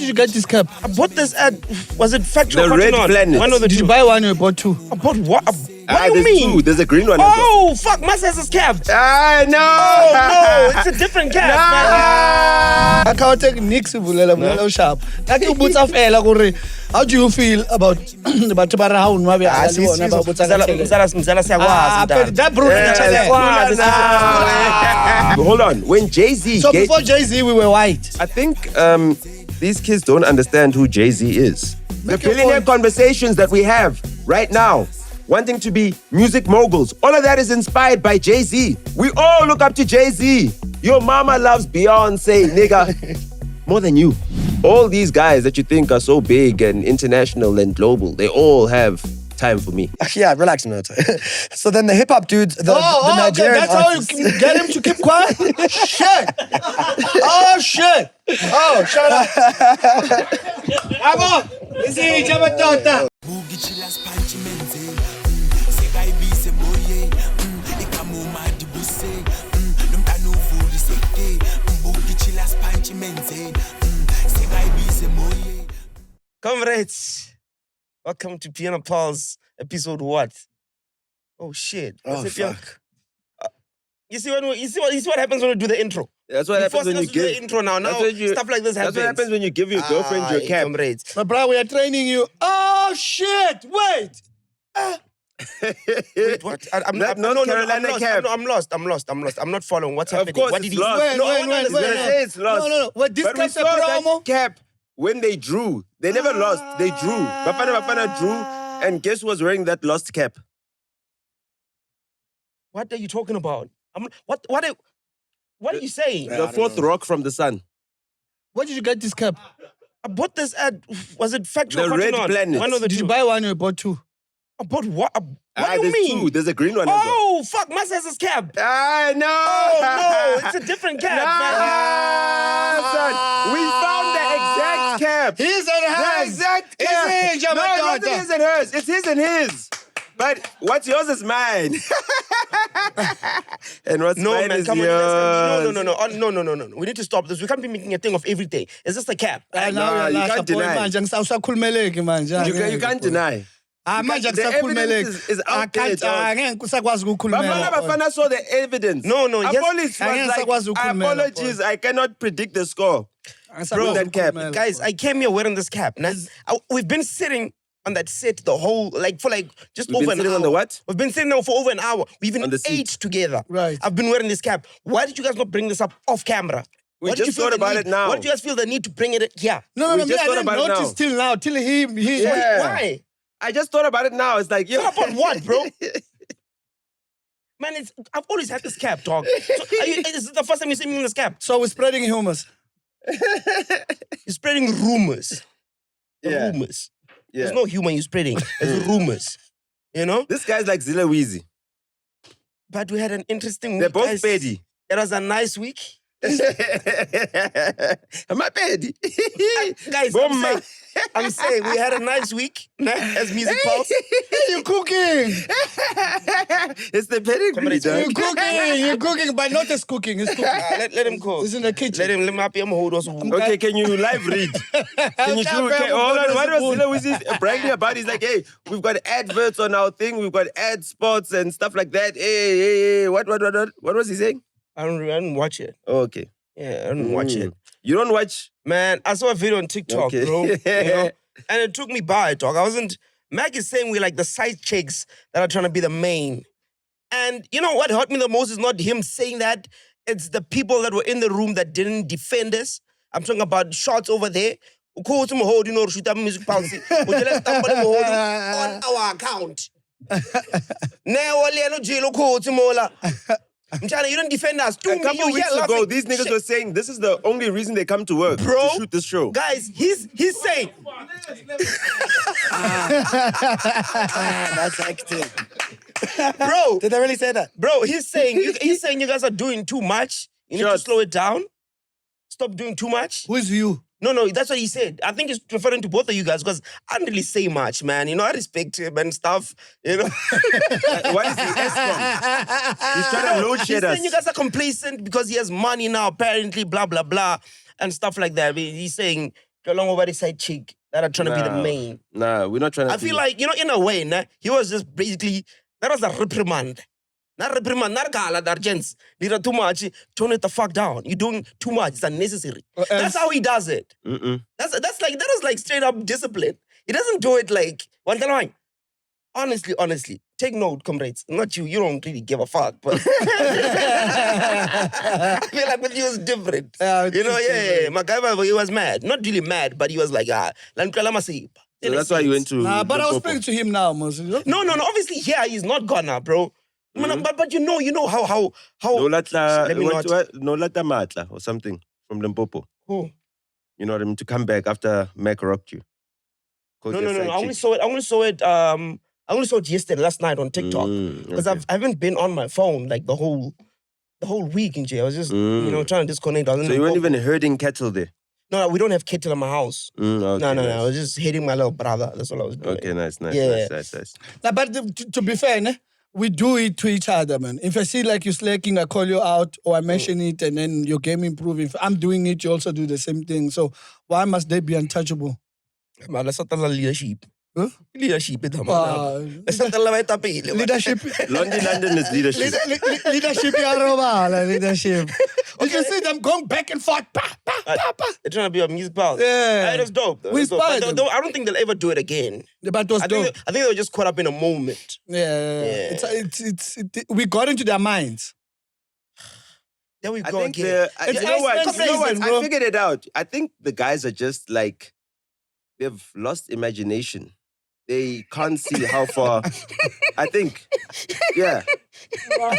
did you get this cap? I bought this at, was it Factory The or Red Cotton On? Planet. One of the Did two. you buy one or you bought two? I bought what? What do you there's mean? two. There's a green one as well. Oh, fuck, Mas has his cap. No. Oh, no, it's a different cap, man. I can't take Nix sharp. How do you feel about around that Hold on. When Jay-Z So before Jay-Z we were white. I think these kids don't understand who Jay-Z is. The Make your billionaire point. conversations that we have right now, wanting to be music moguls, all of that is inspired by Jay-Z. We all look up to Jay-Z. Your mama loves Beyonce, nigga. More than you. All these guys that you think are so big and international and global, they all have time for me. Yeah, relax, man. So then the hip hop dudes, the Nigerian okay, that's how artists. you get him to keep quiet? Shit! Oh, shit! Oh, shut up! Amo! Isi Jamatota! Comrades, welcome to Piano Pals episode what? Oh shit! Oh, fuck. You see what happens when we do the intro? That's what happens when you do the give. intro now. Now stuff like this happens. That's what happens when you give your girlfriend your cap. Comrades. But bro, we are training you. Oh, shit! Wait! Wait, what? I'm That no, North Carolina lost. cap. I'm lost. I'm not following. What's Of happening? course What it's did he lost. say? No, I don't Wait, He's understand. gonna say it's lost. No. What this But we guy's a saw that promo? cap when they drew. They never lost. They drew. Bafana drew. And guess who was wearing that lost cap? What are you talking about? What are you saying? The fourth rock from the sun. Where did you get this cap? I bought this at, was it Factory The or Cotton Red On? Planet. One of the Did two. you buy one or you bought two? I bought what? What do you There's mean? two. There's a green one as well. Oh, fuck, Mas has his cap. No. Oh, no, it's a different cap, man. Son, we found the exact cap. His and The hers! exact cap. His and No, hers, not his and hers. It's his and his. But what's yours is mine. And what's No, mine man, is come on. yours. No. No. We need to stop this. We can't be making a thing of everything. It's just a cap. you can't deny. You You can't deny. manje The evidence is out there, dog. angeke kusakwazi ukukhulumela. Bafana saw the evidence. No, yes. Police was Angeke like, sakwazi ukukhulumela, apologies, I cannot predict the score. Bro, that cap. Guys, I came here wearing this cap. Now, we've been sitting on that set the whole, just We've over been an sitting hour. on the what? We've been sitting there for over an hour. We even On the seat. ate together. Right. I've been wearing this cap. Why did you guys not bring this up off camera? We Why did just you feel thought the about need- it now. Why did you guys feel the need to bring it here? No, We me, just I thought didn't about it notice now. till now. Till he Yeah. Why? I just thought about it now. It's like, yo. Thought about what, bro? Man, I've always had this cap, dog. So is it the first time you see me in this cap? So we're spreading humors. You're spreading rumors. Yeah. Rumors. Yeah. There's no humor you're spreading. There's rumors. You know? This guy's like Zilla Weezy. But we had an interesting week. They're both guys. petty. It was a nice week. Am I petty? Guys, I'm saying we had a nice week as Music Pulse. You're cooking. It's the pedigree, Comrades, dog. You're cooking, but not just cooking. It's cooking. Let him cook. It's in the kitchen. Let me up him hold us. Okay, can you live read? Can you do? Okay, hold on. What was Zilla Weezy bragging about? He's like, hey, we've got adverts on our thing. We've got ad spots and stuff like that. Hey. What was he saying? I didn't watch it. Oh, okay. Yeah, I didn't watch it. You don't watch? Man, I saw a video on TikTok, Okay. bro. You know? And it took me by, dog. MacG is saying we're like the side chicks that are trying to be the main. And you know what hurt me the most is not him saying that. It's the people that were in the room that didn't defend us. I'm talking about shots over there. Shoot up music policy. On our account. Mchana, you don't defend us. A couple of weeks ago, these niggas were saying this is the only reason they come to work, bro, to shoot this show. Guys, he's saying. That's acting. Bro. Did they really say that? Bro, he's saying you guys are doing too much. You need to slow it down. Stop doing too much. Who's you? No, that's what he said. I think he's referring to both of you guys because I didn't really say much, man. You know, I respect him and stuff. You know, What is he? ESCOM? He's trying to load he's shed us. saying you guys are complacent because he has money now, apparently, blah blah blah, and stuff like that. He's saying along over the side chick that are trying to be the main. Nah, we're not trying to I feel like, in a way, nah, he was just basically, that was a reprimand. Not reprimand, not gala, that gents. These are too much. Tone it the fuck down. You're doing too much. It's unnecessary. That's how he does it. That is like straight up discipline. He doesn't do it like one time. Honestly, take note, comrades. Not you. You don't really give a fuck. But I feel like with you it's different. Yeah, Yeah. My guy, he was mad. Not really mad, but he was like, So that's why you went to. Nah, but I was Limpopo. speaking to him now, Moses. No. Obviously, he's not gonna, bro. But you know how. No lata, Let me not. no lata matla or something from Limpopo. Who? You know what I mean? To come back after Mac rocked you. No. I only saw it. I only saw it yesterday, last night on TikTok. Because I haven't been on my phone like the whole week in jail. I was just trying to disconnect. So you weren't even herding cattle there. No, we don't have cattle in my house. Okay, No. nice. I was just hitting my little brother. That's all I was doing. Okay, nice. Yeah. Nice. Nah, but to be fair, ne, we do it to each other, man. If I see like you slacking, I call you out or I mention it and then your game improve. If I'm doing it, you also do the same thing. So why must they be untouchable? Man, that's not leadership. Huh? Leadership is Leadership. London is leadership. Leadership, leadership. You can see them going back and forth. They're trying to be a music pal. Yeah. That's dope. We inspired But them. I don't think they'll ever do it again. But it was I dope. think they were just caught up in a moment. Yeah. We got into their minds. There we I go think again. you know what? expensive, I bro. figured it out. I think the guys are just like, they've lost imagination. They can't see how far. I think, yeah.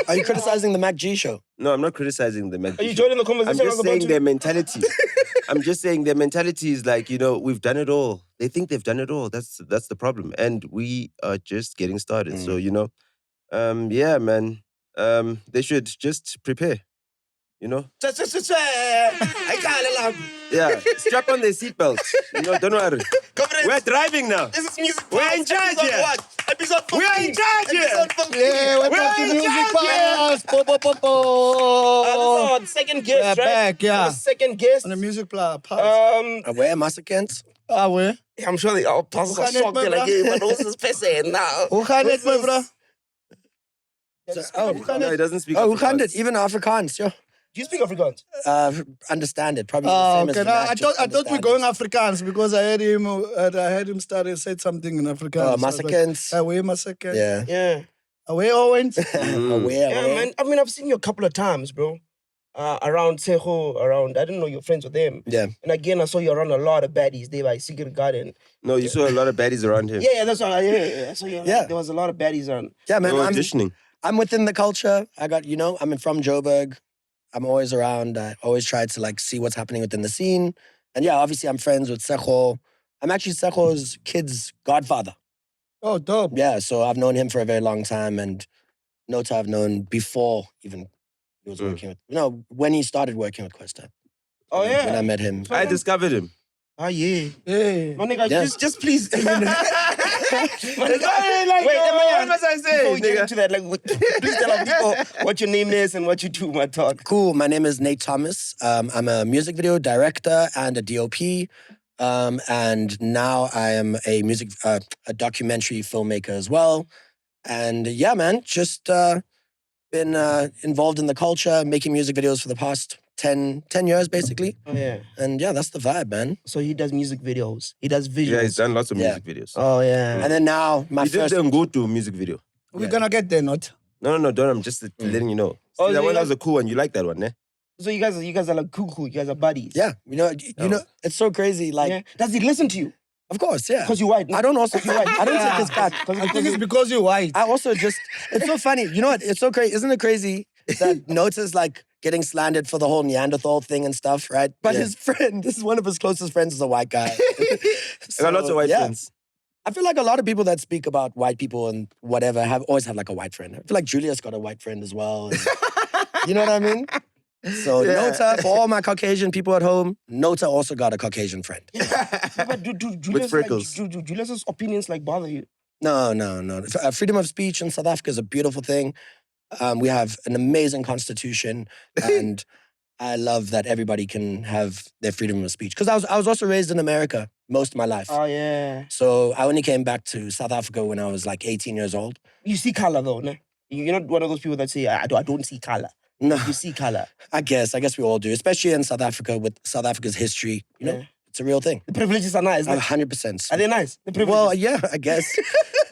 Are you criticizing the MacG show? No, I'm not criticizing the MacG. Are you joining the I'm conversation? just saying their mentality. I'm just saying their mentality is like, we've done it all. They think they've done it all. That's the problem. And we are just getting started. So, yeah, man. They should just prepare. I can't allow. Yeah, strap on their seatbelts. Don't worry. We're driving now. This is music. We're in charge Episode here. what? Episode 15. We are in charge here. Episode 15. Yeah, we're We're talking in music charge, past. Po. This is our second guest, We're right? back, yeah. Our second guest. On the music past. Where Masakens? Where? I'm sure they all passes are Hoe gaan dit, shocked. my They're like, bro? hey, man, what's this person now? Hoe gaat dit, my bro? No, he doesn't speak. Oh, hoe gaan Afrikaans. dit? Even Afrikaans, yo. Do you speak Afrikaans? Understand it. Probably Oh, the same okay. as No, Mac, I just thought we're understand going it. Afrikaans because I heard him said something in Afrikaans. Oh, Masakens. Away, Masakens. Yeah. Yeah. Away, Owens. Aware, Yeah, man. I mean, I've seen you a couple of times, bro. Around Seho, I didn't know you're friends with them. Yeah. And again, I saw you around a lot of baddies there by Secret Garden. No, you saw a lot of baddies around him. Yeah, that's all. Yeah. I saw you. Yeah. There was a lot of baddies around. Yeah, They man. were auditioning. I'm within the culture. I'm from Joburg. I'm always around. I always try to see what's happening within the scene. And yeah, obviously I'm friends with Seho. I'm actually Seho's kid's godfather. Oh, dope. Yeah, so I've known him for a very long time, and Nota I've known before even he was working with, when he started working with Questa. Oh, When I yeah. met him. I discovered him. Oh, yeah. Yeah. My nigga, Yeah. just please. My nigga, What must I say, before we get nigga? into that, please tell our people what your name is and what you do, my talk. Cool. My name is Nate Thomas. I'm a music video director and a DOP. And now I am a documentary filmmaker as well. And yeah, man, just been involved in the culture, making music videos for the past 10 years, basically. Oh, yeah. And yeah, that's the vibe, man. So he does music videos. He does visuals. Yeah, he's done lots of Yeah. music videos. Oh, yeah. And then now, my He did first... the go-to music video. We're gonna get there, not? No, don't. I'm just letting you know. Oh, See, that so one you was a cool one. You like that one, eh? So you guys are like cuckoo. You guys are buddies. Yeah, it's so crazy. Yeah. Does he listen to you? Of course, yeah. Because you're white. I don't take his cut. I think it's because you're white. I also it's so funny. You know what? It's so crazy. Isn't it crazy that Nota's getting slandered for the whole Neanderthal thing and stuff, right? But his friend, this is one of his closest friends, is a white guy. I got lots of white friends. I feel like a lot of people that speak about white people and whatever always have a white friend. I feel like Julia's got a white friend as well. And, you know what I mean? So Nota, for all my Caucasian people at home, Nota also got a Caucasian friend. But do With freckles. do Julius's opinions bother you? No. Freedom of speech in South Africa is a beautiful thing. We have an amazing constitution, and I love that everybody can have their freedom of speech. Because I was also raised in America most of my life. Oh yeah. So I only came back to South Africa when I was like 18 years old. You see color though, no? You're not one of those people that say I don't see color. No, You see color. I guess we all do, especially in South Africa with South Africa's history. You know, Yeah. it's a real thing. The privileges are nice. Like, 100%. are they nice? The privileges. Well, yeah, I guess.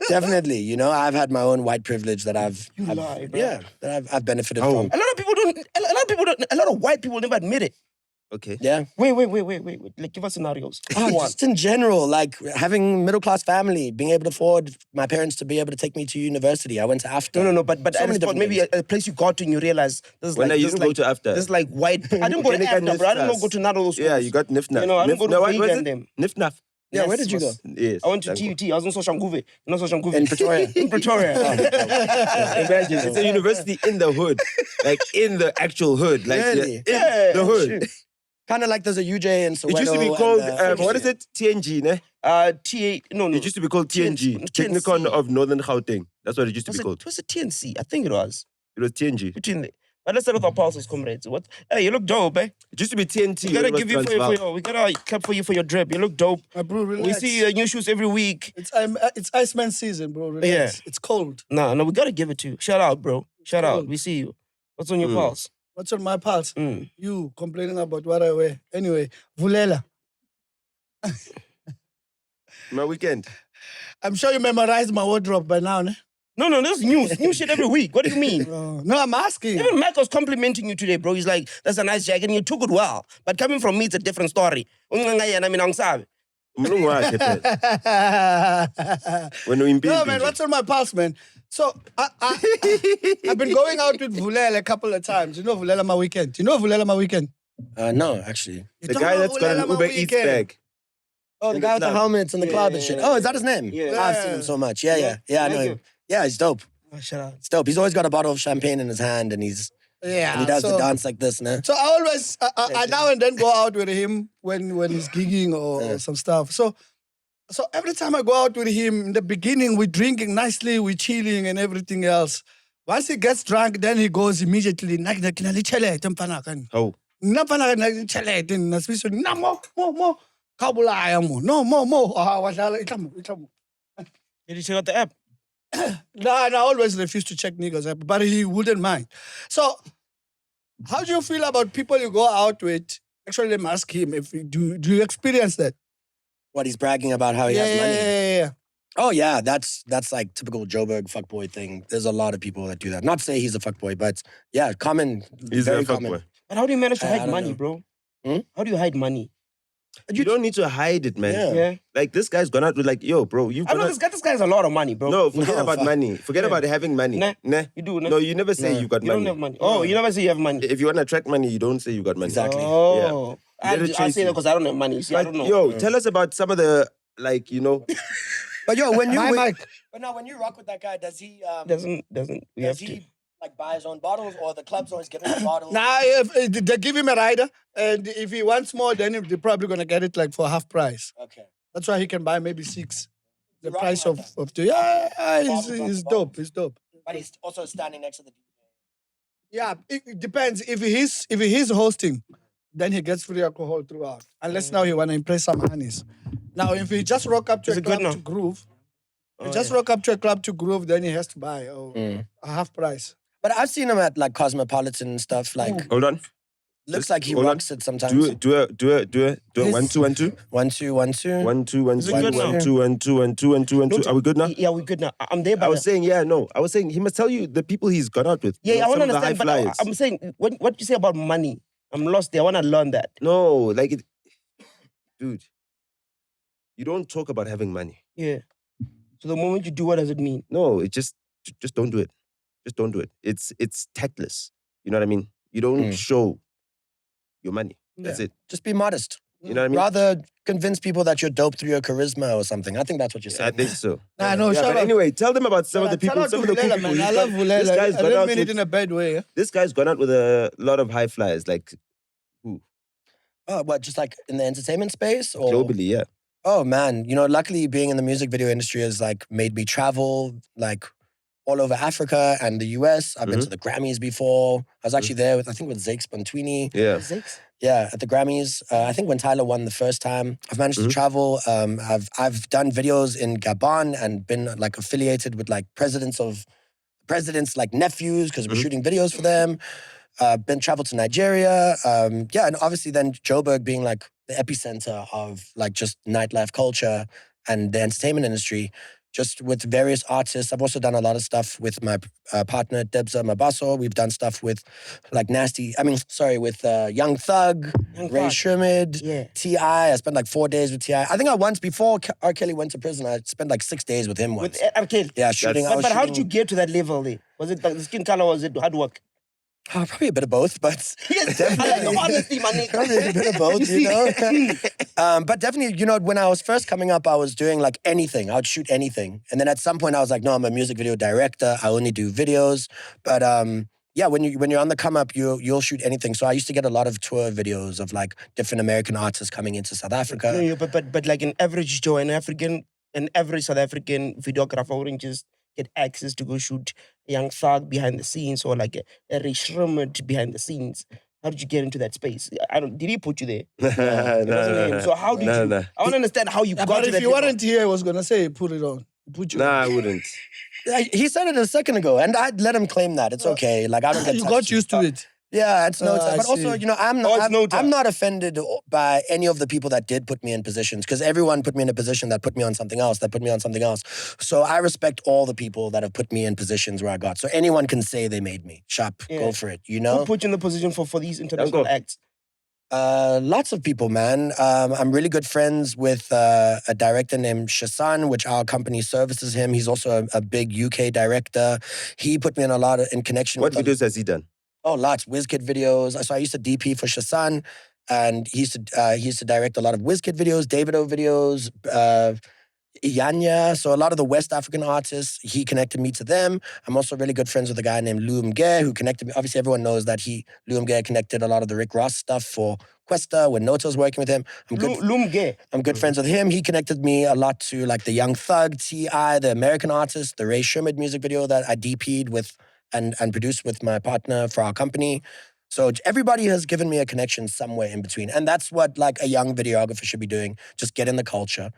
Definitely. You know, I've had my own white privilege that I've lie, bro. yeah, that I've benefited Oh. from. a lot of people don't. A lot of white people never admit it. Okay. Yeah. Wait. Like, give us scenarios. Oh, One. just in general, like having middle class family, being able to afford my parents to be able to take me to university. I went to AFTA. No. But So at many a spot, different maybe things. a place you got to and you realize this is When like you this didn't go like to after. this like white. I didn't go to Organic AFTA, bro. I didn't Niftas. go to none of those schools. Yeah, you got Nifnaf. You know, I didn't go to No, what was Vega it? and them. Nifnaf. Yeah, where did you go? Yes. I went to thank TUT. I was in Soshanguve. You know Soshanguve? In Pretoria. In Pretoria. Imagine, it's a university in the hood. Like in the actual hood. Like Really? in Yeah, the hood. Kind of like there's a UJ in Soweto. It used to be and, called, what is it? TNG, ne? TA. No. It used to be called TNG. Technicon of Northern Gauteng. That's what it used to be called. Was it TNC? I think it was. It was TNG. Between the. But let's start with our pulses, comrades. What? Hey, you look dope, eh? It used to be TNT. We gotta when it was give you for Transvaal. your. We gotta clap for you for your drip. You look dope. Bro, relax. We see new shoes every week. It's Iceman season, bro. Relax. Yeah. It's cold. No, we gotta give it to you. Shout out, bro. Shout out. Cool. We see you. What's on your pulse? What's on my pulse? Mm. You complaining about what I wear. Anyway, Vulela. My weekend. I'm sure you memorized my wardrobe by now, ne? No, there's news. New shit every week. What do you mean? No, I'm asking. Even Mac was complimenting you today, bro. He's like, that's a nice jacket and you took it well. But coming from me, it's a different story. Mlungu wakhe phela. When we No, man, what's on my pulse, man? So, I've been going out with Vulela a couple of times. You know Vulela my weekend? You know Vulela my weekend? no, actually. You The don't guy know that's got Vulela an my Uber Eats weekend? bag. Oh, the In guy the with the club. helmets and the club and shit. Yeah. Oh, is that his name? Yeah. I've seen him so much. Yeah, I know him. Yeah, he's dope. Oh, shut up. It's dope. He's always got a bottle of champagne in his hand and he Yeah. does so, the dance like this, nah? So I always, I now and then go out with him when he's gigging or some stuff. So every time I go out with him, in the beginning, we're drinking nicely, we're chilling and everything else. Once he gets drunk, then he goes immediately, Oh. no, more. Kabulaya mo. No, more. Did you check out the app? No, I always refuse to check niggas' app, but he wouldn't mind. So, how do you feel about people you go out with? Actually, let me ask him if you do you experience that? What, he's bragging about how he has money? Yeah. Oh yeah, that's like typical Joburg fuckboy thing. There's a lot of people that do that. Not to say he's a fuckboy, but yeah, common. He's very a common. fuckboy. But how do you manage to I hide don't money, know. bro? Hmm? How do you hide money? You don't need to hide it, man. Yeah. Yeah. Like this guy's gone out with like, yo, bro, you've I gone know out. this guy has a lot of money, bro. No, forget No, about fuck. money. Forget about having money. Nah. You do, nah? No, you never say you got You money. don't have money. Oh, you never say you have money. If you want to attract money, you don't say you got money. Exactly. Oh. Yeah. Let it I chase say that you. because I don't have money. You see, I But, don't know. yo, tell us about some of the, like, you know, But yo, when you My mic. but now when you rock with that guy, does he Doesn't. We have does to. he like buy his own bottles or the club's always giving him bottles? Nah, if they give him a rider, and if he wants more, then they're probably gonna get it like for half price. Okay. That's why he can buy maybe 6. The You're price rocking like of the yeah, Bottles on he's the dope. He's dope. But he's also standing next to the DJ. Yeah, it depends. If he's hosting, then he gets free alcohol throughout. Unless now he wanna impress some honeys. Now, if he just rock up to Is a it good club now? to groove, Oh, just yeah. rock up to a club to groove, then he has to buy Mm. a half price. But I've seen him at like Cosmopolitan and stuff. Like hold on. looks Just like he hold on. rocks it sometimes. Do it. His- 1 2 1 2. 1 2 1 2. 1 2 1 Is it 2 good 1 now? 2 1 2 1 2 1 2 1 2. Are we good now? Yeah, we're good now. I'm there, but I was saying, yeah, no. I was saying he must tell you the people he's gone out with. yeah, You I know, want to some of the understand. high But flyers. I'm saying, what you say about money? I'm lost there. I want to learn that. No, like it, dude. You don't talk about having money. Yeah. So the moment you do, what does it mean? No, it just don't do it. Just don't do it. It's tactless. You know what I mean? You don't show your money. That's it. Just be modest. You know what I mean? Rather convince people that you're dope through your charisma or something. I think that's what you're I saying. think so. Nah, no, Yeah, shut but up. anyway, tell them about some of the Shout people. out Some to of the cool Vulela, people. man. I He's love got- Vulela. This guy's I gone don't out mean it with. in a bad way. Eh? This guy's gone out with a lot of high flyers, like Oh, what, just like in the entertainment space? Or globally. Yeah. Oh man, luckily being in the music video industry has like made me travel like all over Africa and the US. I've been to the Grammys before. I was actually there I think with Zakes Bantwini. Yeah. Six? Yeah, at the Grammys. I think when Tyler won the first time. I've managed to travel. I've done videos in Gabon and been like affiliated with like presidents like nephews because we're shooting videos for them. Been traveled to Nigeria. Yeah, and obviously then Joburg being like the epicenter of like just nightlife culture and the entertainment industry. Just with various artists. I've also done a lot of stuff with my partner, Debza Mabaso. We've done stuff with like with Young Thug, Ray Shermid, T.I. I spent like 4 days with T.I. I think before R. Kelly went to prison, I spent like 6 days with him once. With R. Kelly? Yeah, shooting. But how did you get to that level there? Was it like the skin color or was it hard work? Probably a bit of both, but Yes, definitely, honestly, my nigga. probably a bit of both, you know. But definitely, you know, when I was first coming up, I was doing like anything. I would shoot anything, and then at some point, I was like, no, I'm a music video director. I only do videos. But yeah, when you're on the come up, you'll shoot anything. So I used to get a lot of tour videos of like different American artists coming into South Africa. No, but like an average Joe, an average South African videographer wouldn't just get access to go shoot a Young Thug behind the scenes or like a Ray Shermid behind the scenes. How did you get into that space? Did he put you there? It wasn't him. So how did you? No. I want to understand how you got But to if that you level. weren't here, I was gonna say put it on. Put you. Nah, I wouldn't. He said it a second ago, and I'd let him claim that. It's okay. Like I don't get You touched. got used to it. Yeah, it's no time. I But also, see. you know, I'm not offended by any of the people that did put me in positions because everyone put me in a position that put me on something else, that put me on something else. So I respect all the people that have put me in positions where I got. So anyone can say they made me. Sharp, go for it, you know? Who put you in the position for these international acts? Lots of people, man. I'm really good friends with a director named Shasan, which our company services him. He's also a big UK director. He put me in in connection What with... videos has he done? Oh, lots. WizKid videos. So I used to DP for Shasan, and he used to direct a lot of WizKid videos, Davido videos, Iyanya. So a lot of the West African artists, he connected me to them. I'm also really good friends with a guy named Luumge, who connected me. Obviously, everyone knows that Luumge connected a lot of the Rick Ross stuff for Questa when Noto's working with him. Luumge. I'm good friends with him. He connected me a lot to like the Young Thug, T.I., the American artist, the Ray Shermid music video that I DP'd with and produced with my partner for our company. So everybody has given me a connection somewhere in between. And that's what like a young videographer should be doing. Just get in the culture.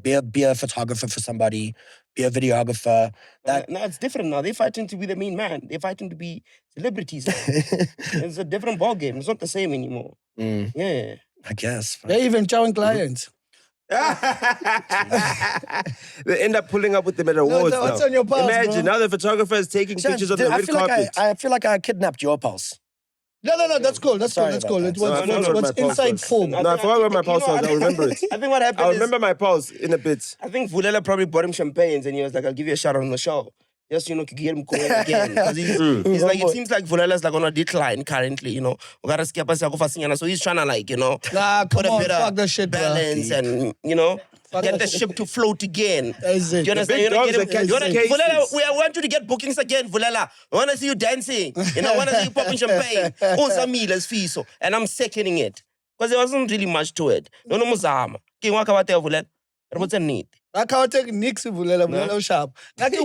Be a photographer for somebody. Be a videographer. No, it's different now. They're fighting to be the main man. They're fighting to be celebrities now. It's a different ballgame. It's not the same anymore. Yeah. I guess. They're even chowing clients. They end up pulling up with them at awards no, now. what's on your pulse, Imagine, bro? now the photographer is taking pictures on the red carpet. I feel like I kidnapped your pulse. No, that's cool. That's cool. Sorry That's about cool. that. It was No, what's my pulse inside was. form. No, I forgot what my pulse was. I'll remember it. I think what happened I'll is, remember my pulse in a bit. I think Vulela probably bought him champagnes and he was like, I'll give you a shout out on the show. Just, to get him going again. Because he's like, it seems like Vulela's like on a decline currently, So he's trying to like, Nah, put come a on, bit fuck of that shit, bro. balance and, get the ship to float again. That's it. Do you understand? big dogs that catch cases. Vulela, I want you to get bookings again, Vulela. I want to see you dancing. I want to see you popping champagne. Mila's fiso. And I'm seconding it. Because there wasn't really much to it. No muzama. Vulela. What's a need? I can't take Nix Vulela sharp. How do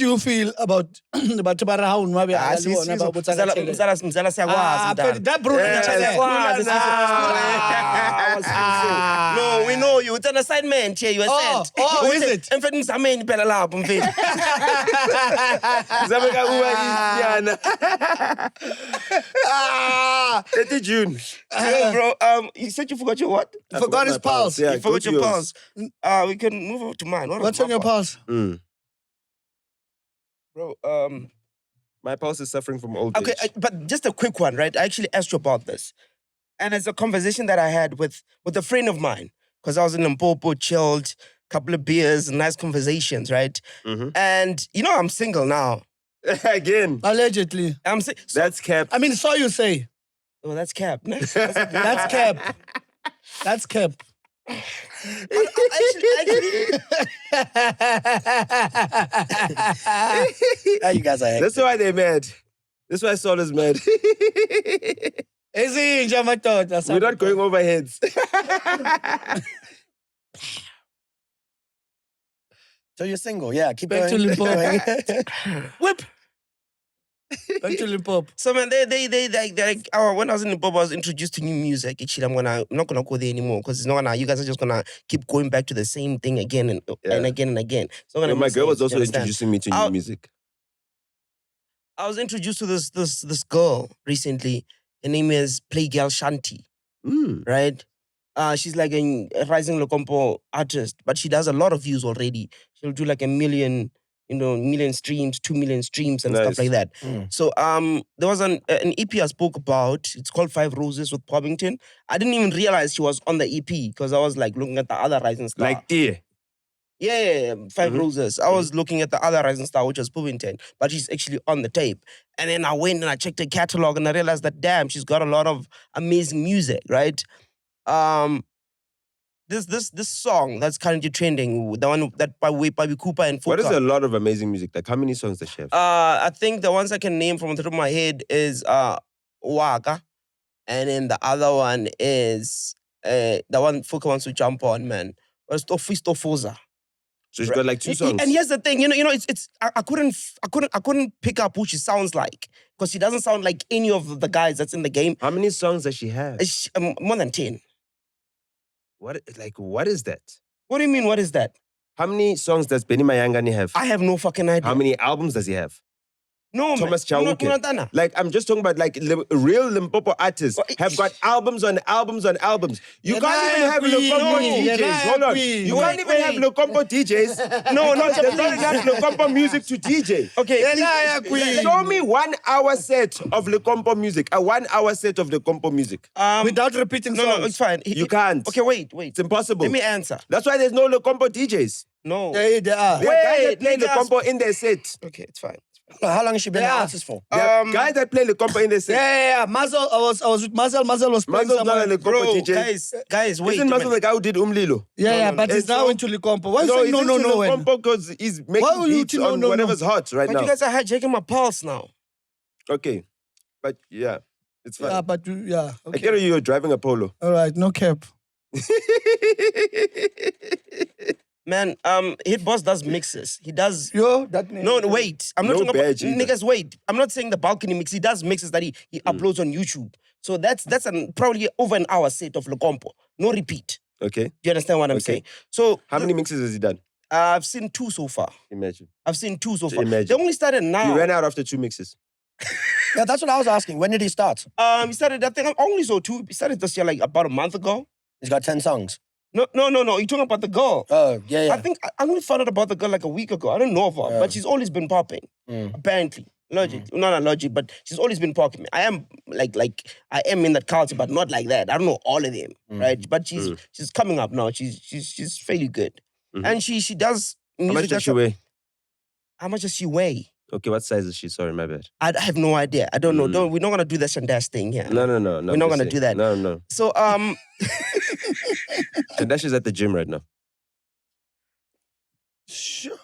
you feel about Tibara Hound? No, we know you. It's an assignment here. You are sent. Oh, is it? In fact, Mzameni phela lapho mfethu. Zabeka uba Iyana. 30 June. Yo, bro, you said you forgot your what? I Forgot his my pulse. Yeah, You go forgot to your yours. pulse. We can move over to mine. What's on your pulse? Bro, My pulse is suffering from old okay, age. but just a quick one, right? I actually asked you about this. And it's a conversation that I had with a friend of mine. Because I was in Limpopo, chilled, couple of beers, nice conversations, right? And, I'm single now. Again. Allegedly. I'm That's kept. I mean, so you say. Oh, that's cap. That's cap. That's cap. You guys are hectic. That's why they're mad. That's why Saul is mad. We're not going over heads. So you're single, yeah. Keep Back to going. Limpopo. Whip. Back to Limpopo. So man, they like when I was in Limpopo, I was introduced to new music. Actually, I'm not gonna go there anymore because it's not gonna. You guys are just gonna keep going back to the same thing again and again and again. It's not gonna. My make girl was sense, also you understand? introducing me to new music. I was introduced to this girl recently. Her name is Playgirl Shanti. Right? She's like a rising Locompo artist, but she does a lot of views already. She'll do like 1 million, million streams, 2 million streams and stuff Nice. like that. Mm. So there was an EP I spoke about. It's called 5 Roses with Pobbington. I didn't even realize she was on the EP because I was like looking at the other rising star. Like dear. Yeah, 5 Roses. I was looking at the other rising star, which was Pobbington, but she's actually on the tape. And then I went and I checked her catalog and I realized that, damn, she's got a lot of amazing music, right? This song that's currently trending, the one that by Cooper and Fuka. What is a lot of amazing music? Like how many songs does she have? I think the ones I can name from the top of my head is Waka, and then the other one is the one Fuka wants to jump on, man. It's Tofoza. So she's got like 2 songs. And here's the thing, it's I couldn't pick up who she sounds like because she doesn't sound like any of the guys that's in the game. How many songs does she have? More than 10. What is that? What do you mean? What is that? How many songs does Benny Mayangani have? I have no fucking idea. How many albums does he have? No, Thomas man. Chauke. Like, I'm just talking about like real Limpopo artists have got albums on albums on albums. You can't even have Limpopo DJs. Hold on. You can't even have Limpopo DJs. No, there's not enough Limpopo music to DJ. Okay. Show me 1 hour set of Limpopo music. A 1 hour set of Limpopo music. Without repeating songs. No, it's fine. You can't. Okay, wait. It's impossible. Let me answer. That's why there's no Limpopo DJs. No. Yeah, they are. There are guys that play niggas. Limpopo in their set. Okay, it's fine. How long has she been an artist for? There are guys that play Limpopo in their set. Yeah. Mazel, I was with Mazel. Mazel was playing Mazel's not a somewhere. Limpopo Bro, DJ. guys, wait. Isn't a Mazel minute. the guy who did Umlilo? Yeah, no, but he's now into Licompo. Why you saying no? Limpopo because he's making Why would you beats think no, on no, whatever's hot right But now. you guys are hijacking my pulse now. Okay. But yeah, it's fine. Yeah, but yeah. I Okay. get you're driving a Polo. All right, no cap. Man, Hit Boss does mixes. He does. Yo, that name. No, wait. I'm not No talking about badge either. niggas. Wait, I'm not saying the balcony mix. He does mixes that he uploads on YouTube. So that's probably over an hour set of Locompo. No repeat. Okay. Do you understand what I'm Okay. saying? So How many mixes has he done? I've seen 2 so far. Imagine. I've seen 2 so far. Imagine. They only started now. He ran out after 2 mixes. Yeah, that's what I was asking. When did he start? He started. I think I only saw 2. He started this year, like about a month ago. He's got 10 songs. No. You're talking about the girl. Oh, yeah. I think I only found out about the girl like a week ago. I don't know of her, but she's always been popping. Apparently, logic, not logic, but she's always been popping. I am like I am in that culture, but not like that. I don't know all of them, right? But she's coming up now. She's fairly good, and she does How music. much does she weigh? How much does she weigh? Okay, what size is she? Sorry, my bad. I have no idea. I don't know. We're not gonna do this and that thing here. No. We're not just gonna saying. do that. No. So And Dash is at the gym right now. Sure.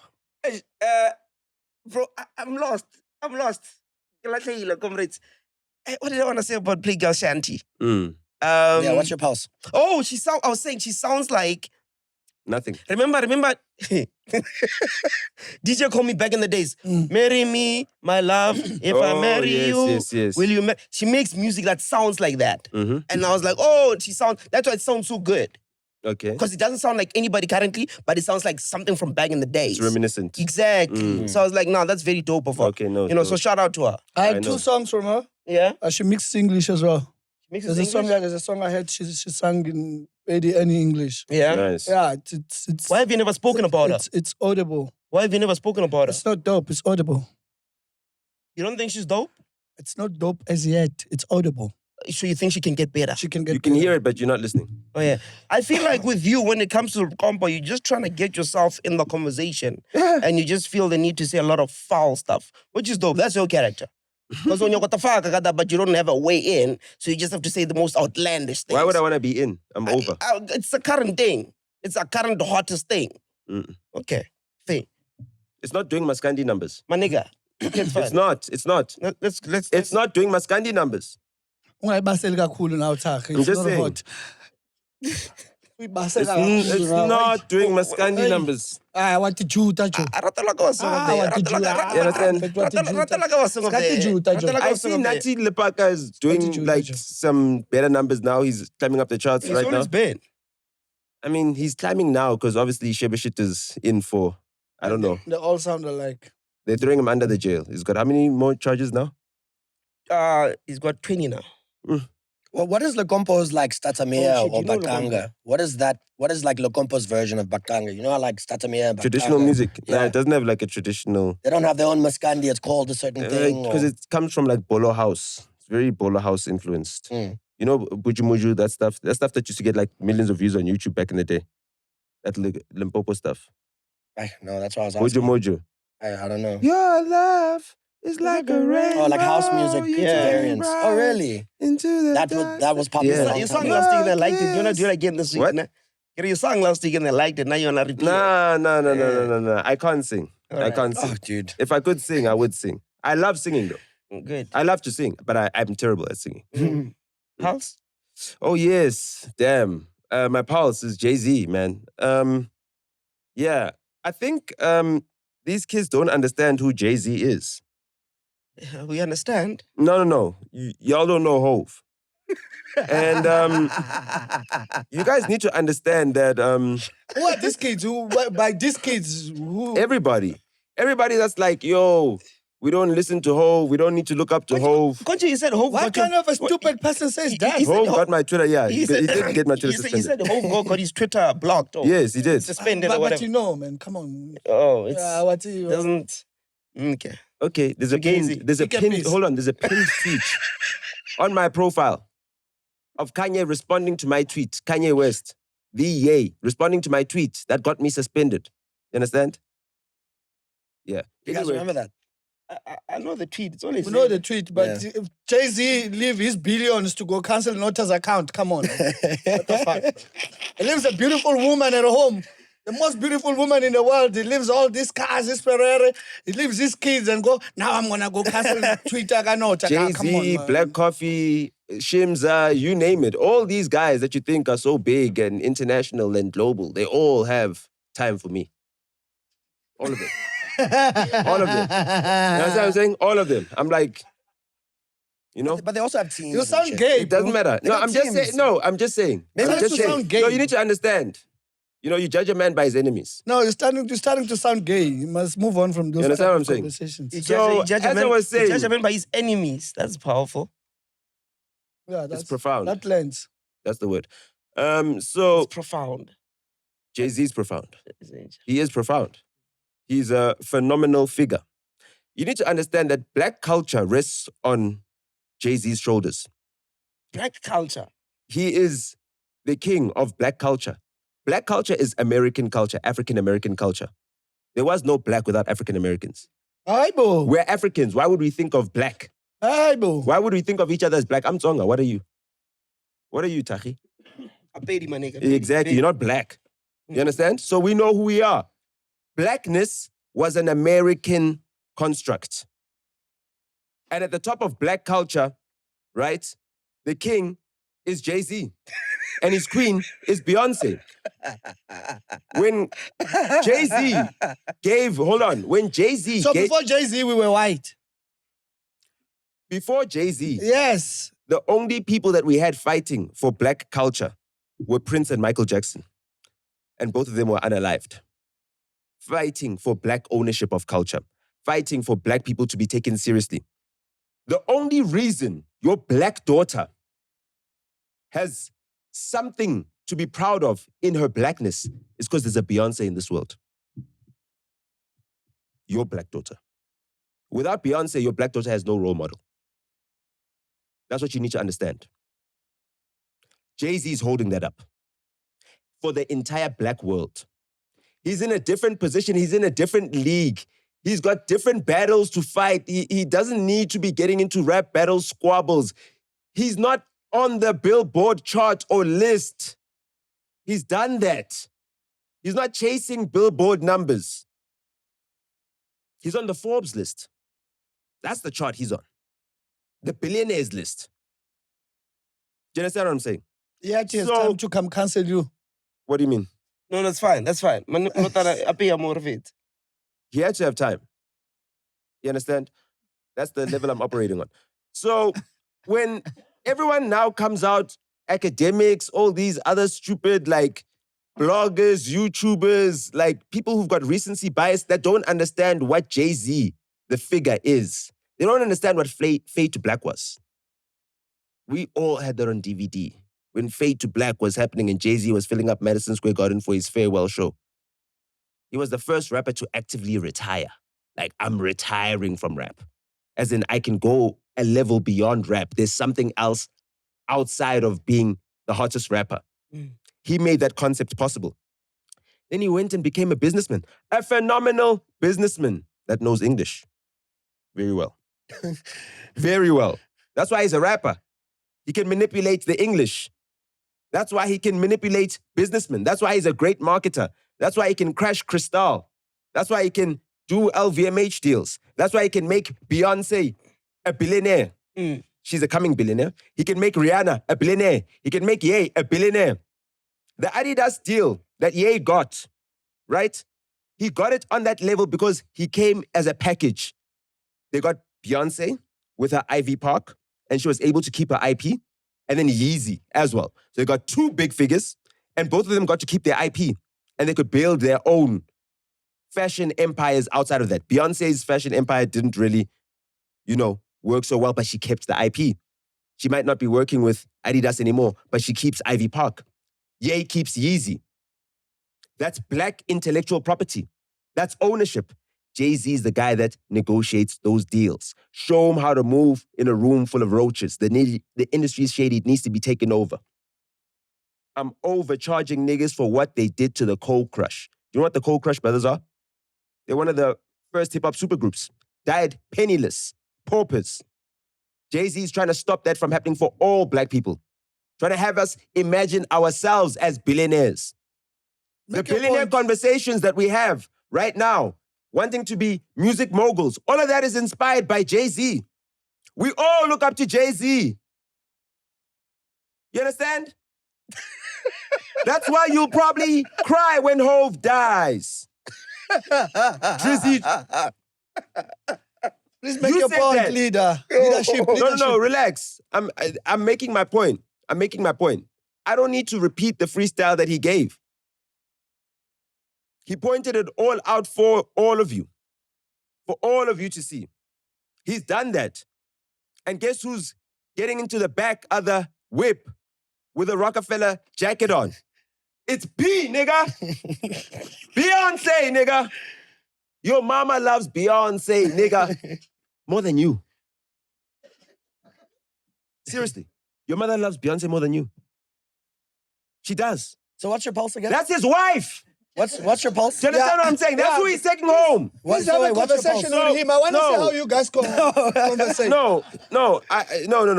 bro, I'm lost. Comrades. What did I want to say about Playgirl Shanti? Yeah, what's your pulse? Oh, I was saying she sounds like. Nothing. Remember? DJ called me back in the days. Marry me, my love. If I marry yes. will you marry? She makes music that sounds like that. Mm-hmm. And I was like, oh, that's why it sounds so good. Okay. Because it doesn't sound like anybody currently, but it sounds like something from back in the days. It's reminiscent. Exactly. So I was like, no, that's very dope of her. Okay, no. So shout out to her. I had I 2 know. songs from her. Yeah. She mixes English as well. She mixes There's a song I heard she sang in any English. Yeah. Nice. Yeah, it's Why have you never spoken about her? It's audible. Why have you never spoken about her? It's not dope. It's audible. You don't think she's dope? It's not dope as yet. It's audible. So you think she can get better? She can get. You can better. hear it, but you're not listening. Oh yeah. I feel like with you, when it comes to compo, you're just trying to get yourself in the conversation. Yeah. And you just feel the need to say a lot of foul stuff, which is dope. That's your character. Because when you're got the fuck, but you don't have a way in, so you just have to say the most outlandish things. Why would I want to be in? I'm over. It's a current thing. It's a current hottest thing. Okay. Fair. It's not doing Maskandi numbers. My nigga. Okay, it's fine. It's not. Let's It's not doing Maskandi numbers. Ungayibaseli kakhulu nawe Thakga. I'm It's just not saying. hot. It's not doing Maskandi Hey. numbers. What the Juta, Joe? Rata like a song of the what did you- You understand? Rata like a song of Scat the the Juta, Rata Joe. like I a song see of the Nati Lepaka is doing you, like Tajo? some better numbers now. He's climbing up the charts He's right now. always been. I mean, he's climbing now because obviously Shebeshit is in for, I don't know. They all sound alike. They're throwing him under the jail. He's got how many more charges now? He's got 20 now. Well, what is Locompo's like Statamia Oh, shit, or you know Bakanga? Locompo. What is that? What is like Locompo's version of Bakanga? You know how like Statamia and Bakanga? Traditional music. Nah, Yeah. it doesn't have like a traditional. They don't have their own Maskandi. It's called a certain thing. Because or- it comes from like Bolo House. It's very Bolo House influenced. Mm. You know, Bujumuju, that stuff that used to get like millions of views on YouTube back in the day. That Limpopo stuff. No, that's what I was asking. Mojo. I don't know. Your love is like a rainbow. Oh, like house music you Yeah. turn variants. bright Oh, really? Into the That was popular. Yeah. a long Your time song ago. last week and I liked it. You want to do it again this week? What? Nah? Your song last week and I liked it. Now you want to repeat it. No. I can't sing. All I right. can't sing. Oh, dude. If I could sing, I would sing. I love singing though. Good. I love to sing, but I'm terrible at singing. House? Oh yes, damn. My pulse is Jay-Z, man. Yeah, I think these kids don't understand who Jay-Z is. We understand. No. Y'all don't know Hove. And you guys need to understand that Who are these kids? By these kids, who? everybody that's like, yo, we don't listen to Hove, we don't need to look up to Hove. Concha, you said Hove. What kind of a stupid person says that? Hove got my Twitter, yeah. He said- did get my Twitter He said Hove got his Twitter blocked. Or Yes, he did. suspended or But whatever. you know, man, come on. Oh, it's What you? doesn't. Okay. Okay, there's a Fugazi. pinned, there's a Pick a pinned, piece. hold on, there's a pinned tweet on my profile of Kanye responding to my tweet. Kanye West, VA, responding to my tweet that got me suspended. You understand? Yeah. You guys Anyway, remember that? I know the tweet. It's only We know the tweet, but if Jay-Z leave his billions to go cancel Nota's account, come on. What the fuck? He leaves a beautiful woman at home. The most beautiful woman in the world. He leaves all these cars, this Ferrari. He leaves his kids and go, now I'm going to go cancel Twitter. Come on, Jay-Z, man. Black Coffee, Shimza, you name it. All these guys that you think are so big and international and global, they all have time for me. All of them. All of them. You understand what I'm saying? All of them. I'm like, you know? But they also have teams. You and sound shit. gay, It doesn't bro. matter. They No, got I'm just teams. saying. No, I'm just saying. Maybe I'm that's just to saying. sound gay. No, you need to understand. You know, you judge a man by his enemies. No, you're starting to sound gay. You must move on from those You understand type what of I'm saying? conversations. You So, judge a as I man, was you saying- judge a man by his enemies. That's powerful. Yeah, that's profound. That lens. That's the word. So It's profound. Jay-Z is profound. He is profound. He's a phenomenal figure. You need to understand that black culture rests on Jay-Z's shoulders. Black culture. He is the king of black culture. Black culture is American culture, African American culture. There was no black without African Americans. Aibo. We're Africans. Why would we think of black? Aibo. Why would we think of each other as black? I'm Tsonga. What are you? What are you, Tahi? A baby, my nigga. Exactly. You're not black. You understand? So we know who we are. Blackness was an American construct. And at the top of black culture, right, the king is Jay-Z. And his queen is Beyonce. When Jay-Z when Jay-Z So gave, before Jay-Z, we were white. before Jay-Z, Yes. the only people that we had fighting for black culture were Prince and Michael Jackson. And both of them were unalived. Fighting for black ownership of culture. Fighting for black people to be taken seriously. The only reason your black daughter has something to be proud of in her blackness is because there's a Beyonce in this world. Your black daughter. Without Beyonce, your black daughter has no role model. That's what you need to understand. Jay-Z is holding that up for the entire black world. He's in a different position. He's in a different league. He's got different battles to fight. He doesn't need to be getting into rap battles, squabbles. He's not on the Billboard chart or list. He's done that. He's not chasing Billboard numbers. He's on the Forbes list. That's the chart he's on. The billionaires list. Do you understand what I'm saying? Yeah, it's So- time to come cancel you. What do you mean? No, that's fine. That's fine. I pay more of it. He had to have time. You understand? That's the level I'm operating on. So when everyone now comes out, academics, all these other stupid like bloggers, YouTubers, like people who've got recency bias that don't understand what Jay-Z, the figure, is. They don't understand what Fade to Black was. We all had that on DVD. When Fade to Black was happening and Jay-Z was filling up Madison Square Garden for his farewell show. He was the first rapper to actively retire. Like, I'm retiring from rap. As in, I can go a level beyond rap. There's something else outside of being the hottest rapper. He made that concept possible. Then he went and became a businessman. A phenomenal businessman that knows English very well. Very well. That's why he's a rapper. He can manipulate the English. That's why he can manipulate businessmen. That's why he's a great marketer. That's why he can crash Cristal. That's why he can do LVMH deals. That's why he can make Beyonce a billionaire. She's a coming billionaire. He can make Rihanna a billionaire. He can make Ye a billionaire. The Adidas deal that Ye got, right? He got it on that level because he came as a package. They got Beyonce with her Ivy Park, and she was able to keep her IP, and then Yeezy as well. So they got two big figures, and both of them got to keep their IP, and they could build their own fashion empires outside of that. Beyonce's fashion empire didn't really, work so well, but she kept the IP. She might not be working with Adidas anymore, but she keeps Ivy Park. Ye keeps Yeezy. That's black intellectual property. That's ownership. Jay-Z is the guy that negotiates those deals. Show him how to move in a room full of roaches. The industry is shady. It needs to be taken over. I'm overcharging niggas for what they did to the Cold Crush. You know what the Cold Crush brothers are? They're one of the first hip-hop supergroups. Died penniless, paupers. Jay-Z is trying to stop that from happening for all black people. Trying to have us imagine ourselves as billionaires. The billionaire conversations that we have right now, wanting to be music moguls, all of that is inspired by Jay-Z. We all look up to Jay-Z. You understand? That's why you'll probably cry when Hove dies. Drizzy. Please make You your said point, that. leader. Leadership. No, relax. I'm making my point. I don't need to repeat the freestyle that he gave. He pointed it all out for all of you. For all of you to see. He's done that. And guess who's getting into the back of the whip with a Rockefeller jacket on? It's B, nigga. Beyonce, nigga. Your mama loves Beyonce, nigga. More than you. Seriously. Your mother loves Beyonce more than you. She does. So what's your pulse again? That's his wife. What's your pulse? Do you understand what I'm saying? That's who he's taking home. Let's have a conversation with him. I want to see how you guys conversate. No.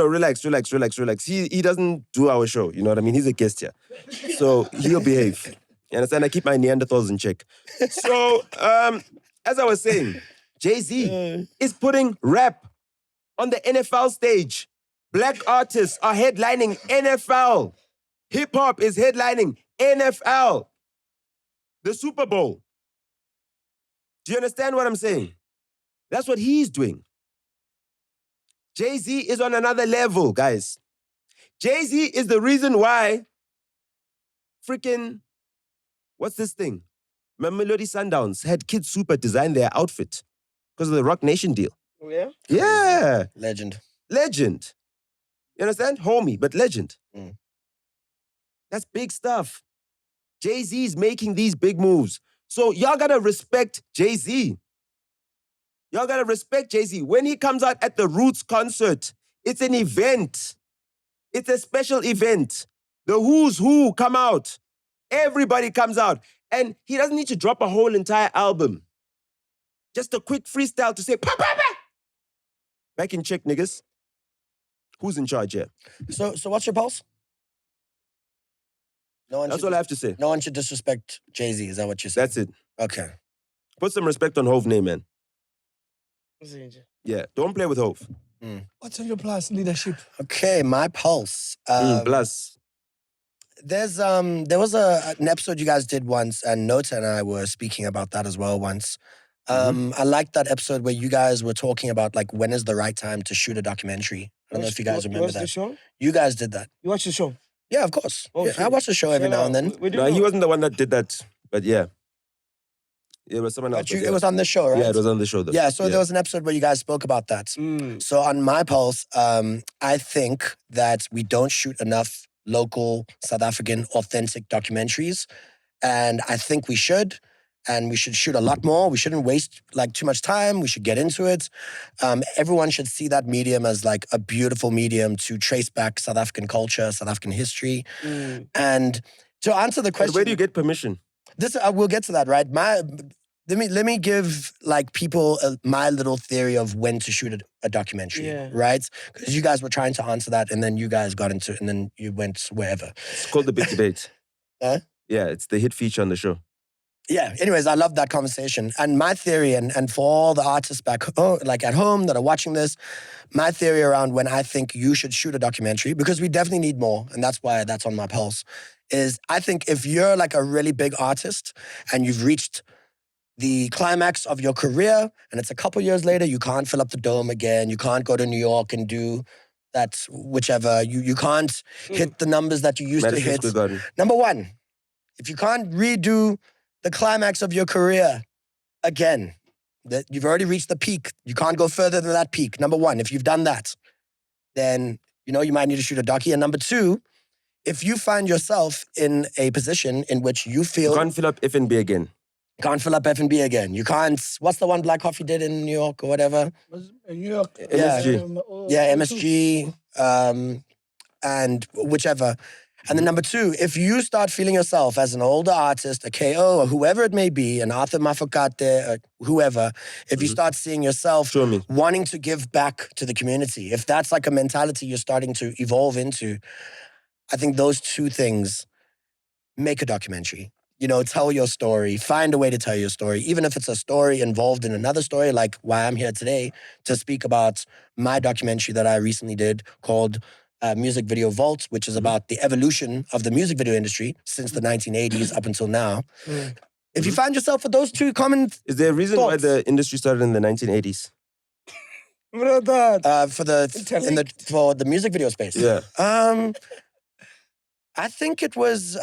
Relax. He doesn't do our show. You know what I mean? He's a guest here. So he'll behave. You understand? I keep my Neanderthals in check. So, as I was saying, Jay-Z is putting rap on the NFL stage. Black artists are headlining NFL. Hip-hop is headlining NFL. The Super Bowl. Do you understand what I'm saying? That's what he's doing. Jay-Z is on another level, guys. Jay-Z is the reason why freaking, what's this thing? Melody Sundowns had Kid Super design their outfit because of the Rock Nation deal. Oh, yeah? Yeah. Legend. You understand? Homie, but legend. Mm. That's big stuff. Jay-Z's making these big moves. So y'all gotta respect Jay-Z. When he comes out at the Roots concert, it's an event. It's a special event. The who's who come out. Everybody comes out. And he doesn't need to drop a whole entire album. Just a quick freestyle to say, pa, pa, pa. Back in check, niggas. Who's in charge here? So what's your pulse? That's all I have to say. No one should disrespect Jay-Z. Is that what you're saying? That's it. Okay. Put some respect on Hove's name, man. Yeah, don't play with Hove. What's on your plus, leadership? Okay, my pulse. Plus. there was an episode you guys did once, and Nota and I were speaking about that as well once. I liked that episode where you guys were talking about like when is the right time to shoot a documentary. I don't know if you guys You remember watched the that. show? You guys did that. You watched the show? Yeah, of course. Oh, Yeah, I shit. watch the show every now and then. We No, didn't he know. wasn't the one that did that. But yeah. It was someone else. But yeah. it was on the show, right? Yeah, it was on the show though. Yeah, so there was an episode where you guys spoke about that. Mm. So on my pulse, I think that we don't shoot enough local South African authentic documentaries. And I think we should. And we should shoot a lot more. We shouldn't waste like too much time. We should get into it. Everyone should see that medium as like a beautiful medium to trace back South African culture, South African history. Mm. And to answer the But question, where do you get permission? this we'll get to that, right? Let me give like people my little theory of when to shoot a documentary, Yeah. right? Because you guys were trying to answer that, and then you guys got into it, and then you went wherever. It's called The Big Debate. Huh? Yeah, it's the hit feature on the show. Yeah. Anyways, I love that conversation, and my theory, and for all the artists back home, like at home that are watching this, my theory around when I think you should shoot a documentary, because we definitely need more, and that's why that's on my pulse. Is I think if you're like a really big artist and you've reached the climax of your career and it's a couple years later, you can't fill up the dome again, you can't go to New York and do that, whichever, you can't hit the numbers that you used to Madison hit. Square Garden. Number one, if you can't redo the climax of your career again, that you've already reached the peak, you can't go further than that peak. Number one, if you've done that, then you might need to shoot a docu. And number two, if you find yourself in a position in which you feel You can't fill up F&B again. can't fill up F&B again, you can't. What's the one Black Coffee did in New York or whatever? Was in New York. MSG. Yeah, MSG, and whichever. And then number two, if you start feeling yourself as an older artist, a KO or whoever it may be, an Arthur Mafokate or whoever, if you start seeing yourself Show me. wanting to give back to the community, if that's like a mentality you're starting to evolve into, I think those two things make a documentary. Tell your story, find a way to tell your story, even if it's a story involved in another story, like why I'm here today to speak about my documentary that I recently did called Music Video Vault, which is about the evolution of the music video industry since the 1980s up until now. If you find yourself with those two common Is there a reason why Thoughts? the industry started in the 1980s? Brother. for the music video space, Yeah. I think it was.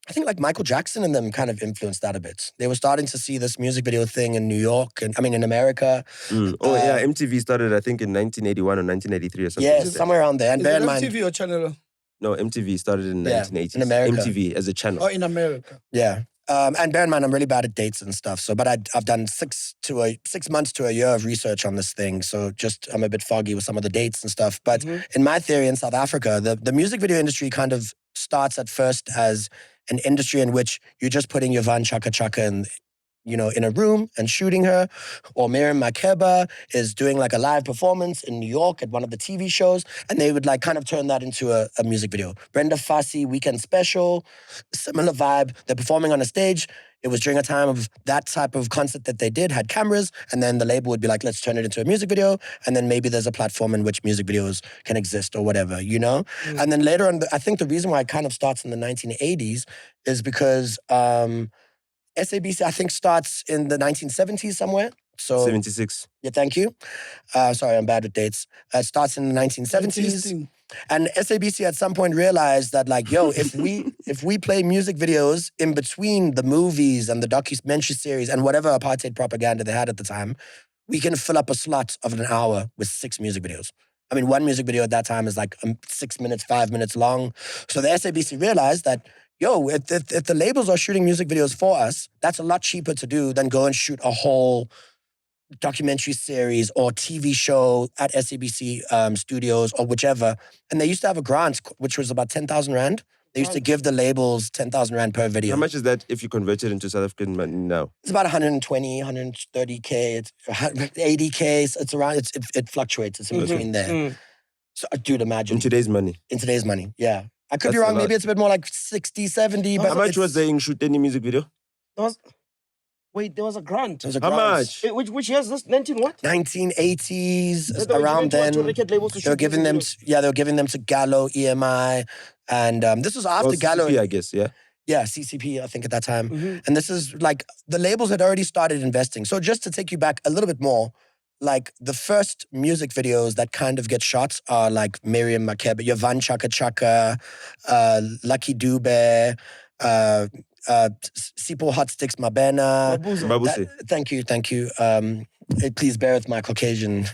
I think like Michael Jackson and them kind of influenced that a bit. They were starting to see this music video thing in New York and in America. Oh, yeah. MTV started, I think, in 1981 or 1983 or something. Yeah, like that. somewhere around there. And Is bear it in mind, MTV or Channel? No, MTV started in Yeah, 1980s. in America. MTV as a channel. Or in America? yeah. And bear in mind, I'm really bad at dates and stuff. So, but I've done 6 months to a year of research on this thing. So I'm a bit foggy with some of the dates and stuff. But in my theory in South Africa, the music video industry kind of starts at first as an industry in which you're just putting your Van Chaka Chaka in a room and shooting her, or Miriam Makeba is doing like a live performance in New York at one of the TV shows, and they would like kind of turn that into a music video. Brenda Fassie, Weekend Special, similar vibe. They're performing on a stage. It was during a time of that type of concert that they did, had cameras, and then the label would be like, let's turn it into a music video, and then maybe there's a platform in which music videos can exist or whatever, And then later on, I think the reason why it kind of starts in the 1980s is because SABC, I think, starts in the 1970s somewhere. So 76. yeah, thank you. Sorry, I'm bad with dates. It starts in the 1970s. And SABC at some point realized that, like, yo, if we play music videos in between the movies and the documentary series and whatever apartheid propaganda they had at the time, we can fill up a slot of an hour with 6 music videos. I mean, one music video at that time is like 6 minutes, 5 minutes long. So the SABC realized that, yo, if the labels are shooting music videos for us, that's a lot cheaper to do than go and shoot a whole documentary series or TV show at SABC studios or whichever. And they used to have a grant, which was about 10,000 Rand. They used to give the labels 10,000 Rand per video. How much is that if you convert it into South African money now? It's about 120, 130K, it's 80K. It's around, it fluctuates. It's in between there. So, dude, imagine. In today's money. In today's money, yeah. I could That's be a wrong. lot. Maybe it's a bit more like 60, 70. But How much was there in shoot any music video? There was a grant. There was a How grant. much? Which year is this? 19 what? 1980s, They were around giving to then. record labels to They were shoot giving them, music they were giving them to Gallo, EMI, And this was after Well, Gallo. CCP, I guess, yeah. Yeah, CCP, I think at that time. And this is like, the labels had already started investing. So just to take you back a little bit more, like the first music videos that kind of get shot are like Miriam Makeba, Yavan Chaka Chaka, Lucky Dube, Sipo Hot Sticks Mabena. Babuse. Thank you. Please bear with my Caucasian,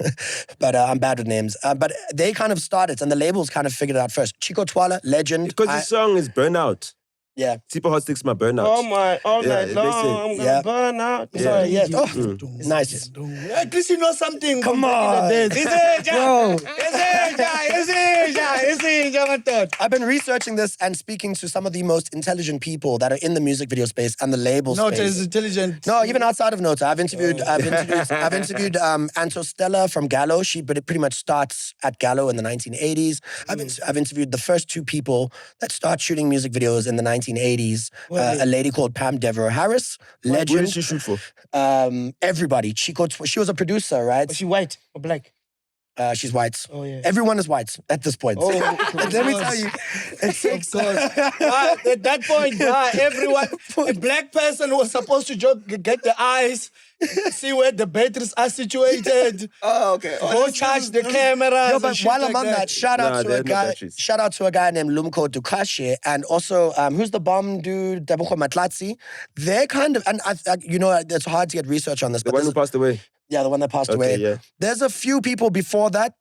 but I'm bad with names. But they kind of started, and the labels kind of figured it out first. Chico Twala, legend. Because the song is Burnout. Yeah. Super Hot Sticks, my Burnout. All night Yeah, long, I'm gonna burn out. Yeah. Sorry, yes. Oh, nice. At least you know something. Come on. Bro. I've been researching this and speaking to some of the most intelligent people that are in the music video space and the label Not space. as intelligent. No, even outside of Nota. I've interviewed Anto Stella from Gallo. She pretty much starts at Gallo in the 1980s. I've interviewed the first two people that start shooting music videos in the 1980s. A lady called Pam Devereaux Harris, legend. Where did she shoot for? Everybody. She was a producer, right? Was she white or black? She's white. Oh, yeah. Everyone is white at this point. Oh, Let me tell you. It takes... At that point, everyone, a black person was supposed to get the eyes, see where the batteries are situated. Oh, okay. Go charge the cameras. Yo, but while I'm on that, shout out to a guy named Lumko Dukashe, and also who's the bomb dude, Dabuko Matlatsi. They're kind of, and it's hard to get research on this. The but one who passed away. Yeah, the one that passed away. Yeah. There's a few people before that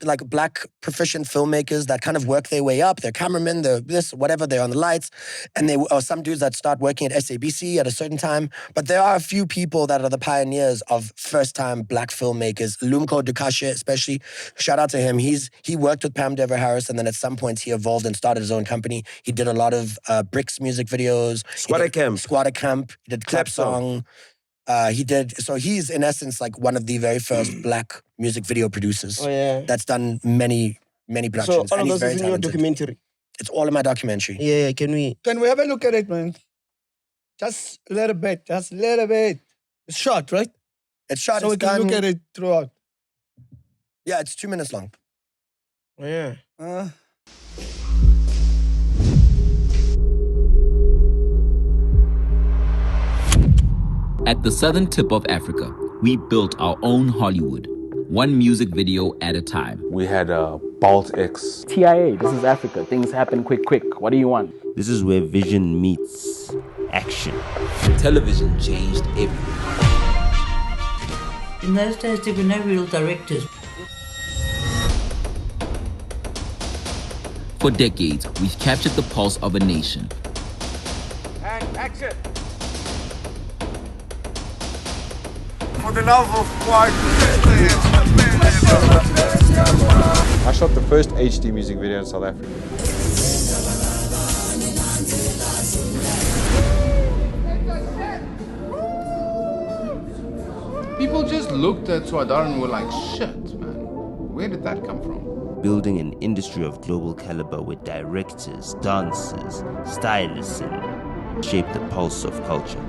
like black proficient filmmakers that kind of work their way up. They're cameramen, they're this, whatever, they're on the lights. And or some dudes that start working at SABC at a certain time. But there are a few people that are the pioneers of first-time black filmmakers. Lumko Dukashe especially, shout out to him. He worked with Pam Devereaux Harris, and then at some points he evolved and started his own company. He did a lot of Bricks music videos. Squatter Camp. He did Clap Song. He's in essence like one of the very first black music video producers. Oh, yeah. That's done many productions. So all and of he's those very is in your talented. documentary? It's all in my documentary. Yeah, can we have a look at it, man? Just a little bit. It's short, right? It's shot. So we can look at it throughout. Yeah, it's 2 minutes long. Oh, yeah. At the southern tip of Africa, we built our own Hollywood, one music video at a time. We had Bolt X. TIA, this is Africa. Things happen quick. What do you want? This is where vision meets action. Television changed everything. In those days, there were no real directors. For decades, we've captured the pulse of a nation. And action! For the love of God. I shot the first HD music video in South Africa. People just looked at Swadar and were like, shit, man, where did that come from? Building an industry of global caliber where directors, dancers, stylists shape the pulse of culture.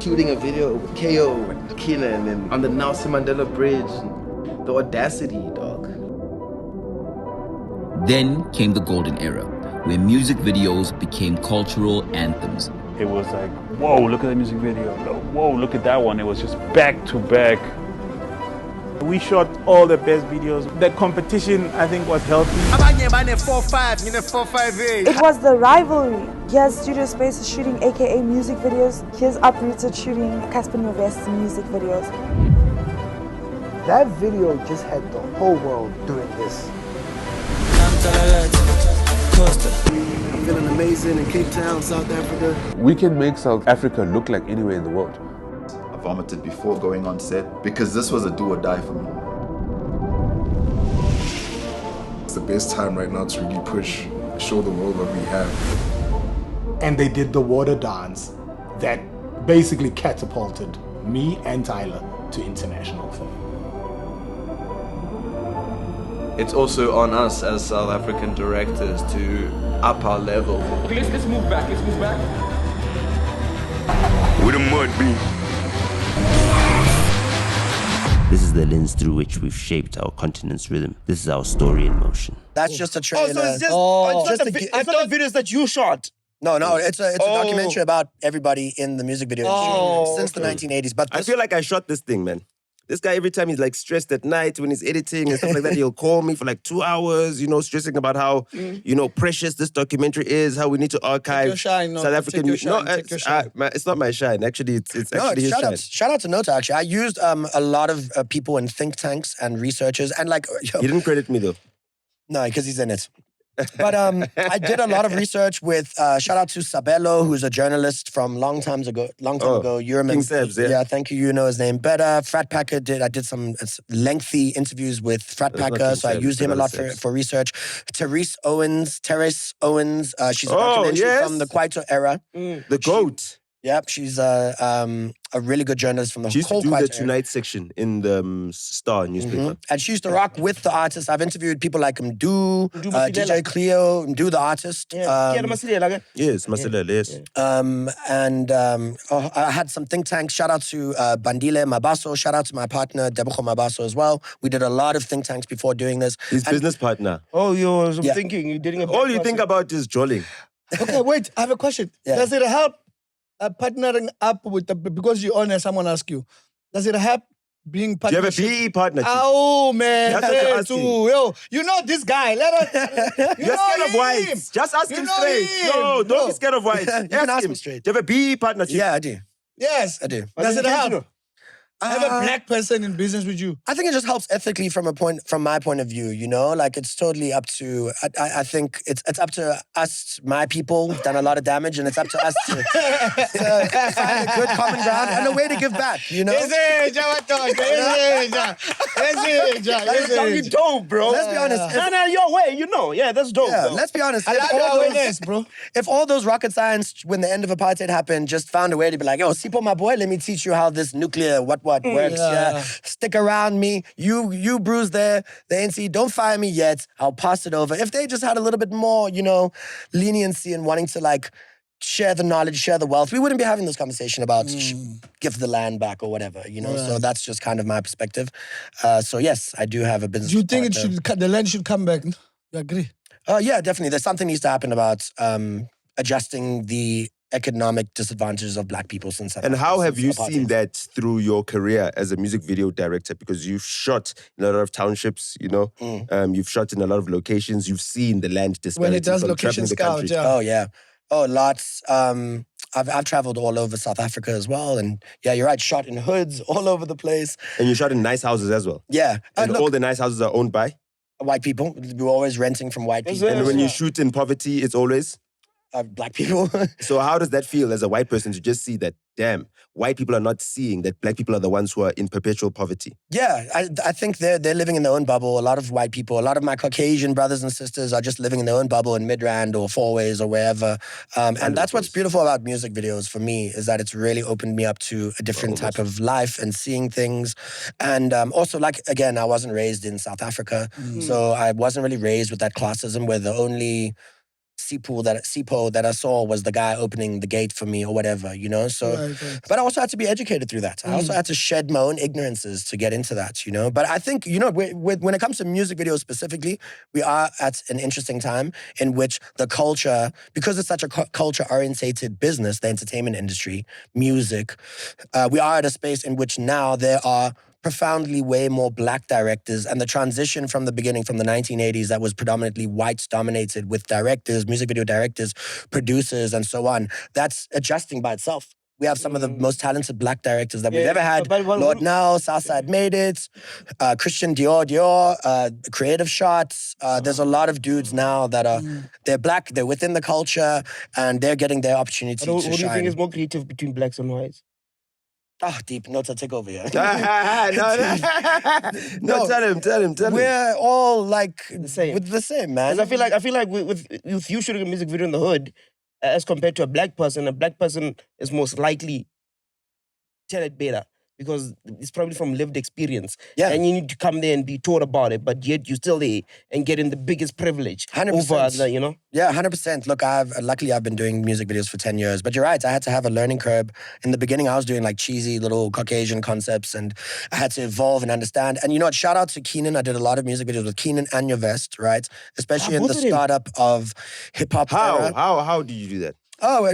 Shooting a video with KO and Kila and then on the Nelson Mandela Bridge. The audacity, dog. Then came the golden era, where music videos became cultural anthems. It was like, whoa, look at the music video. Whoa, look at that one. It was just back to back. We shot all the best videos. The competition, I think, was healthy. It was the rivalry. Here's Studio Space shooting AKA music videos. Here's Uprooted shooting Casper Nyovest music videos. That video just had the whole world doing this. I'm feeling amazing in Cape Town, South Africa. We can make South Africa look like anywhere in the world. I vomited before going on set because this was a do or die for me. It's the best time right now to really push, show the world what we have. And they did the water dance that basically catapulted me and Tyler to international fame. It's also on us as South African directors to up our level. Okay, let's move back. With a mud beat. This is the lens through which we've shaped our continent's rhythm. This is our story in motion. That's just a trailer. So it's just, it's not the videos that you shot. No, it's a documentary about everybody in the music video industry since the 1980s. But I feel like I shot this thing, man. This guy, every time he's like stressed at night when he's editing and stuff like that, he'll call me for like 2 hours, stressing about how, precious this documentary is, how we need to archive South African music. No, it's not my shine. Actually, it's actually his shine. Shout out to Nota, actually. I used a lot of people in think tanks and researchers and like... He didn't credit me though. No, because he's in it. But I did a lot of research with shout out to Sabelo, who's a journalist from long time ago. You remember? King Sebs, yeah. Yeah, thank you. You know his name better. Frat Packer I did some lengthy interviews with Frat Packer, so I used him a lot for research. Terese Owens, she's a documentary from the Kwaito era. The GOAT. Yep, she's a really good journalist from the she used whole to do the era. Tonight section in the Star newspaper. And she used to rock with the artists. I've interviewed people like Mdu, DJ Cleo, Mdu the artist. Yes, Mashabela, yes. I had some think tanks. Shout out to Bandile Mabaso. Shout out to my partner, Debucho Mabaso as well. We did a lot of think tanks before doing this. His business partner. I'm thinking you're doing all you think about is jolling. Okay, wait, I have a question. Yeah. Does it help partnering up with because you own someone ask you, does it help being partnership? Do you have a PE partner? Oh man, that's what you're asking. Yo, you know this guy. Let us. You're scared of whites. Just ask him straight. No, don't be scared of whites. You can ask him straight. Do you have a PE partnership? Yeah, I do. Yes, I do. Does it help? I have a black person in business with you. I think it just helps ethically from my point of view, like it's totally up to, I think it's up to us, my people, who've done a lot of damage, and it's up to us to find a good common ground and a way to give back, That's dope, bro. Let's be honest. No, your way, Yeah, that's dope. Yeah, bro. let's be honest. I like your awareness, bro. If all those rocket science, when the end of apartheid happened, just found a way to be like, yo, Sipo, my boy, let me teach you how this nuclear what works. Yeah. Stick around me. You bruise there. The ANC, don't fire me yet. I'll pass it over. If they just had a little bit more, leniency and wanting to like share the knowledge, share the wealth, we wouldn't be having this conversation about give the land back or whatever, Right. So that's just kind of my perspective. So yes, I do have a business. Do you think the land should come back? You agree? Yeah, definitely. There's something needs to happen about adjusting the economic disadvantages of black people since. And how have you seen that through your career as a music video director? Because you've shot in a lot of townships, you've shot in a lot of locations. You've seen the land disparity. When it does location scout, yeah. Oh yeah. Oh, lots. I've traveled all over South Africa as well, and yeah, you're right. Shot in hoods all over the place. And you shot in nice houses as well. Yeah, and all the nice houses are owned by white people. We're always renting from white people. And when you shoot in poverty, it's always black people. So how does that feel as a white person to just see that, damn, white people are not seeing that black people are the ones who are in perpetual poverty? Yeah, I think they're living in their own bubble. A lot of white people, a lot of my Caucasian brothers and sisters are just living in their own bubble in Midrand or Fourways or wherever. And that's what's beautiful about music videos for me, is that it's really opened me up to a different type of life and seeing things. And also, like, again, I wasn't raised in South Africa. So I wasn't really raised with that classism where the only Sipo that I saw was the guy opening the gate for me or whatever, So, right. But I also had to be educated through that. I also had to shed my own ignorances to get into that, But I think, when it comes to music videos specifically, we are at an interesting time in which the culture, because it's such a culture-orientated business, the entertainment industry, music, we are at a space in which now there are profoundly way more black directors, and the transition from the beginning, from the 1980s, that was predominantly whites dominated with directors, music video directors, producers, and so on, that's adjusting by itself. We have some of the most talented black directors that we've ever had. Lord Now, Southside Made It, Christian Dior, Creative Shots. There's a lot of dudes now that are, they're black, they're within the culture, and they're getting their opportunity to shine. What do you think is more creative between blacks and whites? Oh, deep. No, to take over here. No, tell him. We're all like the same. With the same, man. I feel like with you shooting a music video in the hood, as compared to a black person is most likely tell it better. because it's probably from lived experience. Yeah. And you need to come there and be taught about it, but yet you're still there and getting the biggest privilege 100%. over the, you know? Yeah, 100%. Look, luckily I've been doing music videos for 10 years, but you're right. I had to have a learning curve. In the beginning, I was doing like cheesy little Caucasian concepts, and I had to evolve and understand. And you know what? Shout out to Keenan. I did a lot of music videos with Keenan and Your Vest, right? Especially in the both of them. startup of hip hop era. How do you do that? Oh,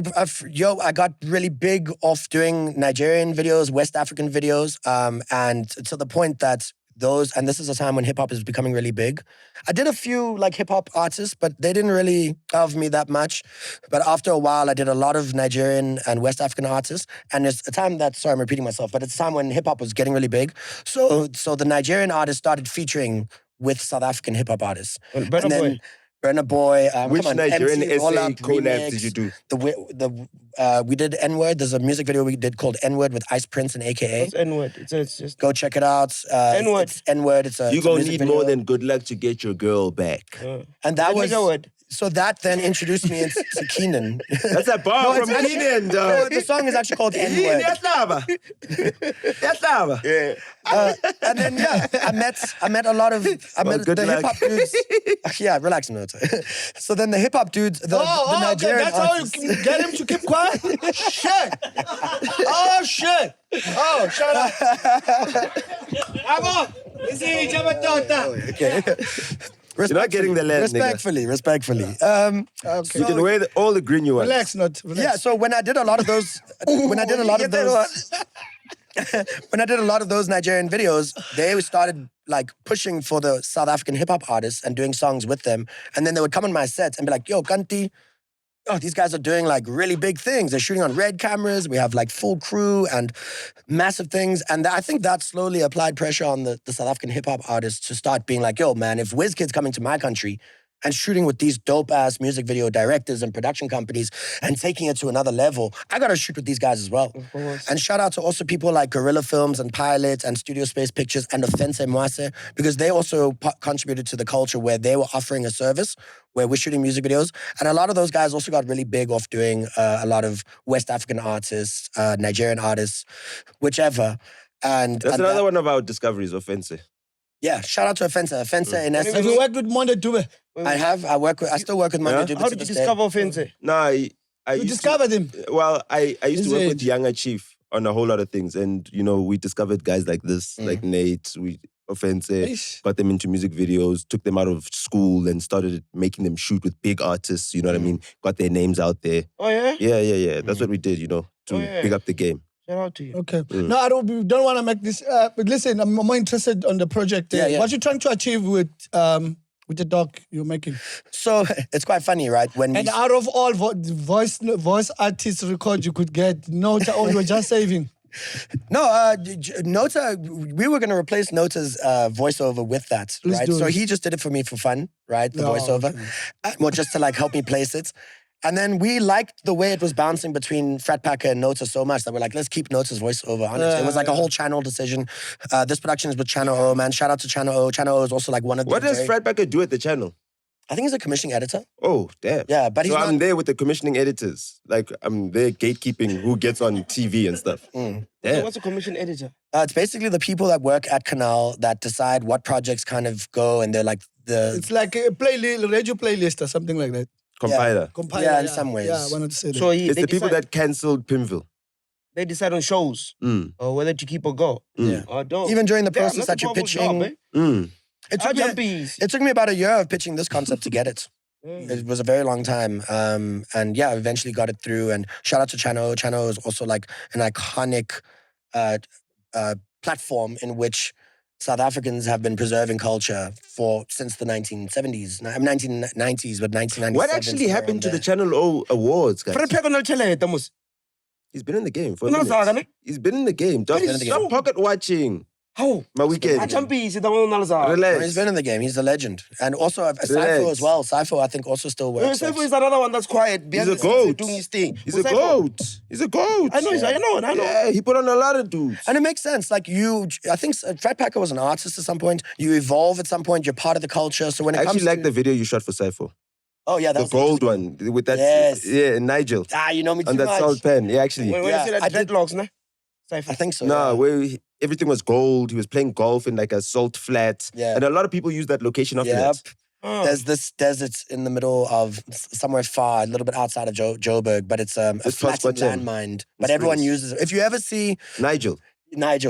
I got really big off doing Nigerian videos, West African videos, and to the point that and this is a time when hip hop is becoming really big. I did a few like hip hop artists, but they didn't really love me that much. But after a while, I did a lot of Nigerian and West African artists. And it's a time that, sorry, I'm repeating myself, but it's a time when hip hop was getting really big. So the Nigerian artists started featuring with South African hip hop artists. Burna Boy. Burna Boy. Which Nigerian MC Roll SA Up, collab Remix. did you do? We did N-Word. There's a music video we did called N-Word with Ice Prince and AKA. What's N-Word? It's just... Go check it out. N-Word. It's N-Word. You're going to need more than good luck to get your girl back. And that was... Word. So that then introduced me to Keenan. That's a bar from Keenan, dog. The song is actually called N-Word. Yeah. And then I met a lot of the hip hop dudes. Yeah, relax, Nota. So then the hip hop dudes, the Nigerian that's how you artists. get him to keep quiet? Shit! Oh, shit! Oh, shut up! Okay. You're not getting the land, Respectfully. Okay. You can wear all the green you want. Relax, not relax. Yeah, so when I did a lot of those, when I did a lot of those Nigerian videos, they started like pushing for the South African hip hop artists and doing songs with them. And then they would come on my sets and be like, yo, Kanti, these guys are doing like really big things. They're shooting on red cameras. We have like full crew and massive things. And I think that slowly applied pressure on the South African hip hop artists to start being like, yo, man, if WizKid's coming to my country and shooting with these dope-ass music video directors and production companies and taking it to another level, I gotta shoot with these guys as well. And shout out to also people like Guerrilla Films and Pilot and Studio Space Pictures and Offense Mwase, because they also contributed to the culture where they were offering a service where we're shooting music videos. And a lot of those guys also got really big off doing a lot of West African artists, Nigerian artists, whichever. That's another one of our discoveries, Offense. Yeah, shout out to Offense. Offense in essence. Have you worked with Monde Dube? I have. I still work with Monde Dube. How did you discover Offense? No, I discovered him. Well, I used to work with Younger Chief on a whole lot of things. And, you know, we discovered guys like this, like Nate, Offense, got them into music videos, took them out of school and started making them shoot with big artists, you know what I mean? Got their names out there. Oh, yeah? Yeah. That's what we did, you know, to pick up the game. Shout out to you. Okay. No, I don't want to make this. But listen, I'm more interested on the project. What you trying to achieve with the doc you're making? So it's quite funny, right? Out of all voice artists record you could get, Nota, you were just saving. No, Nota, we were going to replace Nota's voiceover with that, right? So he just did it for me for fun, right? The voiceover. Well, just to like help me place it. And then we liked the way it was bouncing between Frat Packer and Nota so much that we're like, let's keep Nota's voiceover on it. It was like a whole channel decision. This production is with Channel O, man. Shout out to Channel O. Channel O is also like one of the... What does Frat Packer do at the channel? I think he's a commissioning editor. Oh, damn. Yeah, but he's I'm there with the commissioning editors. Like, I'm there gatekeeping who gets on TV and stuff. So what's a commission editor? It's basically the people that work at Canal that decide what projects kind of go, and they're like the... It's like a radio playlist or something like that. Compiler. Yeah, in some ways. Yeah, I wanted to say that. So it's the people that cancelled Pimville. They decide on shows or whether to keep or go. Yeah. Or don't. Even during the process that you're pitching... It took me about a year of pitching this concept to get it. It was a very long time. And yeah, eventually got it through. And shout out to Chano. Chano is also like an iconic platform in which South Africans have been preserving culture since the 1970s, 1990s, but 1997. What actually happened to the Channel O Awards, guys? He's been in the game for a minute. He's been in the game. Stop pocket watching. How? My weekend. Relax. He's been in the game. He's a legend. And also Saifo as well. Saifo, I think, also still works. Saifo is another one that's quiet. He's a goat. Doing his thing. He's a goat. He's a goat. I know. I know. Yeah, he put on a lot of dudes. And it makes sense. Like I think Frat Packer was an artist at some point. You evolve at some point. You're part of the culture. So when it comes to... I actually like the video you shot for Saifo. Oh, yeah. The gold one. With that... Yes. Yeah, Nigel. You know me too on that much. salt pen. Yeah, actually. When you say that dreadlocks, nah? I think so. No, yeah. where everything was gold. He was playing golf in like a salt flat. Yeah. And a lot of people use that location after Yep. that. There's this desert in the middle of somewhere far, a little bit outside of Joburg, but it's a It's flattened Pasquachel. landmine. But everyone uses it. If you ever see Nigel,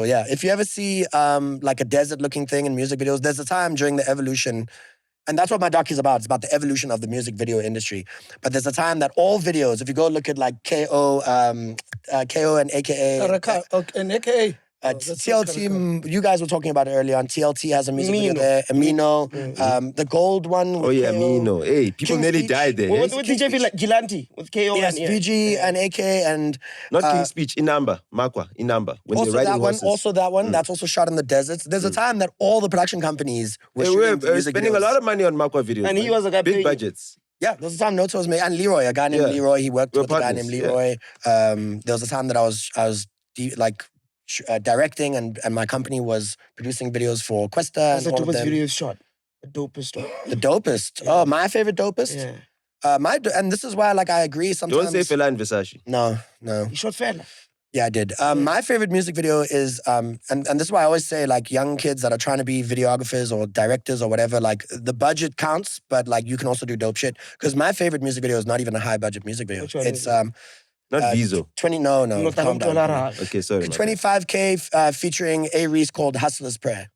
yeah. If you ever see like a desert-looking thing in music videos, there's a time during the evolution, and that's what my doc is about. It's about the evolution of the music video industry. But there's a time that all videos, if you go look at like KO and AKA, and AKA. TLT, you guys were talking about it earlier on. TLT has a music video there. Amino, the gold one. Oh yeah, Amino. Hey, people King's nearly Speech. died there. With DJ like Gilanti, with KO Yes, and VG and AK and Not King's Speech, Inamba, Makwa, Inamba. When also they're riding that one. horses. Also that one. That's also shot in the deserts. There's a time that all the production companies were They shooting were music spending videos. a lot of money on Makwa videos. And he man. was a guy big paying- budgets. Yeah, there was a time Noto was made, and Leroy, a guy named Leroy. He worked We're with a guy partners, named Leroy. There was a time that I was directing, and my company was producing videos for Questa. That's and the all of dopest them. video shot. The dopest one. The dopest. Oh, my favorite dopest. Yeah. And this is why, like, I agree. Sometimes Don't say Fela and Versace. No. You shot Fela. Yeah, I did. My favorite music video is, and this is why I always say, like, young kids that are trying to be videographers or directors or whatever, like, the budget counts, but, like, you can also do dope shit. Because my favorite music video is not even a high-budget music video. Which one It's, Not Vizo. 20, no, calm down. Okay, sorry. 25K featuring A. Reese called Hustler's Prayer.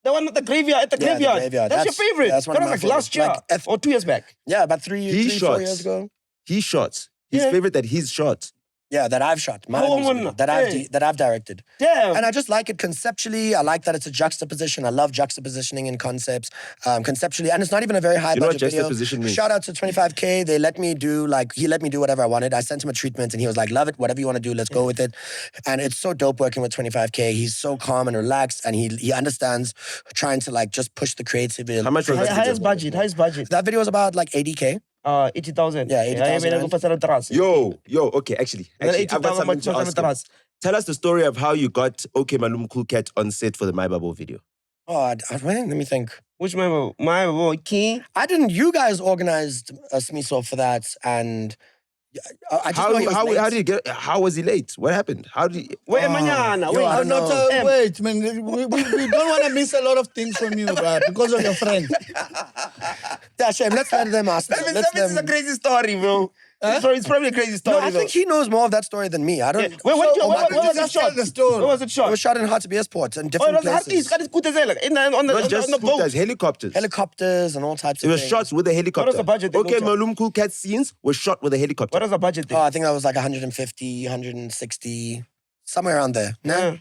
The one at the graveyard. At the Yeah, the graveyard. graveyard. That's your favorite. That's one that of was my like last year favorites. or 2 years back. Yeah, about 4 shots. years ago. He shot. His favorite that he's shot. Yeah, that I've shot. My Oh, music no. video, that I've directed. Damn. And I just like it conceptually. I like that it's a juxtaposition. I love juxtapositioning in concepts, conceptually. And it's not even a very high You know what budget video. juxtaposition means? Shout out to 25K. He let me do whatever I wanted. I sent him a treatment and he was like, love it, whatever you want to do, let's go with it. And it's so dope working with 25K. He's so calm and relaxed and he understands trying to like just push the creativity. How much was that video? Highest budget. That video was about like 80K. 80,000. Yeah, 80,000. Yo, okay, actually, I've got something to ask you. Tell us the story of how you got OK Malum Cool Cat on set for the My Babo video. Oh, let me think. Which My Babo? Key? I didn't. You guys organized a Smiso for that, and I just know he was late. How did he get? How was he late? What happened? How did? Wait, mañana. Wait, I don't know. Wait, man. We don't want to miss a lot of things from you, bro, because of your friend. Yeah, shame. Let's let them ask. That is a crazy story, bro. It's probably a crazy story. No, I think he knows more of that story than me. I don't. Wait, where was it shot? The story. Where was it shot? It was shot in Hartbees Airport and Oh, different it was places. Not just on the boat. scooters, helicopters. Helicopters and all types It of was things. shot with a helicopter. What was the budget? OK Malum Cool Cat scenes were shot with a helicopter. What was the budget Oh, I think that was like 150, 160, somewhere around there. No?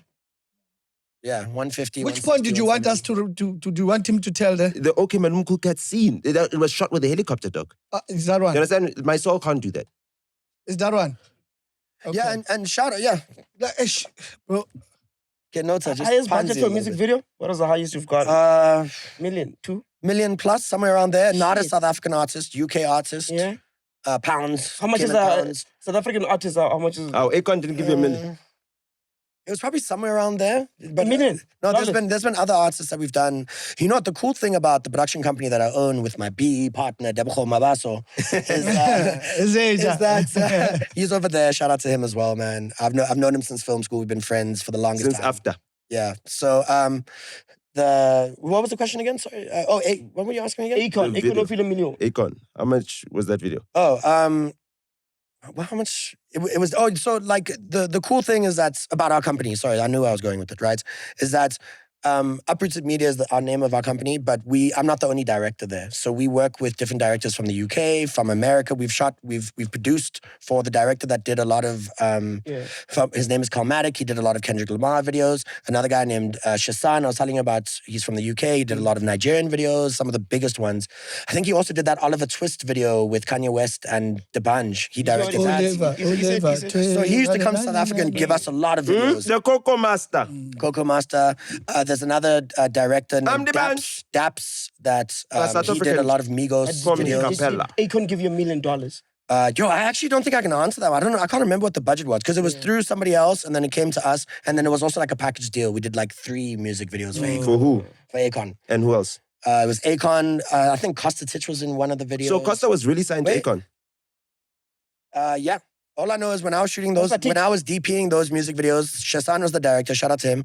Yeah, 150. Which point did you want us to do? You want him to tell The OK Malum Cool Cat scene. It was shot with a helicopter, dog. Is that one? You understand? My soul can't do that. Is that one? Okay. Yeah, and shout out, yeah. Bro. Get notes. Just Highest budget pansy for a a music little video? What was the highest you've got? bit. Million, 2? Million plus, somewhere around there. Not a Shit. South African artist, UK artist. Yeah. Pounds. How much is Cayman a South African artist? How much is? Oh, Akon didn't give you a million. It was probably somewhere around there. But A million? No, there's been other artists that we've done. You know what? The cool thing about the production company that I own with my BE partner, Debukho Mabaso, is that he's over there. Shout out to him as well, man. I've known him since film school. We've been friends for the longest Since time. after. Yeah. So what was the question again? Sorry. What were you asking me again? Akon. Akon don't feel a million. Akon. How much was that video? Well, how much? It was. Oh, so like the cool thing is that about our company. Sorry, I knew I was going with it. Right? Is that Uprooted Media is our name of our company, but I'm not the only director there. So we work with different directors from the UK, from America. We've produced for the director that did a lot of. His name is Calmatic. He did a lot of Kendrick Lamar videos. Another guy named Shasan. I was telling you about. He's from the UK. He did a lot of Nigerian videos, some of the biggest ones. I think he also did that Oliver Twist video with Kanye West and D'banj. He directed that. So he used to come to South Africa and give us a lot of videos. The Coco Master. Coco Master. There's another director named D'banj. Daps that South he did a African. lot of Migos videos. Did Akon give you $1 million? I actually don't think I can answer that one. I don't know. I can't remember what the budget was because it was through somebody else and then it came to us and then it was also like a package deal. We did like 3 music videos for Akon. For who? For Akon. And who else? It was Akon. I think Costa Titch was in one of the videos. So Costa was really signed to Akon? Yeah. All I know is when I was shooting those, when I was DPing those music videos, Shasan was the director. Shout out to him.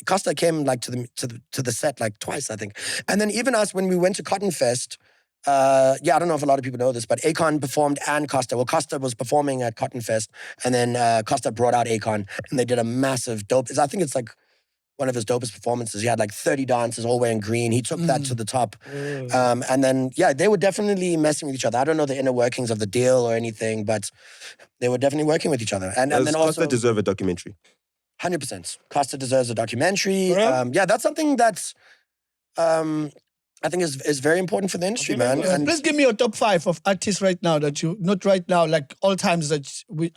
Costa came like to the set like twice, I think. And then even us when we went to Cotton Fest. I don't know if a lot of people know this, but Akon performed and Costa. Well, Costa was performing at Cotton Fest, and then Costa brought out Akon, and they did a massive dope. I think it's like one of his dopest performances. He had like 30 dancers all wearing green. He took that to the top. And then, they were definitely messing with each other. I don't know the inner workings of the deal or anything, but they were definitely working with each other. And then also... Costa deserve a documentary. 100%. Costa deserves a documentary. Really? That's something that's... I think is very important for the industry, man. And please give me your top 5 of artists right now that you, not right now, like all times that we,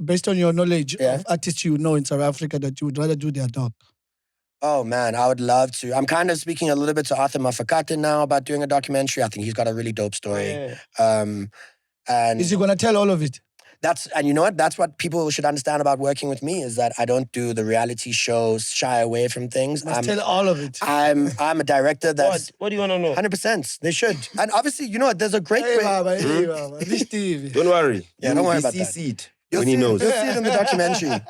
based on your knowledge of artists you know in South Africa that you would rather do their doc. Oh man, I would love to. I'm kind of speaking a little bit to Arthur Mafakate now about doing a documentary. I think he's got a really dope story. And is he gonna tell all of it? And you know what? That's what people should understand about working with me is that I don't do the reality shows, shy away from things. Must tell all of it. I'm a director that's... What do you want to know? 100%. They should. And obviously, you know what? There's a great... This TV. Don't worry. Yeah, don't worry about that. When he knows. You'll see it in the documentary.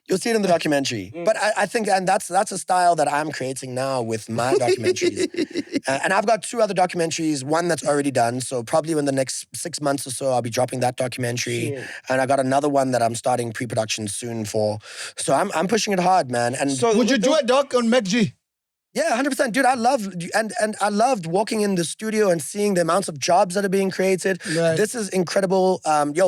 You'll see it in the documentary. But I think, and that's a style that I'm creating now with my documentaries. And I've got 2 other documentaries, one that's already done. So probably in the next 6 months or so, I'll be dropping that documentary. Shit. And I got another one that I'm starting pre-production soon for. So I'm pushing it hard, man. And so would you do a doc on MacG? Yeah, 100%. Dude, I love, and I loved walking in the studio and seeing the amounts of jobs that are being created. Right. This is incredible.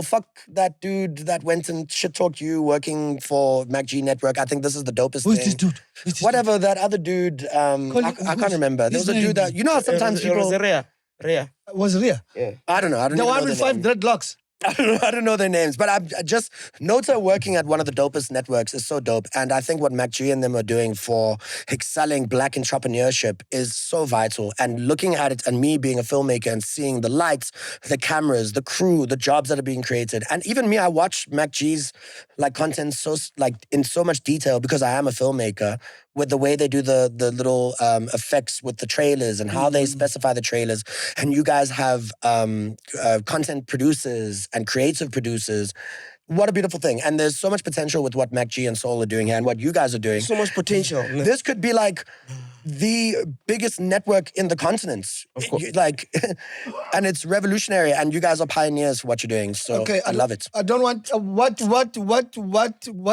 Fuck that dude that went and shit-talked you working for MacG Network. I think this is the dopest thing. Who's this dude? Whatever, that other dude, I can't remember. There was a dude that, you know how sometimes people... Rhea. Was Rhea? Yeah. I don't know. I don't The even one know with their 5 name. dreadlocks. I don't know their names, but I just Nota working at one of the dopest networks is so dope. And I think what MacG and them are doing for excelling Black entrepreneurship is so vital. And looking at it and me being a filmmaker and seeing the lights, the cameras, the crew, the jobs that are being created. And even me, I watch MacG's content in so much detail because I am a filmmaker with the way they do the little effects with the trailers and how they specify the trailers. And you guys have content producers and creative producers. What a beautiful thing. And there's so much potential with what MacG and Soul are doing here and what you guys are doing. So much potential. This could be like the biggest network in the continents. Of course. And it's revolutionary and you guys are pioneers for what you're doing. So I love it. I don't want, what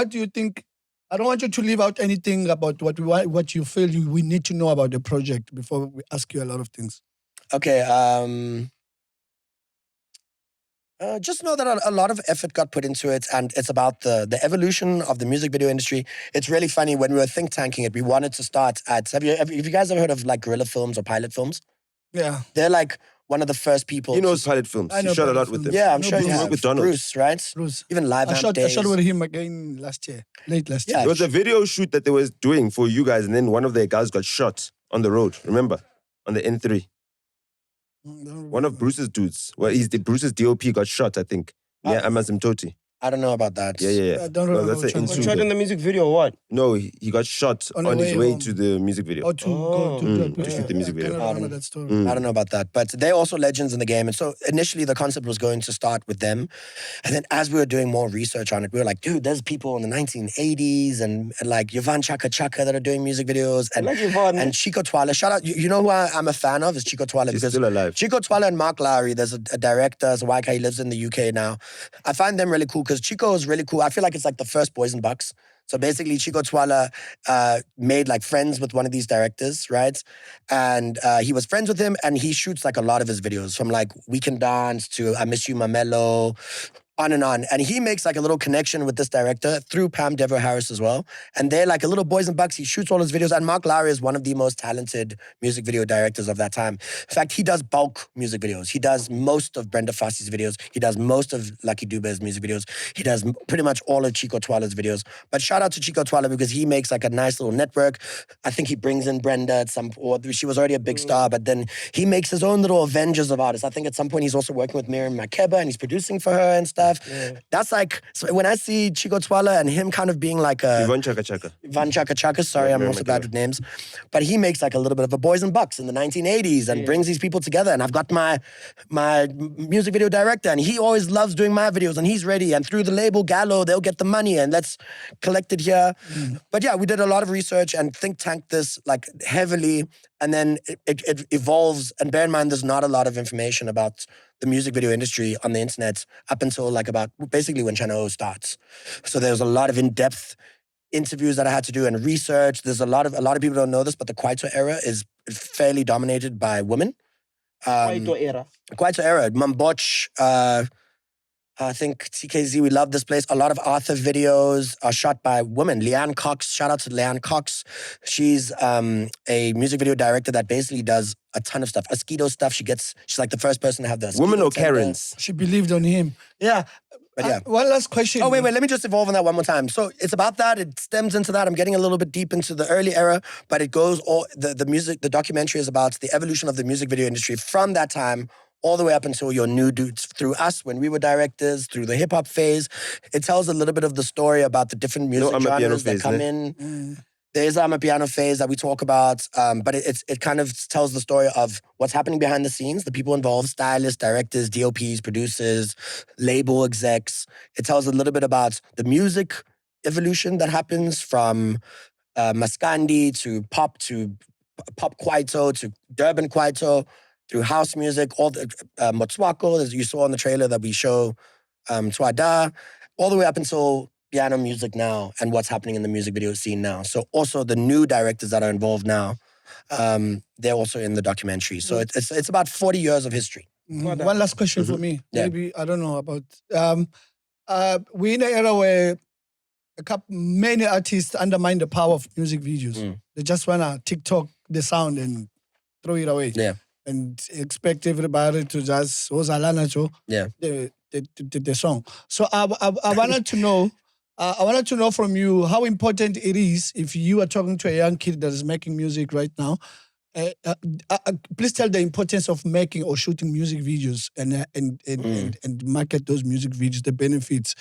do you think? I don't want you to leave out anything about what you feel we need to know about the project before we ask you a lot of things. Okay, just know that a lot of effort got put into it and it's about the evolution of the music video industry. It's really funny, when we were think tanking it, we wanted to start at, have you guys ever heard of Guerrilla Films or Pilot Films? Yeah. They're one of the first people. He knows Pilot Films. He shot a lot with them. Yeah, I'm sure you have. With Donald. Bruce, right? Bruce. Even Live Amp I days. shot with him again late last year. There was a video shoot that they was doing for you guys and then one of their guys got shot on the road, remember? On the N3. One of Bruce's dudes. Well, Bruce's DOP got shot, I think. Yeah, Amazimptoti. I don't know about that. Yeah. I don't remember. That's an Was shot in the music video or what? No, he got shot on his way to the music video. Or to go to shoot the music video. I remember that story. I don't know about that. But they're also legends in the game. And so initially the concept was going to start with them. And then as we were doing more research on it, we were like, dude, there's people in the 1980s and like Yvonne Chaka Chaka that are doing music videos. And, and Chico Twala. Shout out, you know who I'm a fan of? Is Chico Twala. He's still alive. Chico Twala and Mark Lowry, there's a director, there's a white guy, he lives in the UK now. I find them really cool because Chico is really cool. I feel like it's like the first Boys and Bucks. So basically, Chico Twala made friends with one of these directors, right? And he was friends with him, and he shoots a lot of his videos, from We Can Dance to I Miss You Mamelo, on and on. And he makes a little connection with this director through Pam Dever Harris as well. And they're a little Boys and Bucks. He shoots all his videos. And Mark Lowry is one of the most talented music video directors of that time. In fact, he does bulk music videos. He does most of Brenda Fossey's videos. He does most of Lucky Dube's music videos. He does pretty much all of Chico Twala's videos. But shout out to Chico Twala because he makes a nice little network. I think he brings in Brenda at some point. She was already a big star, but then he makes his own little Avengers of artists. I think at some point he's also working with Miriam Makeba and he's producing for her and stuff. stuff. That's like, so when I see Chico Twala and him kind of being like a... Yvonne Chaka Chaka. Yvonne Chaka Chaka, sorry, I'm also bad with names. But he makes like a little bit of a Boys and Bucks in the 1980s and brings these people together. And I've got my music video director, and he always loves doing my videos, and he's ready. And through the label Gallo, they'll get the money, and let's collect it here. But yeah, we did a lot of research and think tanked this like heavily, and then it evolves. And bear in mind, there's not a lot of information about the music video industry on the internet up until like about basically when Channel O starts. So there's a lot of in-depth interviews that I had to do and research. There's a lot of people don't know this, but the Kwaito era is fairly dominated by women. Kwaito era. Kwaito era. Mamboch, I think TKZ, we love this place. A lot of Arthur videos are shot by women. Leanne Cox, shout out to Leanne Cox. She's a music video director that basically does a ton of stuff. Askedo stuff, she's like the first person to have the Women or Karens? She believed on him. Yeah. But yeah. One last question. Oh, wait, let me just evolve on that one more time. So it's about that. It stems into that. I'm getting a little bit deep into the early era, but it goes all, the documentary is about the evolution of the music video industry from that time all the way up until your new dudes, through us when we were directors, through the hip hop phase. It tells a little bit of the story about the different music genres that come in. There's the Amapiano phase that we talk about, but it kind of tells the story of what's happening behind the scenes, the people involved, stylists, directors, DOPs, producers, label execs. It tells a little bit about the music evolution that happens from Maskandi to pop Kwaito to Durban Kwaito, through house music, all the Motswako, as you saw in the trailer that we show, Twada, all the way up until piano music now and what's happening in the music video scene now. So also the new directors that are involved now, they're also in the documentary. So it's about 40 years of history. One last question for me. Maybe, I don't know about... we're in an era where many artists undermine the power of music videos. They just want to TikTok the sound and throw it away. Yeah. And expect everybody to just the song. So I wanted to know, from you how important it is if you are talking to a young kid that is making music right now. Please tell the importance of making or shooting music videos and market those music videos, the benefits,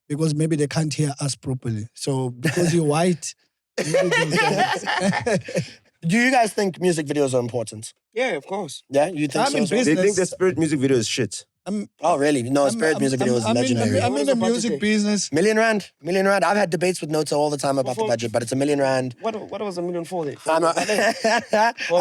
because maybe they can't hear us properly. So because you're white. Do you guys think music videos are important? Yeah, of course. Yeah, you think so? They think the Spirit music video is shit. Oh, really? No, Spirit music video is legendary. I'm in the music business. $1 million. $1 million. I've had debates with Nota all the time about the budget, but it's $1 million. What was $1 million for? I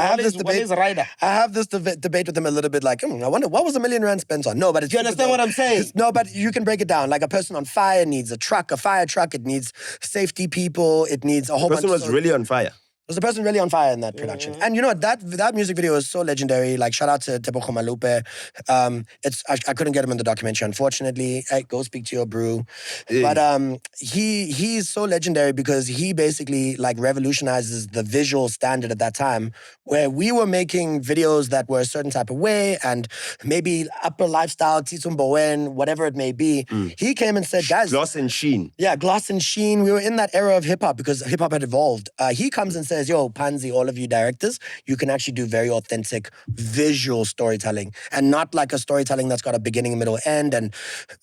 have this debate with him a little bit like, I wonder, what was $1 million spent on? No, but it's... Do you understand what I'm saying? No, but you can break it down. Like a person on fire needs a fire truck. It needs safety people. It needs a whole bunch of... The person was really on fire. Was the person really on fire in that production? And you know what? That music video is so legendary. Like, shout out to Tebogo Malupe. I couldn't get him in the documentary, unfortunately. Hey, go speak to your brew. Yeah. But he's so legendary because he basically like revolutionizes the visual standard at that time, where we were making videos that were a certain type of way and maybe upper lifestyle, Titsumbowen, whatever it may be. He came and said, guys... Gloss and sheen. Yeah, gloss and sheen. We were in that era of hip-hop because hip-hop had evolved. He comes and says, yo, Panzi, all of you directors, you can actually do very authentic visual storytelling and not like a storytelling that's got a beginning, middle, end and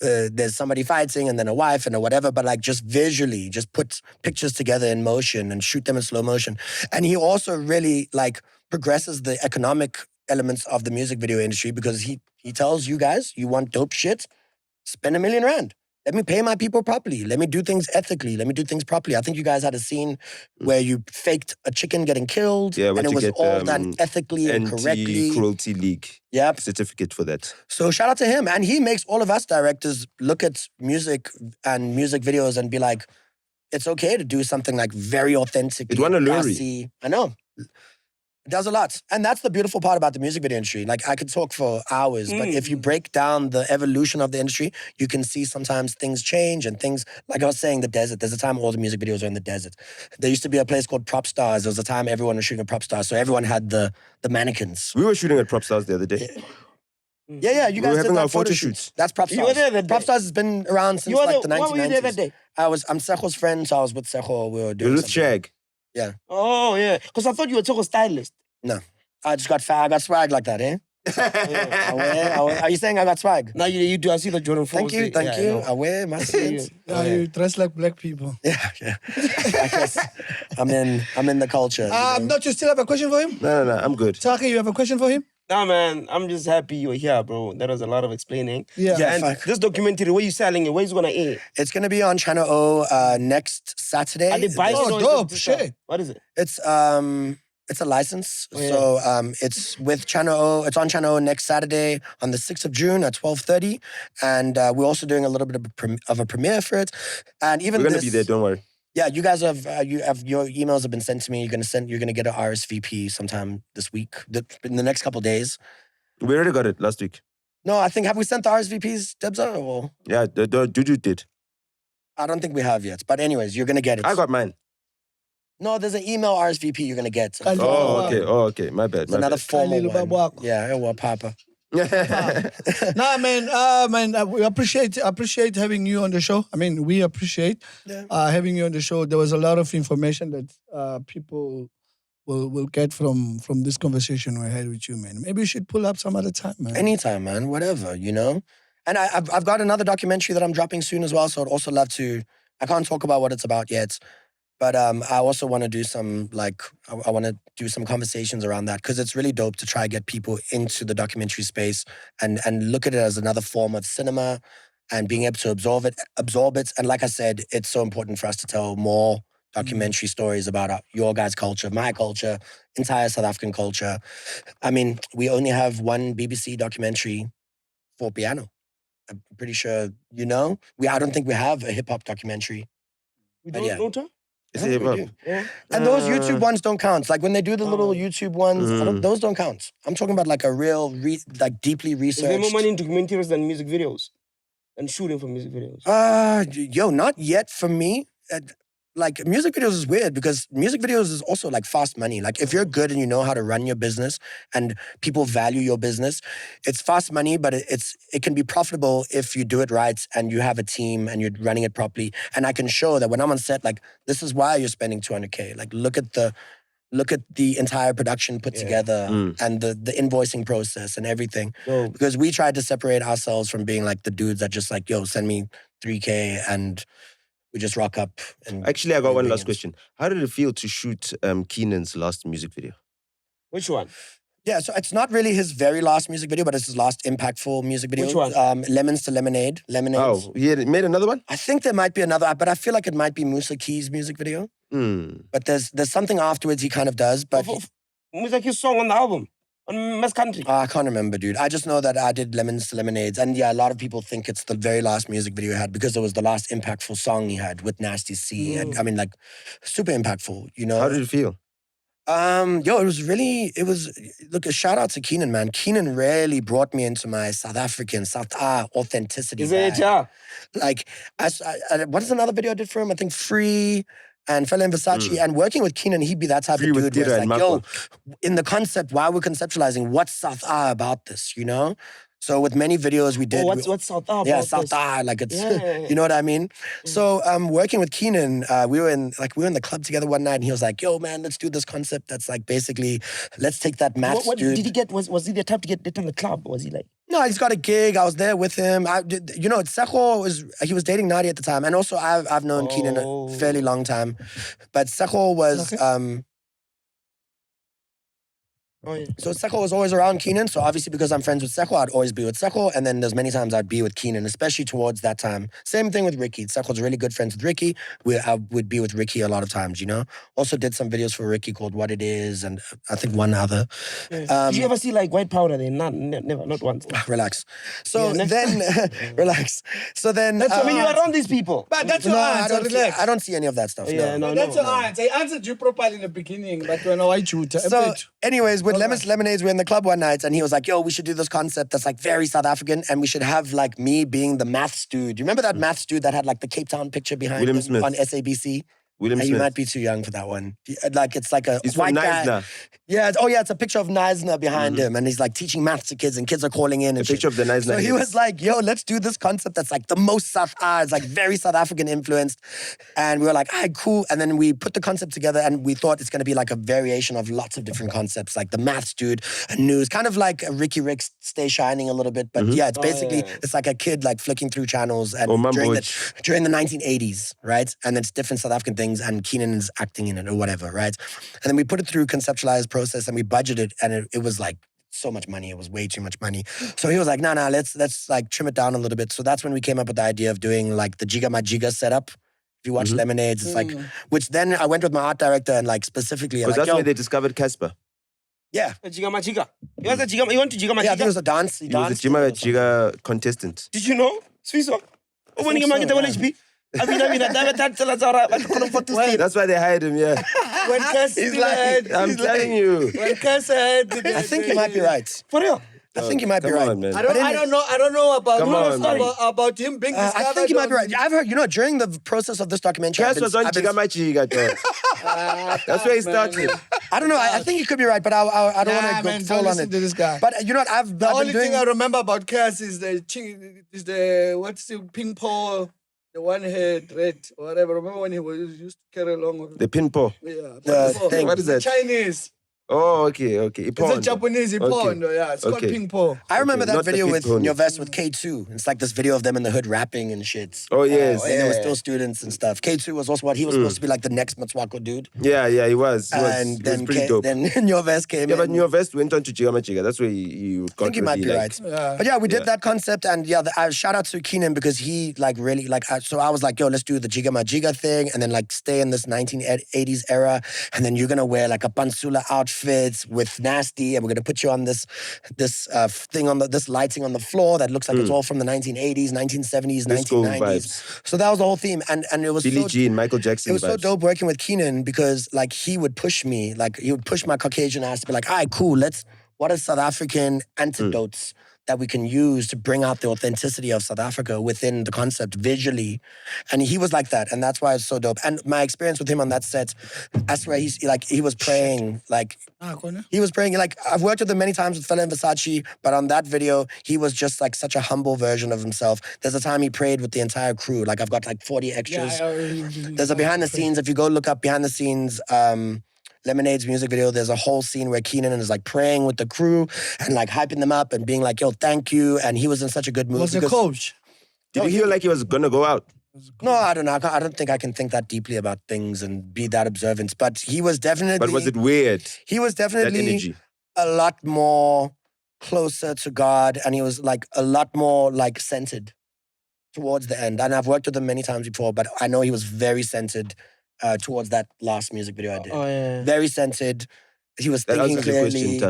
there's somebody fighting and then a wife and a whatever, but like just visually, just put pictures together in motion and shoot them in slow motion. And he also really like progresses the economic elements of the music video industry because he tells you guys, you want dope shit, spend $1 million. Let me pay my people properly. Let me do things ethically. Let me do things properly. I think you guys had a scene where you faked a chicken getting killed and it was all done ethically and correctly. Anti-Cruelty League certificate for that. So shout out to him. And he makes all of us directors look at music and music videos and be like, it's okay to do something like very authentic. It won a Lurie. I know. It does a lot. And that's the beautiful part about the music video industry. Like, I could talk for hours, but if you break down the evolution of the industry, you can see sometimes things change and things, like I was saying, the desert. There's a time all the music videos are in the desert. There used to be a place called Prop Stars. There was a time everyone was shooting at Prop Stars, so everyone had the mannequins. We were shooting at Prop Stars the other day. Yeah, you guys did that photo shoots. That's Prop Stars. You were there that day. Prop Stars has been around since like the 1990s. Why were you there that day? I'm Secho's friend, so I was with Secho. We were doing with Shag. Yeah. Oh, yeah. Because I thought you were Secho's stylist. No. I got swag like that, eh? Are you saying I got swag? No, you do. I see the Jordan 4s. Thank you. I wear my skins. You dress like black people. Yeah. I guess I'm in the culture. Don't you still have a question for him? No, I'm good. Taki, you have a question for him? Nah, man, I'm just happy you're here, bro. That was a lot of explaining. Yeah. And this documentary, where you selling it? Where's it gonna air? It's gonna be on Channel O next Saturday. Are they buying it? Oh, dope! Shit. What is it? It's a license. So it's with Channel O. It's on Channel O next Saturday on the 6th of June at 12:30. And we're also doing a little bit of a premiere for it. And even we're gonna be there. Don't worry. Yeah, you guys have your emails have been sent to me. You're gonna get an RSVP sometime this week, in the next couple of days. We already got it last week. No, I think have we sent the RSVPs, Debza? Or? Yeah, the Juju did. I don't think we have yet. But anyways, you're gonna get it. I got mine. No, there's an email RSVP you're gonna get. Oh, okay. My bad. It's another formal one. Yeah, well, Papa. Nah, man, we appreciate having you on the show. I mean, we appreciate having you on the show. There was a lot of information that people will get from this conversation we had with you, man. Maybe we should pull up some other time, man. Anytime, man. Whatever, you know. And I've got another documentary that I'm dropping soon as well. So I'd also love to. I can't talk about what it's about yet. But I also want to do some, I want to do some conversations around that because it's really dope to try to get people into the documentary space and look at it as another form of cinema and being able to absorb it. And like I said, it's so important for us to tell more documentary stories about your guys' culture, my culture, entire South African culture. I mean, we only have one BBC documentary for piano. I'm pretty sure, you know? I don't think we have a hip-hop documentary. We don't? It's hip hop. Yeah. And those YouTube ones don't count. Like when they do the little YouTube ones, those don't count. I'm talking about like a real, deeply researched. Is there more money in documentaries than music videos? And shooting for music videos? Not yet for me. Like music videos is weird because music videos is also like fast money. Like if you're good and you know how to run your business and people value your business, it's fast money, but it can be profitable if you do it right and you have a team and you're running it properly. And I can show that when I'm on set, like this is why you're spending 200K. Like look at the entire production put together and the invoicing process and everything. Because we tried to separate ourselves from being like the dudes that just like, yo, send me 3K and we just rock up. And actually, I got one last question. How did it feel to shoot Keenan's last music video? Which one? Yeah, so it's not really his very last music video, but it's his last impactful music video. Which one? Lemons to Lemonade. Oh, he had made another one? I think there might be another, but I feel like it might be Musa Key's music video. But there's something afterwards he kind of does. But Musa Key's song on the album. On Mass Country. I can't remember, dude. I just know that I did Lemons to Lemonades. And yeah, a lot of people think it's the very last music video he had because it was the last impactful song he had with Nasty C. And, I mean, like, super impactful, you know? How did it feel? Look, a shout out to Keenan, man. Keenan really brought me into my South African, authenticity. Is it, yeah? Like, what is another video I did for him? I think Free and Fella in Versace. And working with Keenan, he'd be that type of dude where it's like, yo, in the concept, while we're conceptualizing, what's South About this, you know? So with many videos we did. What's South about South like it's, you know what I mean? So working with Keenan, we were in the club together one night and he was like, yo, man, let's do this concept that's like basically, let's take that maths dude. Did he get, was he the type to get lit in the club? Was he like? No, he's got a gig. I was there with him. Sekho he was dating Nadia at the time. And also I've known Keenan a fairly long time. But Sekho was, So Sekho was always around Keenan. So obviously because I'm friends with Sekho, I'd always be with Sekho. And then there's many times I'd be with Keenan, especially towards that time. Same thing with Ricky. Sekho's really good friends with Ricky. I would be with Ricky a lot of times, you know? Also did some videos for Ricky called What It Is and I think one other. Did you ever see like White Powder there? Never, not once. Relax. So then, relax. So then... That's I mean, you're around these people. But that's your answer, relax. I don't see any of that stuff, no. That's your answer. I answered you properly in the beginning, but when I shoot. So anyways, with Lemons Lemonades, we're in the club one night and he was like, yo, we should do this concept that's like very South African and we should have like me being the maths dude. You remember that maths dude that had like the Cape Town picture behind him on SABC? William You Smith. might be too young for that one. Like it's like a He's white from guy. Neisner. Yeah, it's a picture of Neisner behind him, and he's like teaching maths to kids, and kids are calling in. And picture of the Neisner. So he was like, "Yo, let's do this concept that's like the most South it's like very South African influenced," and we were like, "All right, cool." And then we put the concept together, and we thought it's going to be like a variation of lots of different concepts, like the maths dude, a news, kind of like a Ricky Rick's Stay Shining a little bit, but yeah, it's basically it's like a kid like flicking through channels and during the 1980s, right? And it's different South African things, and Keenan is acting in it or whatever, right? And then we put it through conceptualized process, and we budgeted, and it was like so much money. It was way too much money. So he was like, nah, let's like trim it down a little bit. So that's when we came up with the idea of doing like the Jiga MacG setup. If you watch Lemonades, it's like, which then I went with my art director and like specifically. Because like, that's where they discovered Casper. Yeah. Jiga MacG. You went to Jiga MacG? Yeah, I think it was a dance. He was a Jiga contestant. Did you know? Swiso? When you get the HP? That's why they hired him, yeah. When Cass He's like, I'm telling you. When Cass had, I think you might be right. For real? I think you might be right. On, man. I don't know about him being discovered. I think you might be right. I've heard, during the process of this documentary, Cass was on Jiga MacG. That's where he started. I don't know. I think you could be right, but I don't want to go full on it. To this guy. But you know what? I've the been only doing. thing I remember about Cass is the what's the ping pong, the one head red, whatever. Remember when he was used to carry along the pin paw? Yeah. The thing. What is that? Chinese. Oh, okay. It's a Japanese pond, yeah. It's called ping pong. I remember that video with Nyovest with K2. It's like this video of them in the hood rapping and shit. Oh, yes. And they were still students and stuff. K2 was also he was supposed to be like the next Matswako dude. Yeah, he was. And then pretty dope. Then Nyovest came in. Yeah, but Nyovest went on to Jiga MacG. That's where you got I think you might be right. Yeah. But yeah, we did that concept, and yeah, shout out to Keenan because he like really like. So I was like, yo, let's do the Jiga MacG thing, and then like stay in this 1980s era, and then you're gonna wear like a pansula outfit with nasty, and we're gonna put you on this thing on this lighting on the floor that looks like it's all from the 1980s, 1970s, 1990s. So that was the whole theme, and it was Billie Jean, Michael Jackson. It was so dope working with Keenan because like he would push me, like he would push my Caucasian ass to be like, all right, cool, what are South African antidotes that we can use to bring out the authenticity of South Africa within the concept visually. And he was like that. And that's why it's so dope. And my experience with him on that set, I swear he was praying, he was praying. Like I've worked with him many times with Fela and Versace, but on that video, he was just like such a humble version of himself. There's a time he prayed with the entire crew. Like I've got like 40 extras. There's a behind the scenes, if you go look up behind the scenes, Lemonade's music video, there's a whole scene where Keenan is like praying with the crew and like hyping them up and being like, yo, thank you. And he was in such a good mood. Was a coach? Did he feel like he was gonna go out? No, I don't know. I don't think I can think that deeply about things and be that observant. But he was definitely... But was it weird? He was definitely a lot more closer to God, and he was like a lot more like centered towards the end. And I've worked with him many times before, but I know he was very centered towards that last music video I did. Oh, yeah. Very centered. He was thinking clearly.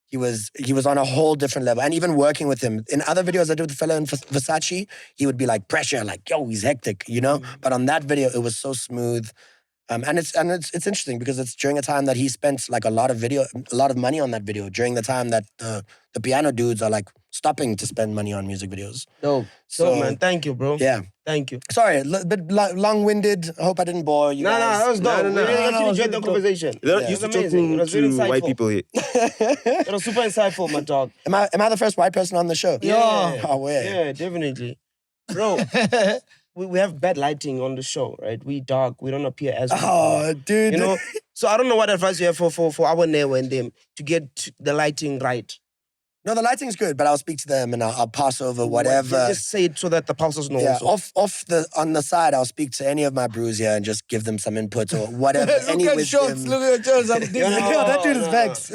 He was on a whole different level. And even working with him, in other videos I did with Fela and Versace, he would be like pressure, like, yo, he's hectic, you know? But on that video, it was so smooth. And it's interesting because it's during a time that he spent like a lot of money on that video, during the time that the piano dudes are like stopping to spend money on music videos. Dope. So, man, thank you, bro. Yeah. Thank you. Sorry, a bit long-winded. I hope I didn't bore you guys. That was dope. We really actually enjoyed the conversation. You used to talking to white people here. It was super insightful, my dog. Am I the first white person on the show? Yeah. Oh, yeah. Yeah, definitely. Bro, we have bad lighting on the show, right? We dark. We don't appear as... Oh, dude. You know? So I don't know what advice you have for our Newa and them to get the lighting right. No, the lighting's good, but I'll speak to them and I'll pass over whatever. Yeah, just say it so that the pulses know. Yeah, also. on the side, I'll speak to any of my brews here and just give them some input or whatever. Look at shots. Look at shots. That dude is vexed.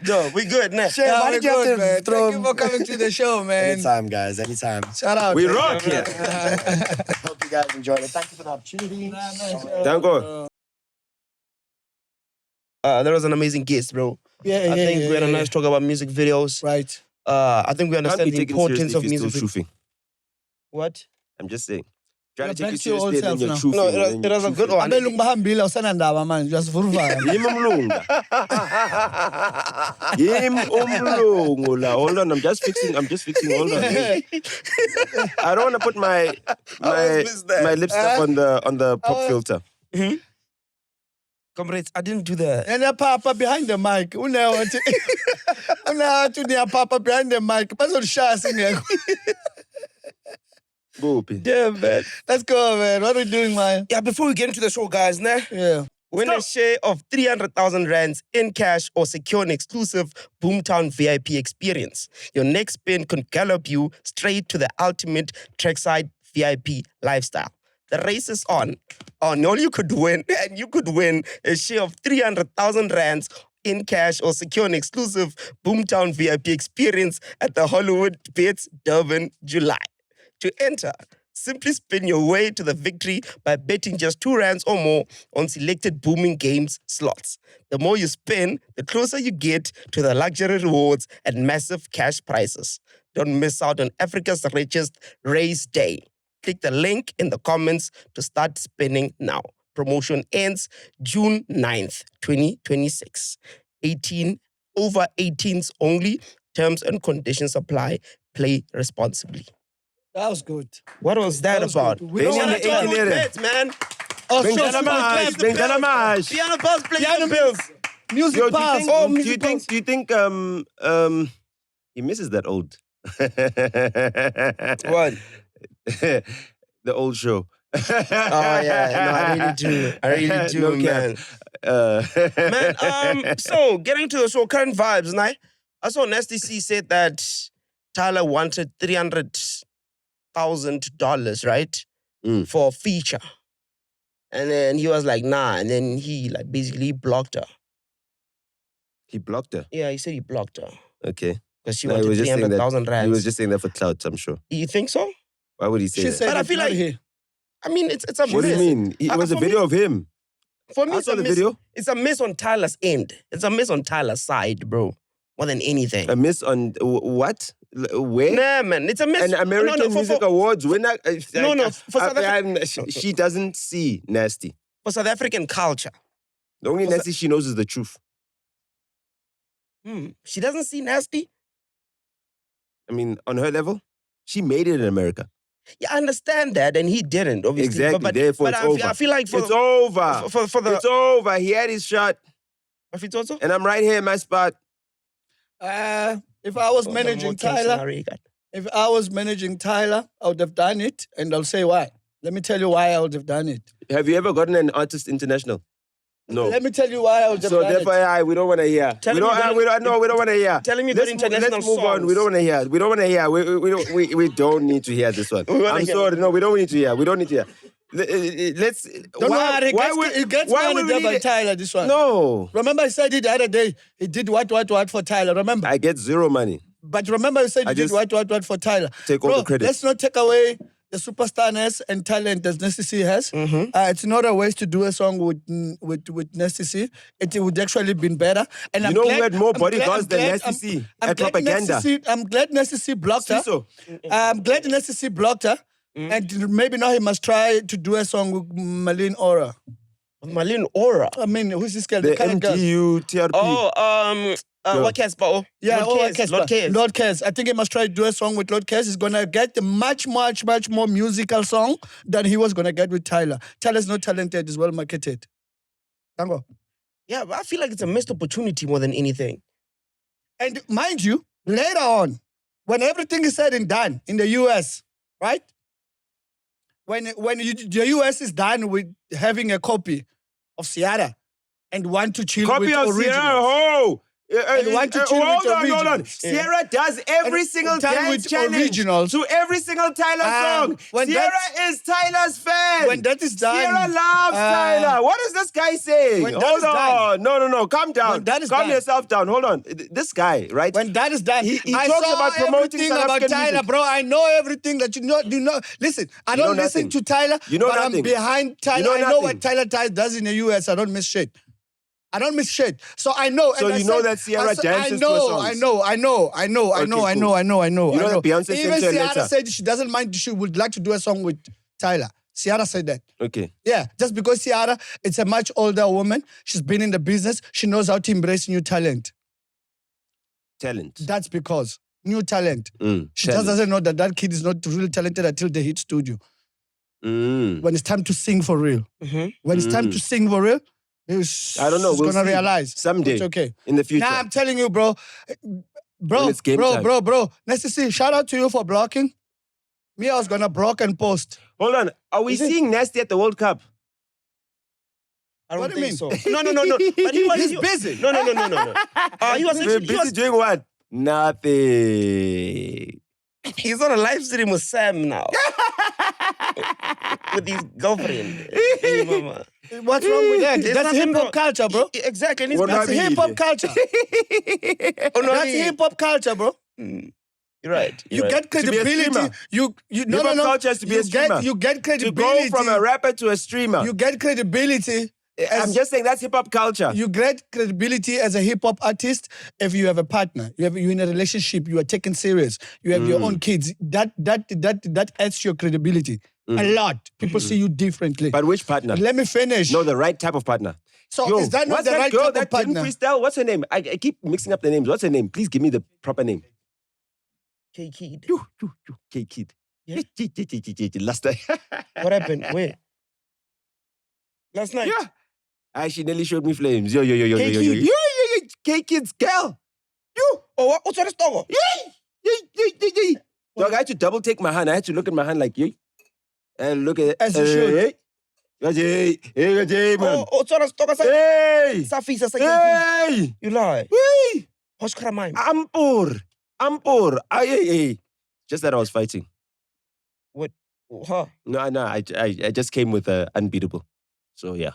Joe, we good, man. Why did you have to throw... Thank you for coming to the show, man. Anytime, guys. Anytime. Shout out. We rock here. Hope you guys enjoyed it. Thank you for the opportunity. Don't go. That was an amazing guest, bro. I think we had a nice talk about music videos. Right. I think we understand the importance of music videos. What? I'm just saying. Trying to Back take to you your old seriously and self you're now. truthing. No, it was a good one. Abelung bahambile usanandaba manje uyasivuruvana. Yim umlunga. Yim umlungu la. Hold on, I'm just fixing. Hold on. I don't want to put my lipstick on the pop filter. Comrades, I didn't do that. And a papa behind the mic. Papa behind the mic. Yeah, man. Let's go, man. What are we doing, man? Yeah, before we get into the show, guys, yeah. Win a share of 300,000 rands in cash or secure an exclusive Boomtown VIP experience. Your next spin could gallop you straight to the ultimate trackside VIP lifestyle. The race is on. All you could win, and you could win a share of 300,000 rands in cash or secure an exclusive Boomtown VIP experience at the Hollywood Bits Durban, July. To enter, simply spin your way to the victory by betting just 2 rands or more on selected booming games slots. The more you spin, the closer you get to the luxury rewards and massive cash prizes. Don't miss out on Africa's richest race day. Click the link in the comments to start spinning now. Promotion ends June 9th, 2026. Over 18s only. Terms and conditions apply. Play responsibly. That was good. What was that about? We don't want to talk about bets, man. Oh, Piano Mash. Piano Pass, play your bills. Music Pass. Do you think he misses that old? What? The old show. Oh yeah, no, I really do, man. So getting to the show, current vibes, right? I saw Nasty C said that Tyler wanted $300,000, right? For a feature. And then he was like, nah. And then he basically blocked her. He blocked her? Yeah, he said he blocked her. Okay. Because she wanted 300,000 rands. He was just saying that for clout, I'm sure. You think so? Why would he say that? But I feel like, I mean, it's a miss. What do you mean? It was a video of him. For me, I saw the video. It's a miss on Tyler's end. It's a miss on Tyler's side, bro. More than anything. A miss on what? Where? Nah, man. It's a miss. An American Music Awards winner? For South Africa. She doesn't see Nasty. For South African culture. The only Nasty she knows is the truth. She doesn't see Nasty? I mean, on her level, she made it in America. Yeah, I understand that, and he didn't, obviously. Exactly. But Therefore, it's over. I feel like it's over. It's over. He had his shot. And I'm right here in my spot. If I was managing Tyler, I would have done it, and I'll say why. Let me tell you why I would have done it. Have you ever gotten an artist international? No. Let me tell you why I would have done it. So therefore, we don't want to hear. We don't want to hear. Telling me about international Let's move on. We don't want to hear. We don't want to hear. We don't need to hear this one. I'm sorry. No, we don't need to hear. We don't need to hear. Let's. Don't worry. It gets me on the double Tyler, this one. No. Remember I said it the other day. He did what for Tyler. Remember? I get zero money. But remember I said he did what for Tyler. Take all the credit. Let's not take away the superstarness and talent that Nasty C has. It's not a waste to do a song with Nasty C. It would actually been better. And you know who had more bodyguards than Nasty C at propaganda? I'm glad Nasty C blocked her. I'm glad Nasty C blocked her. And maybe now he must try to do a song with Malin Aura. Malin Aura? I mean, who's this girl? The MDU, TRP. What Cass, yeah, Lord Cass. I think he must try to do a song with Lord Cass. He's going to get a much more musical song than he was going to get with Tyler. Tyler's not talented, he's well marketed. Tango. Yeah, but I feel like it's a missed opportunity more than anything. And mind you, later on, when everything is said and done in the US, right? When the US is done with having a copy of Ciara and want to chill with originals. Ciara, and want to chill with originals. Hold on. Ciara does every single dance challenge to every single Tyler song. Ciara is Tyler's fan. When that is done. Ciara loves Tyler. What is this guy saying? Hold on. No. Calm down. Calm yourself down. Hold on. This guy, right? When that is done. He talks about promoting South African Tyler, music. bro. I know everything that you know. Listen, I don't listen to Tyler, but I'm behind Tyler. I know what Tyler does in the US. I don't miss shit. So I know. So you know that Ciara dances to her songs. I know. You know that Beyonce sent her Even Ciara letter. said she doesn't mind. She would like to do a song with Tyler. Ciara said that. Okay. Yeah, just because Ciara, it's a much older woman. She's been in the business. She knows how to embrace new talent. That's because new talent. She just doesn't know that kid is not really talented until they hit studio. When it's time to sing for real. When it's time to sing for real, I don't know. He's We'll gonna see. realize Someday. It's okay. In the future. Nah, I'm telling you, bro. When it's game time. Bro. Nice to see. Shout out to you for blocking. Me, I was gonna block and post. Hold on. Are we seeing Nasty at the World Cup? I don't What do you think mean? so. No. But he was He's busy. No. He was We're busy doing what? Nothing. He's on a live stream with Sam now. With his girlfriend. Hey, mama. What's wrong with that? There's That's nothing hip hop wrong. culture, bro. Exactly. And What That's I mean? hip hop culture. That's hip hop culture, bro. You're right. You get To be a credibility. streamer. You no. Hip-hop culture is to be a streamer. You get To credibility. go from a rapper to a streamer. You get credibility. I'm just saying that's hip hop culture. You get credibility as a hip hop artist if you have a partner. You're in a relationship. You are taken serious. You have your own kids. That adds your credibility a lot. People see you differently. But which partner? Let me finish. No, the right type of partner. So is that not what's the that right girl type that of partner? didn't freestyle? What's her name? I keep mixing up the names. What's her name? Please give me the proper name. K-Kid. K-Kid. Yeah. Last night. What happened? Where? Last night? Yeah. She nearly showed me flames. Yo. K-Kid. K-Kid's girl. Oh, what's on the store? Yay. Dog, I had to double take my hand. I had to look at my hand like, yay. And look at it. As you should. Hey, man. Oh, it's on the store. Hey. Safisa. Hey. You lie. Hey. What's Kramai? Ampur. Hey. Just that I was fighting. What? Huh? No, I just came with unbeatable. So yeah.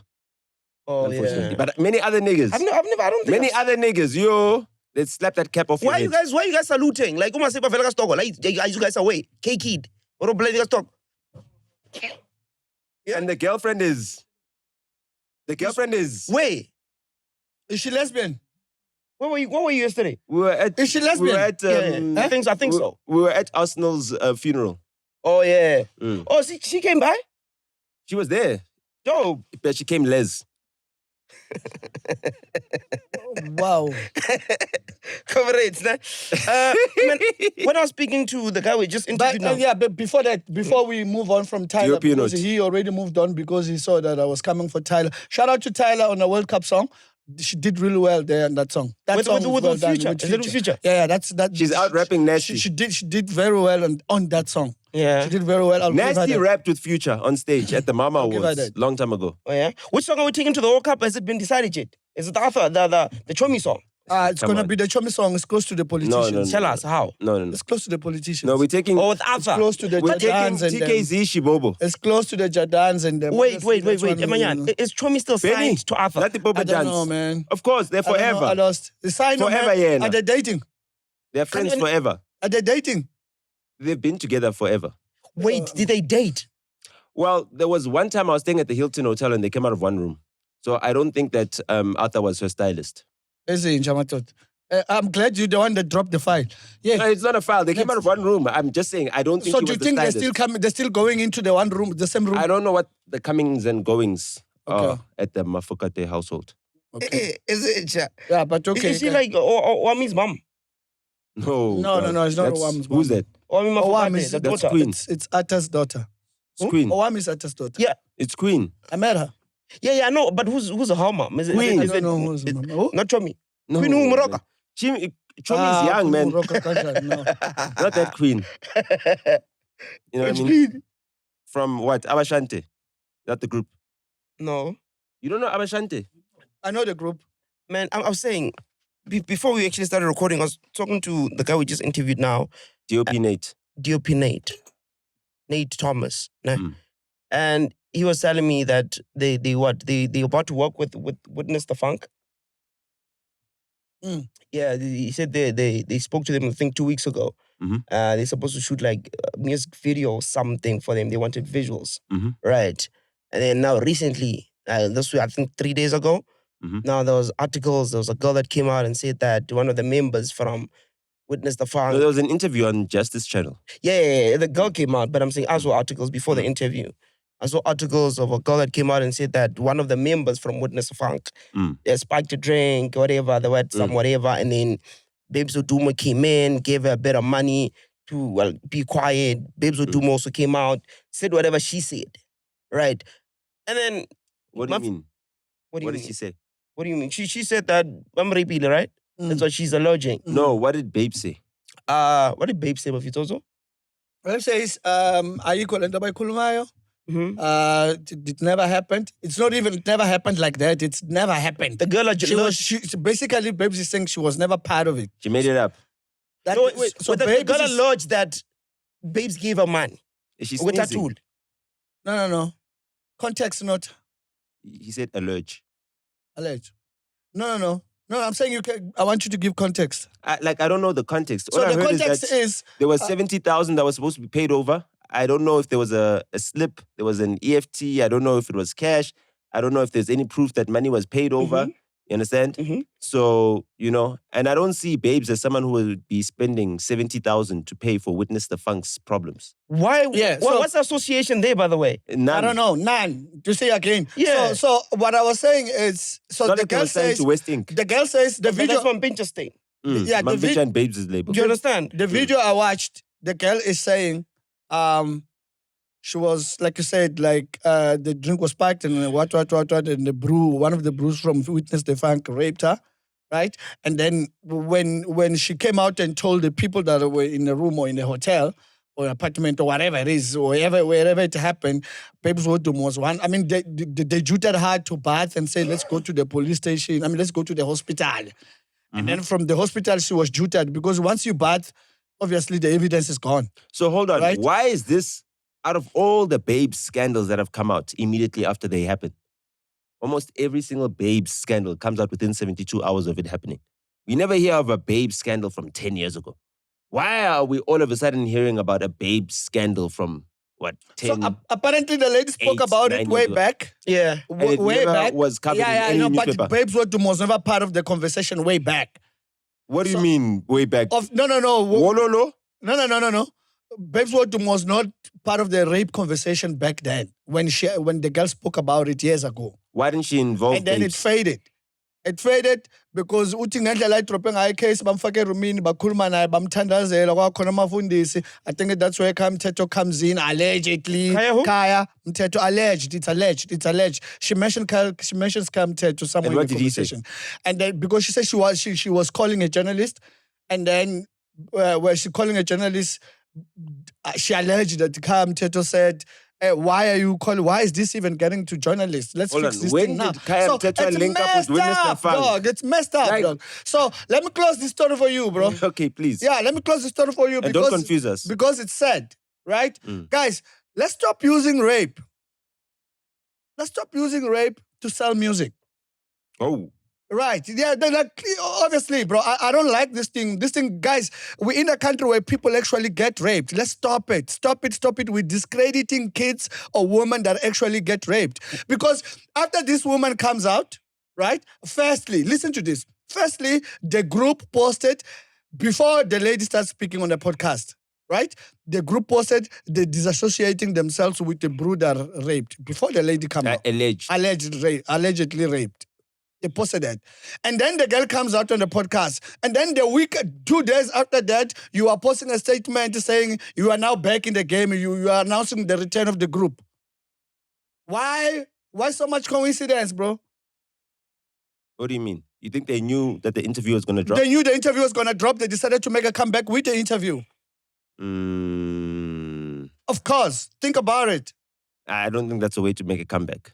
Oh, unfortunately. yeah. But many other niggas. I don't think Many other niggas, let's slap that cap off your Why head. you guys saluting? Like, Uma Sepa Velaga Stogo. Like, you guys away. K-Kid. What do you guys talk? And the girlfriend is. Wait. Is she lesbian? What were you yesterday? We were at. Is she lesbian? We were at. Yeah. I think so. We were at Arsenal's funeral. Oh, yeah. Oh, she came by? She was there. Dope. But she came les. Wow. Comrades, man, when I was speaking to the guy we just interviewed now. But before we move on from Tyler, European because note. he already moved on because he saw that I was coming for Tyler. Shout out to Tyler on the World Cup song. She did really well there in that song. That song was well done, Future? Is it with Future? Yeah, that's that. She's out rapping Nasty. She did very well on that song. Yeah. She did very well. I'll give her Nasty that. rapped with Future on stage at the Mama I'll give her Awards that. long time ago. Oh, yeah? Which song are we taking to the World Cup? Has it been decided yet? Is it the Chomi song? It's Come gonna on. be the Chomi song. It's close to the politicians. No. Tell us how. No. It's close to the politicians. No, we're taking. Oh, with It's Arthur. close to the We're taking Jadans and them. TKZ Shibobo. It's close to the Jadans and them. Wait. That's one Emanyan, is Chomi still Benny, signed to Arthur? not the Boba I don't know, Dance. man. Of course, they're I don't know, forever. I lost. They signed Forever, yeah. Are they dating? They're friends Can- forever. Are they dating? They've been together forever. Wait, did they date? Well, there was one time I was staying at the Hilton Hotel and they came out of one room. So I don't think that Arthur was her stylist. I'm glad you're the one that dropped the file. Yeah. No, it's not a file. They came out of one room. I'm just saying, I don't think So he do you was think the they're stylist. still coming? They're still going into the one room, the same room? I don't know what the comings and goings are Okay. at the Mafokate household. Okay. Is it? Yeah, but okay. Is she like Wami's mom? No. No, it's not That's- Owam's Who's mom. that? Wami Owam Mafokate, is the that's daughter. Queen. It's Atta's daughter. It's Queen. Owam is Atta's daughter. Yeah. It's Queen. I met her. Yeah, I know. But who's her mom? Is it, Queen. I Is don't it, know who's the mom. Who? Not Chomi. No, Queen who, Moroka? Chomi is young, man. No. Not that Queen. You know what I mean? From what? Abashante. That the group. No. You don't know Abashante? I know the group. Man, I was saying, before we actually started recording, I was talking to the guy we just interviewed now, DOP Nate. DOP Nate Thomas. Nah? Mm. And he was telling me that they about to work with Witness the Funk. Mm. Yeah, he said they spoke to them, I think 2 weeks ago. Mhm. They're supposed to shoot like a music video or something for them. They wanted visuals. Mhm. Right. And then now recently, this week, I think 3 days ago, Mhm. now there was articles, there was a girl that came out and said that one of the members from Witness the Funk. No, there was an interview on Justice Channel. Yeah, the girl came out, but I'm saying I saw articles before the interview. I saw articles of a girl that came out and said that one of the members from Witness the Funk, they spiked a drink, whatever, they had some whatever, and then Babes Oduma came in, gave her a bit of money to be quiet. Babes would do more, so came out, said whatever she said, right? And then What do you mean? What do you mean? Did she say? What do you mean? She said that I'm raping, right? That's what she's alleging. No, what did Babe say? What did Babe say, Mafitozo? Babe says, are you calling the Kulumayo? It never happened. It's not even, it never happened like that. It's never happened. The girl basically, Babe is saying she was never part of it. She made it up. So the girl alleged that Babes gave her money. Is she with her sneezing? tool. No. Context not. He said allege. Allege. No, I'm saying I want you to give context. I don't know the context. So All I the heard context is that is there was 70,000 that was supposed to be paid over. I don't know if there was a slip. There was an EFT. I don't know if it was cash. I don't know if there's any proof that money was paid over. You understand? So, and I don't see Babes as someone who will be spending 70,000 to pay for Witness the Funk's problems. Why? Yeah. What's the association there, by the way? None. I don't know. None. To say again. Yeah. So what I was saying is, Not the like they girl were signed says, to West Inc. the girl says the video. That's from Pinchestein. Yeah, the Bitch and Babes' label. Do you understand? The video I watched, the girl is saying, she was, like you said, the drink was spiked and what, and the one of the brews from Witness the Funk raped her, right? And then when she came out and told the people that were in the room or in the hotel or apartment or whatever it is, or wherever it happened, Babes Wodum was one. I mean, they jooted her to bath and said, let's go to the police station. I mean, let's go to the hospital. And then from the hospital, she was jooted because once you bath, obviously the evidence is gone. So hold on. Right? Why is this, out of all the Babes scandals that have come out immediately after they happened, almost every single Babes scandal comes out within 72 hours of it happening? We never hear of a Babes scandal from 10 years ago. Why are we all of a sudden hearing about a Babes scandal from, 10? So apparently the lady spoke about it way back. Yeah. And it way never back. was covered in I any know, newspaper. but Babes Wodum was never part of the conversation way back. What do you mean, way back? No. Wololo? No. Babes Wodum was not part of the rape conversation back then when the girl spoke about it years ago. Why didn't she involve And then Babes? it faded. It faded because uthi ngendlela ayidrophe ngayo case bamfake erumini bakhuluma naye bamthandazela kwakhona amafundisi. I think that's where Mthetho comes in allegedly. Kaya Mthetho alleged. It's alleged. She mentions Mthetho somewhere And what in the did he say? conversation. And then because she said she was calling a journalist, and then where she calling a journalist, she alleged that Kaya Mthetho said, why is this even getting to journalists? Let's Hold fix on. this When thing now. did Kaya Mthetho it's link up with Witness the messed Funk? up, dog. It's messed up, dog. So let me close this story for you, bro. Okay, please. Yeah, let me close this story for you And because don't confuse us. Because it's sad, right? Guys, let's stop using rape. Let's stop using rape to sell music. Oh. Right. Yeah, obviously, bro. I don't like this thing. This thing, guys, we're in a country where people actually get raped. Let's stop it. Stop it. We're discrediting kids or women that actually get raped. Because after this woman comes out, right? Firstly, listen to this. Firstly, the group posted, before the lady starts speaking on the podcast, right? The group posted they disassociating themselves with the brood that raped before the lady came out. Allegedly raped. They posted that. And then the girl comes out on the podcast. And then 2 days after that, you are posting a statement saying you are now back in the game. You are announcing the return of the group. Why so much coincidence, bro? What do you mean? You think they knew that the interview was going to drop? They knew the interview was going to drop. They decided to make a comeback with the interview. Of course. Think about it. I don't think that's a way to make a comeback.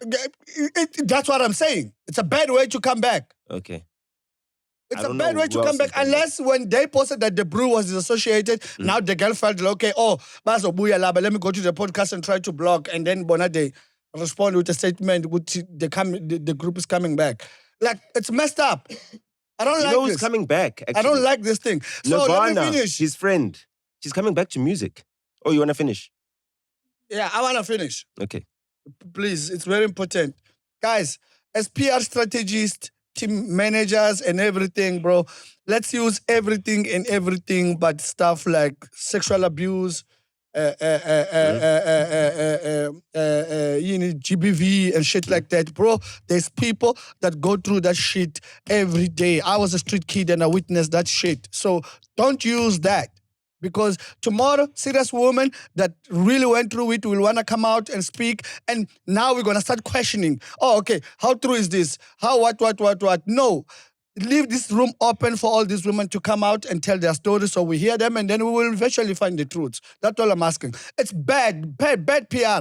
That's what I'm saying. It's a bad way to come back. Okay. It's a bad way to come back unless when they posted that the brew was disassociated, now the girl felt like, okay, bazobuya laba, let me go to the podcast and try to block. And then they respond with a statement, the group is coming back. Like, it's messed up. I don't like this. Who's coming back, actually? I don't like this thing. So Nirvana, let me finish. his friend. She's coming back to music. Oh, you want to finish? Yeah, I want to finish. Okay. Please, it's very important. Guys, as PR strategists, team managers and everything, bro, let's use everything but stuff like sexual abuse, GBV and shit like that. Bro, there's people that go through that shit every day. I was a street kid and I witnessed that shit. So don't use that. Because tomorrow, serious women that really went through it will want to come out and speak. And now we're going to start questioning. Oh, okay, how true is this? How, what? No. Leave this room open for all these women to come out and tell their stories so we hear them and then we will eventually find the truth. That's all I'm asking. It's bad PR.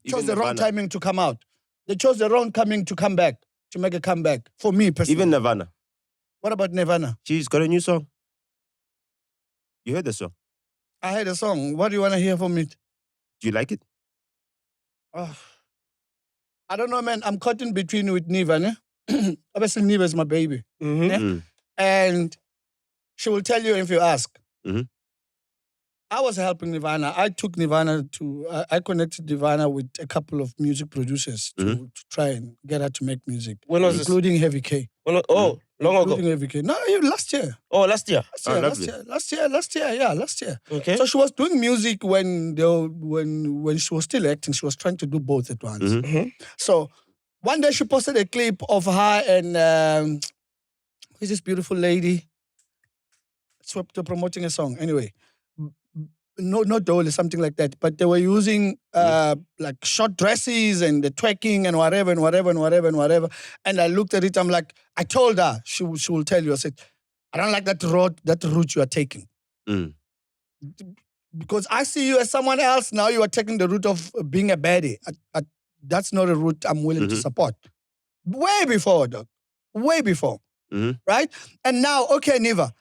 Chose the wrong timing to come out. They chose the wrong timing to come back, to make a comeback. For me personally. Even Nirvana. What about Nirvana? She's got a new song. You heard the song? I heard the song. What do you want to hear from it? Do you like it? I don't know, man. I'm caught in between with Neva. Obviously, Neva is my baby. And she will tell you if you ask. I was helping Nirvana. I took Nirvana to, I connected Nirvana with a couple of music producers to try and get her to make music. When was including Heavy K. Long ago. Including Heavy K. No, last year. Oh, last year. Last year. Okay. So she was doing music when she was still acting. She was trying to do both at once. So one day she posted a clip of her and who's this beautiful lady? They're promoting a song. Anyway, not Dole, something like that. But they were using like short dresses and the twerking and whatever. And I looked at it. I'm like, I told her she will tell you. I said, I don't like that route you are taking. Because I see you as someone else. Now you are taking the route of being a baddie. That's not a route I'm willing to support. Way before, dog. Way before. Right? And now, okay, Neva.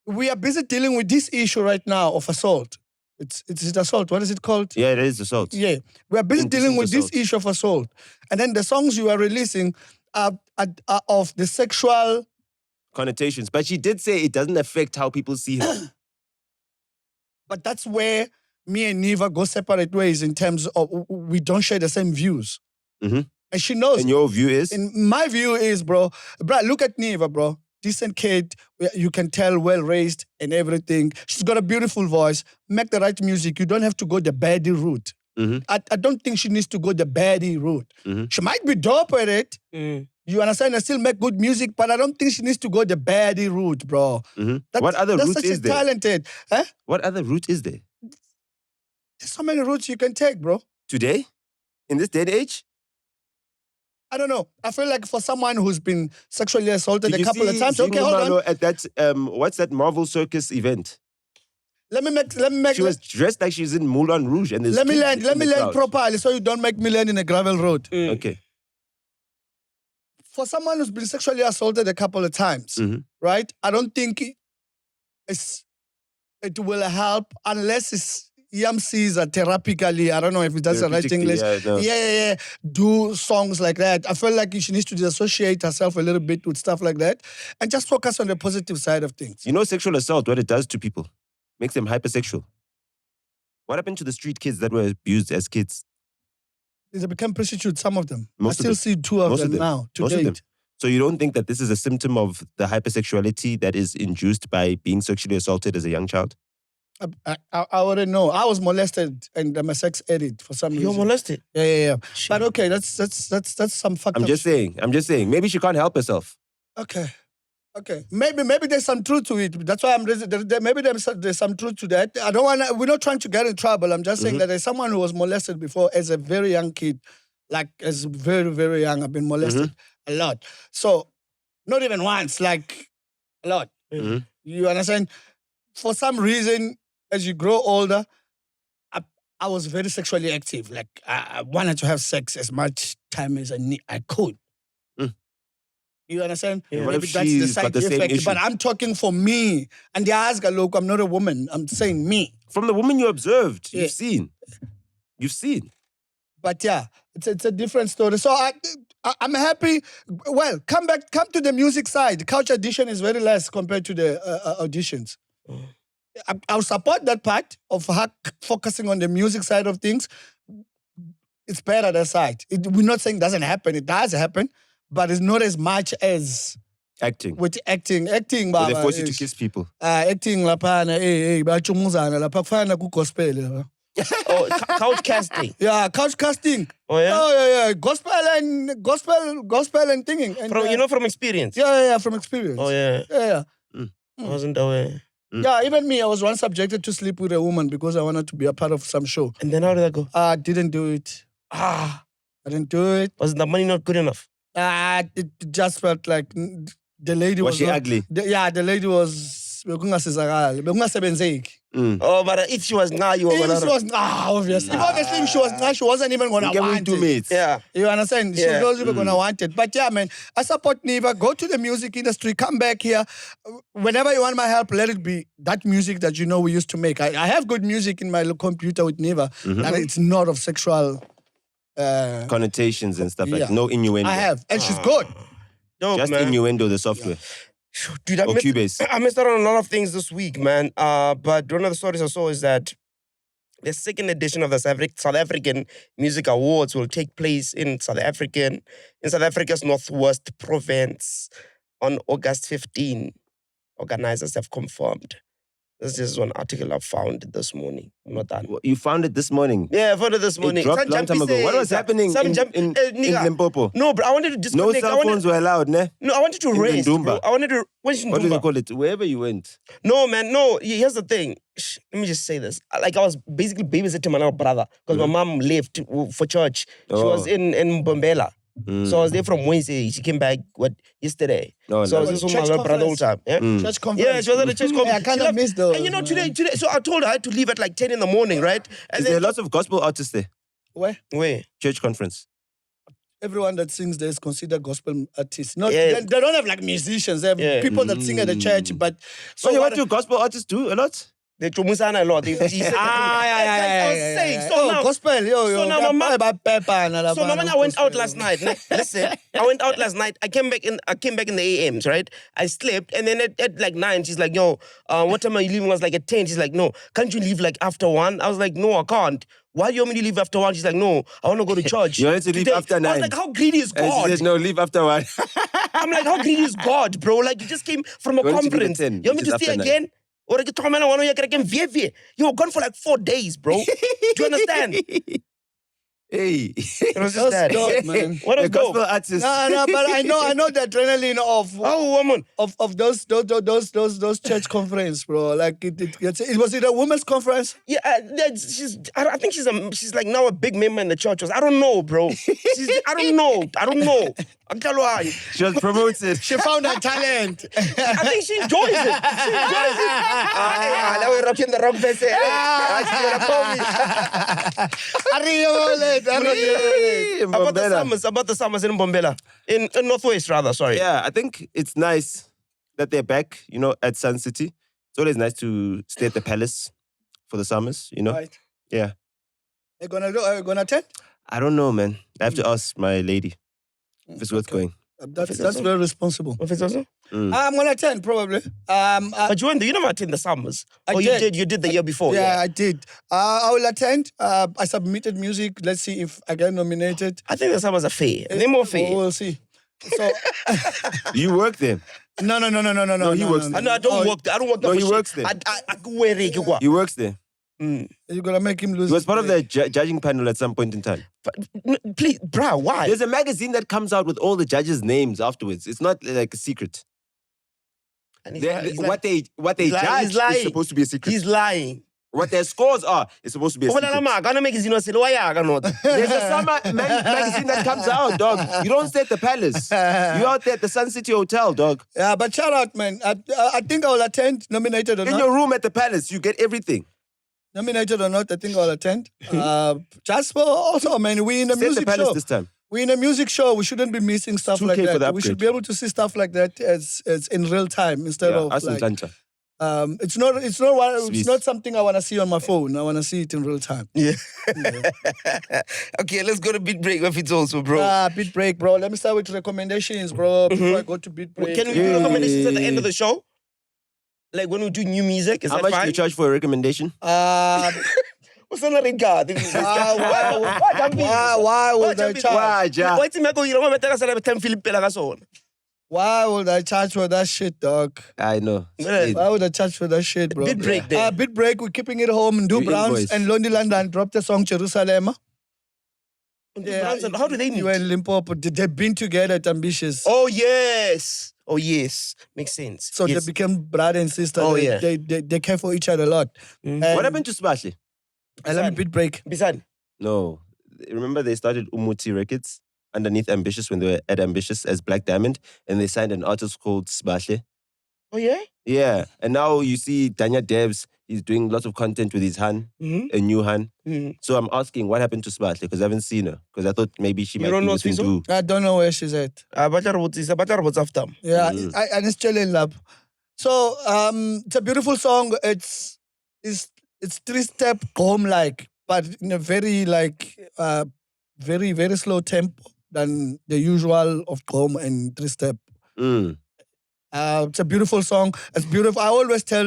We are busy dealing with this issue right now of assault. It's assault. What is it called? Yeah, it is assault. Yeah. We are busy dealing with this issue of assault. And then the songs you are releasing are of the sexual connotations. But she did say it doesn't affect how people see her. But that's where me and Neva go separate ways in terms of we don't share the same views. And she knows. And your view is? My view is, bro, look at Neva, bro. Decent kid, you can tell, well-raised and everything. She's got a beautiful voice. Make the right music. You don't have to go the baddie route. I don't think she needs to go the baddie route. She might be dope at it. You understand? I still make good music, but I don't think she needs to go the baddie route, bro. What other route is there? Talented. Huh? What other route is there? There's so many routes you can take, bro. Today? In this day and age? I don't know. I feel like for someone who's been sexually assaulted a couple of times. Okay, hold on. At that, what's that Marvel Circus event? Let me make. She was dressed like she's in Moulin Rouge, and let me land properly, so you don't make me land in a gravel road. Okay. For someone who's been sexually assaulted a couple of times, right? I don't think it will help unless it's Caesar therapically. I don't know if that's the right English. Yeah. Do songs like that. I feel like she needs to disassociate herself a little bit with stuff like that and just focus on the positive side of things. You know, sexual assault, what it does to people, makes them hypersexual. What happened to the street kids that were abused as kids? They become prostitutes, some of them. I still see two of them now, to date. So you don't think that this is a symptom of the hypersexuality that is induced by being sexually assaulted as a young child? I wouldn't know. I was molested and I'm a sex addict for some reason. You were molested? Yeah. But okay, that's some fucked up. I'm just saying. Maybe she can't help herself. Okay. Maybe there's some truth to it. That's why maybe there's some truth to that. We're not trying to get in trouble. I'm just saying that there's someone who was molested before as a very young kid. Like as very, very young. I've been molested a lot. So not even once, like a lot. You understand? For some reason, as you grow older, I was very sexually active. Like I wanted to have sex as much time as I could. You understand? Yeah. What if she's got the same issue? But I'm talking for me. And they ask, look, I'm not a woman. I'm saying me. From the woman you observed, you've seen. But yeah, it's a different story. So I'm happy. Well, come to the music side. Couch audition is very less compared to the auditions. I'll support that part of her focusing on the music side of things. It's better that side. We're not saying it doesn't happen. It does happen, but it's not as much as acting. With acting, they force you to kiss people. Acting lapana, bachumuzana lapha kufana ku gospel. Oh, couch casting. Yeah, couch casting. Oh yeah. Oh yeah. Gospel and thinking. And, From from experience. Yeah, from experience. Oh yeah. Yeah. I wasn't aware. Yeah, even me, I was once subjected to sleep with a woman because I wanted to be a part of some show. And then how did that go? I didn't do it. I didn't do it. Was the money not good enough? It just felt like the lady was she not, ugly? The lady was. Oh, but if she was nah, you were If she was nah, obviously. If obviously if she was nah, she wasn't even gonna want it. Yeah. You understand? She wasn't even gonna want it. But yeah, man, I support Neva. Go to the music industry. Come back here. Whenever you want my help, let it be that music that you know we used to make. I have good music in my computer with Neva. And it's not of sexual connotations and stuff like no innuendo. I have, and she's good. Dope, just man. innuendo, the software. Dude, I missed out on a lot of things this week, man. But one of the stories I saw is that the second edition of the South African Music Awards will take place in South Africa's Northwest Province on August 15. Organizers have confirmed. This is one article I found this morning. I'm not done. You found it this morning? Yeah, I found it this morning. It dropped a long time ago. What was happening in Limpopo? No, bro, I wanted to disconnect. No cell phones were allowed, ne? No, I wanted to race, bro. I wanted to... What do they call it? Wherever you went. No, man, no. Here's the thing. Let me just say this. Like, I was basically babysitting my little brother because my mom left for church. She was in Mbombela. So I was there from Wednesday. She came back yesterday. So I was just with my little brother all the time. Yeah? Church conference. Yeah, she was at the church conference. I kind of missed those. And you know, today, so I told her I had to leave at like 10 in the morning, right? And Is there lots of gospel artists there? Where? Church conference. Everyone that sings there is considered gospel artists. They don't have like musicians. They have people that sing at the church. But so what do gospel artists do a lot? They chumusana a lot. I was saying. So now, gospel. So now my mama went out last night. Listen, I went out last night. I came back in the AMs, right? I slept, and then at like 9, she's like, "Yo, what time are you leaving?" I was like at 10. She's like, "No, can't you leave like after 1?" I was like, "No, I can't." Why do you want me to leave after 1? She's like, "No, I want to go to church." You wanted to leave after 9. I was like, how greedy is God? And she said, "No, leave after 1. I'm like, how greedy is God, bro? Like, you just came from a conference. You want me to stay again? Or you were gone for like 4 days, bro. Do you understand? Hey, it was just that, dope, man. What a gospel artist. No, but I know the adrenaline of those church conference, bro. Like it was it a women's conference? Yeah, I think she's like now a big member in the church. I don't know, bro. I don't know. She was promoted. She found her talent. I think she enjoys it. Now we're rocking the wrong person. She's gonna call me. About the summers in Mbombela. In Northwest, rather, sorry. Yeah, I think it's nice that they're back, at Sun City. It's always nice to stay at the palace for the summers, Right. Yeah. Are you gonna attend? I don't know, man. I have to ask my lady if it's worth going. That's very responsible. I'm gonna attend probably. But you never attend the summers. You did the year before. Yeah, I did. I will attend. I submitted music. Let's see if I get nominated. I think the summers are fair. They're more fair. We'll see. So you work there? No. He works there. No, I don't work there. I don't work there. No, he works there. He works there. You're gonna make him lose. He was part of the judging panel at some point in time. But, please, bro, why? There's a magazine that comes out with all the judges' names afterwards. It's not like a secret. What they judge is supposed to be a secret. He's lying. What their scores are is supposed to be a secret. There's a summer magazine that comes out, dog. You don't stay at the palace. You're out there at the Sun City Hotel, dog. Yeah, but shout out, man. I think I will attend, nominated or not. In your room at the palace, you get everything. Nominated or not, I think I'll attend. Just for also, man, we in a music show. This time. We're in a music show. We shouldn't be missing stuff like that. We should be able to see stuff like that as in real time instead of like. It's not something I want to see on my phone. I want to see it in real time. Yeah. Okay, let's go to beat break if it's also, bro. Beat break, bro. Let me start with recommendations, bro. Before I go to beat break. Can we do recommendations at the end of the show? Like when we do new music, is How that much fine? do you charge for a recommendation? What's on the regard? Why would I charge? Why Why would I charge for that shit, dog? I know. Why would I charge for that shit, bro? Bit break there. Bit break, we're keeping it home. Do You Browns invoice. and Lonely London dropped the song Jerusalem. How do they meet? You and Limpopo, they've been together at Ambitious. Oh, yes. Oh, yes. Makes sense. So yes. they became brother and sister. Oh, They care for each other a lot. What happened to Smashy? I let me Bit break. Bisan. No. Remember they started Umuti Records underneath Ambitious when they were at Ambitious as Black Diamond, and they signed an artist called Smashy. Oh, yeah? Yeah. And now you see Danya Devs, he's doing lots of content with his Han, a new Han. So I'm asking, what happened to Smashy? Because I haven't seen her. Because I thought maybe she might don't be know within Sfiso? I don't know where she's at. What's after? Yeah, and it's still in love. So it's a beautiful song. It's 3-step home like, but in a very very, very slow tempo than the usual of home and 3-step. It's a beautiful song. It's beautiful. I always tell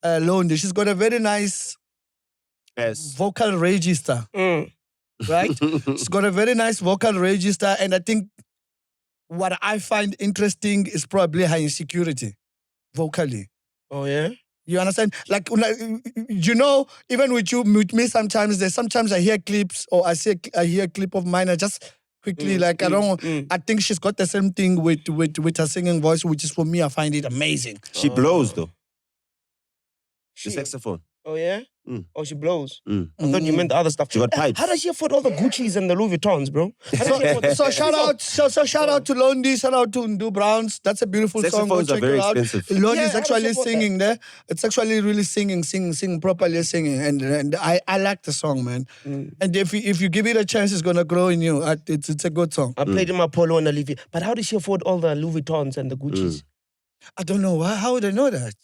Londi, she's got a very nice vocal register. Right? She's got a very nice vocal register, and I think what I find interesting is probably her insecurity vocally. Oh, yeah? You understand? Like, you know, even with me sometimes, I hear clips or I hear a clip of mine, I just quickly, I think she's got the same thing with her singing voice, which is for me, I find it amazing. She blows though. The saxophone. Oh, yeah? Oh, she blows. I thought you meant the other stuff. She got pipes. How does she afford all the Gucci's and the Louis Vuittons, bro? So shout out to Londi, shout out to Ndu Browns. That's a beautiful song. Go Saxophones are check very it out. expensive. Londi is actually singing there. It's actually really singing properly singing, and I like the song, man. And if you give it a chance, it's gonna grow in you. It's a good song. I played in my Polo and Olivia. But how did she afford all the Louis Vuittons and the Gucci's? I don't know why. How would I know that?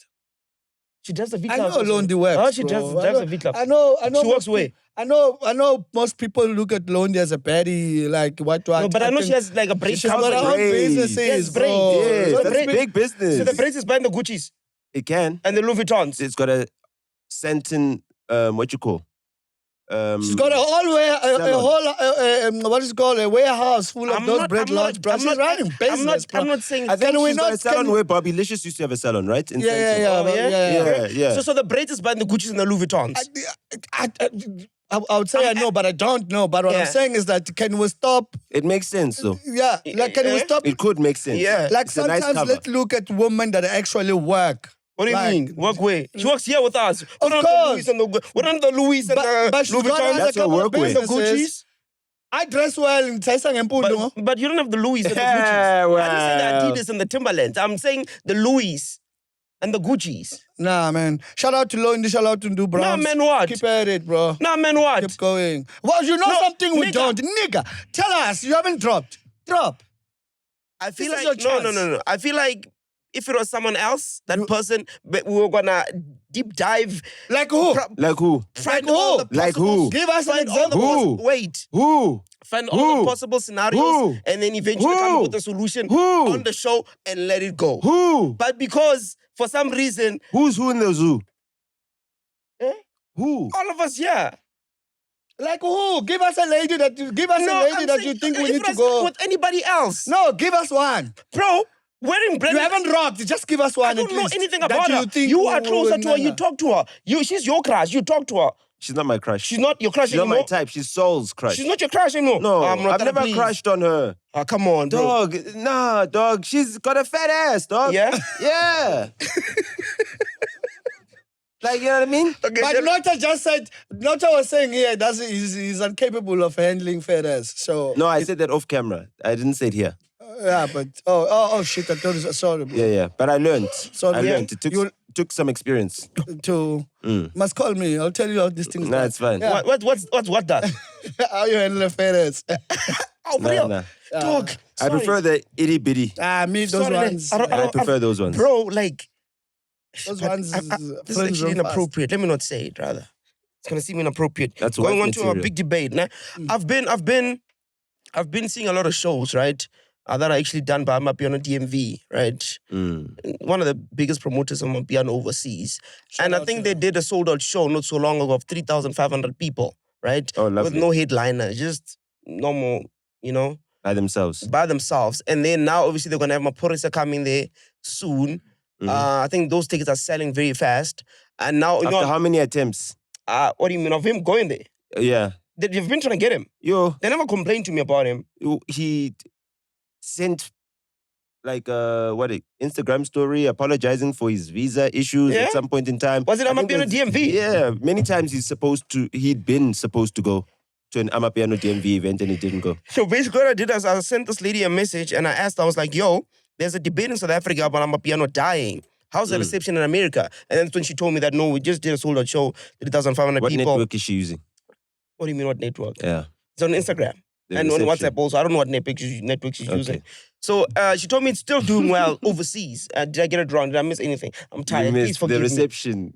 She does the V I club. know Londi works. Oh, she bro. does the V club. I know. She works away. I know. Most people look at Londi as a baddie, like what. No, but I know she has like a braid. She's got her own businesses. Yes, braid. bro. Yes, So that's big business. So the braid is buying the Gucci's It can. and the Louis Vuittons. It's got a Sentin, what you call? She's got a whole what is it called, a warehouse full of those bread lots, bro. She's running business, bro. I'm not saying. I think Can we she's got not- a salon can- where Bobby Licious used to have a salon, right? In Yeah, Sentin. Yeah. So the braid is buying the Gucci's and the Louis Vuittons. I would say I know, but I don't know. But what I'm saying is that can we stop? It makes sense, though. Yeah, like can we stop? It could make sense. Yeah. Like It's a nice sometimes cover. let's look at women that actually work. What do you mean? Work way. She works here with us. Of course. What are the Louis and the But she's Louis got Vuittons? other That's her couple of work way. The businesses. Gucci's. I dress well in Taisang and Pundo. But you don't have the Louis and the Yeah, Gucci's. I didn't say well. the Adidas and the Timberlands. I'm saying the Louis and the Gucci's. Nah, man. Shout out to Londi, shout out to Ndu Browns. Nah, man, what? Keep at it, bro. Nah, man, what? Keep going. Well, you know No, something we nigga. don't. Nigga, tell us. You haven't dropped. Drop. I feel This is like your no. chance. I feel like if it was someone else, that person, but we were gonna deep dive. Like who? Like who? Find Like all who? the Like who? possible- Give us an Find all the example. Who? Wait. Who? Find all Who? the possible scenarios Who? and then eventually come Who? up with a solution Who? on the show and let it go. Who? But because for some reason, Who's who in the zoo? eh, Who? all of us, yeah. Like who? Give us a lady that you I'm think saying, we if need it to was go. with anybody else. No, give us one. Bro, wearing bread. You haven't rocked. Just give us one. I don't at know least, anything that about her. think You are we- closer to her. You nah. talk to her. She's your crush. You talk to her. She's not my crush. She's not your crush She's not anymore. my type. She's Soul's crush. She's not your crush anymore. No, I'm not I've gonna never please. crushed on her. Oh, come on, bro. Dog, nah, dog. She's got a fat ass, dog. Yeah? Yeah. Like, you know what I mean? Okay, But Nota just said, Nota was saying here, he's incapable of handling feathers. So No, I said that off camera. I didn't say it here. yeah, but oh shit, I thought it was, sorry, bro. Yeah. But I learned. So I yeah, learned. It took some experience. To must call me. I'll tell you how these things. Nah, done. it's fine. Yeah. What that? How you handle feathers? Oh, for real? Nah. Dog. I sorry. prefer the itty bitty. Me those Sorry, ones. I prefer those ones. Bro, like, Those ones. this is friends actually run fast. inappropriate. Let me not say it, rather. It's gonna seem inappropriate. That's going white on to a material. big debate. Nah, I've been seeing a lot of shows, right? That are actually done by Amapiano DMV, right? One of the biggest promoters of Amapiano overseas. And I think they did a sold-out show not so long ago of 3,500 people, right? Oh, With lovely. no headliner, just normal, you know? by themselves. And then now, obviously, they're going to have Maphorisa coming there soon. I think those tickets are selling very fast. And now, After how many attempts? What do you mean of him going there? Yeah. You've been trying to get him. They never complained to me about him. He sent like Instagram story apologizing for his visa issues at some point in time. Was it Amapiano DMV? Yeah, many times he'd been supposed to go to an Amapiano DMV event and he didn't go. So basically what I did is I sent this lady a message and I asked, I was like, yo, there's a debate in South Africa about Amapiano dying. How's the reception in America? And then when she told me that, no, we just did a sold out show, 3,500 What people. network is she using? What do you mean, what network? Yeah. It's on Instagram. And on WhatsApp also. I don't know what network she's using. So she told me it's still doing well overseas. Did I get it wrong? Did I miss anything? I'm tired. Please forgive the reception.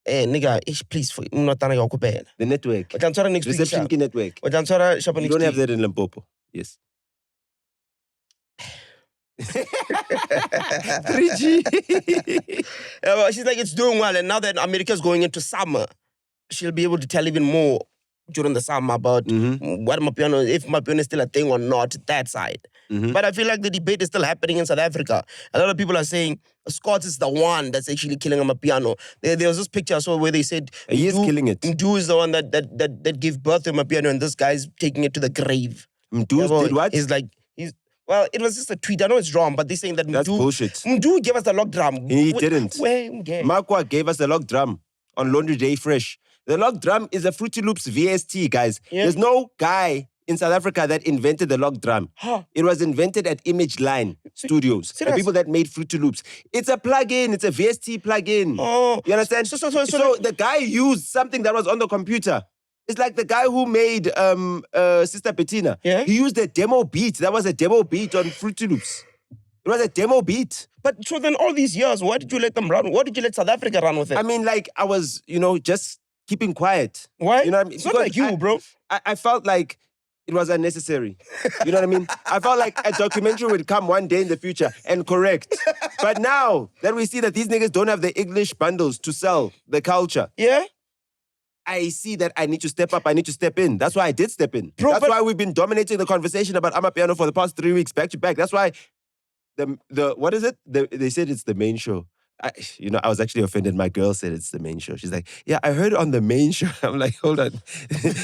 Eh, nigga, please, I'm not done. The network. Reception ki network. You don't have that in Limpopo. Yes. 3G. She's like, it's doing well. And now that America's going into summer, she'll be able to tell even more during the summer about what Amapiano, if Amapiano is still a thing or not, that side. But I feel like the debate is still happening in South Africa. A lot of people are saying Scott is the one that's actually killing Amapiano. There was this picture I saw where they said he is killing it. Mdu is the one that gave birth to Amapiano, and this guy's taking it to the grave. Mdu did what? Well, it was just a tweet. I know it's wrong, but they're saying that that's bullshit. Mdu gave us the lock drum. He didn't. Makwa gave us the lock drum on Laundry Day Fresh. The lock drum is a Fruity Loops VST, guys. Yeah. There's no guy in South Africa that invented the lock drum. It was invented at Image Line Studios. The people that made Fruity Loops. It's a plug-in. It's a VST plug-in. You understand? So the guy used something that was on the computer. It's like the guy who made Sister Bettina. Yeah? He used a demo beat. That was a demo beat on Fruity Loops. It was a demo beat. But so then all these years, why did you let them run? Why did you let South Africa run with it? I mean, like, I was, just keeping quiet. Why? You know what I mean? It's not like you, bro. I felt like it was unnecessary. You know what I mean? I felt like a documentary would come one day in the future and correct. But now that we see that these niggas don't have the English bundles to sell the culture. Yeah? I see that I need to step up. I need to step in. That's why I did step in. Bro, that's why we've been dominating the conversation about Amapiano for the past 3 weeks, back to back. That's why the what is it? They said it's the main show. I was actually offended. My girl said it's the main show. She's like, yeah, I heard it on the main show. I'm like, hold on. This is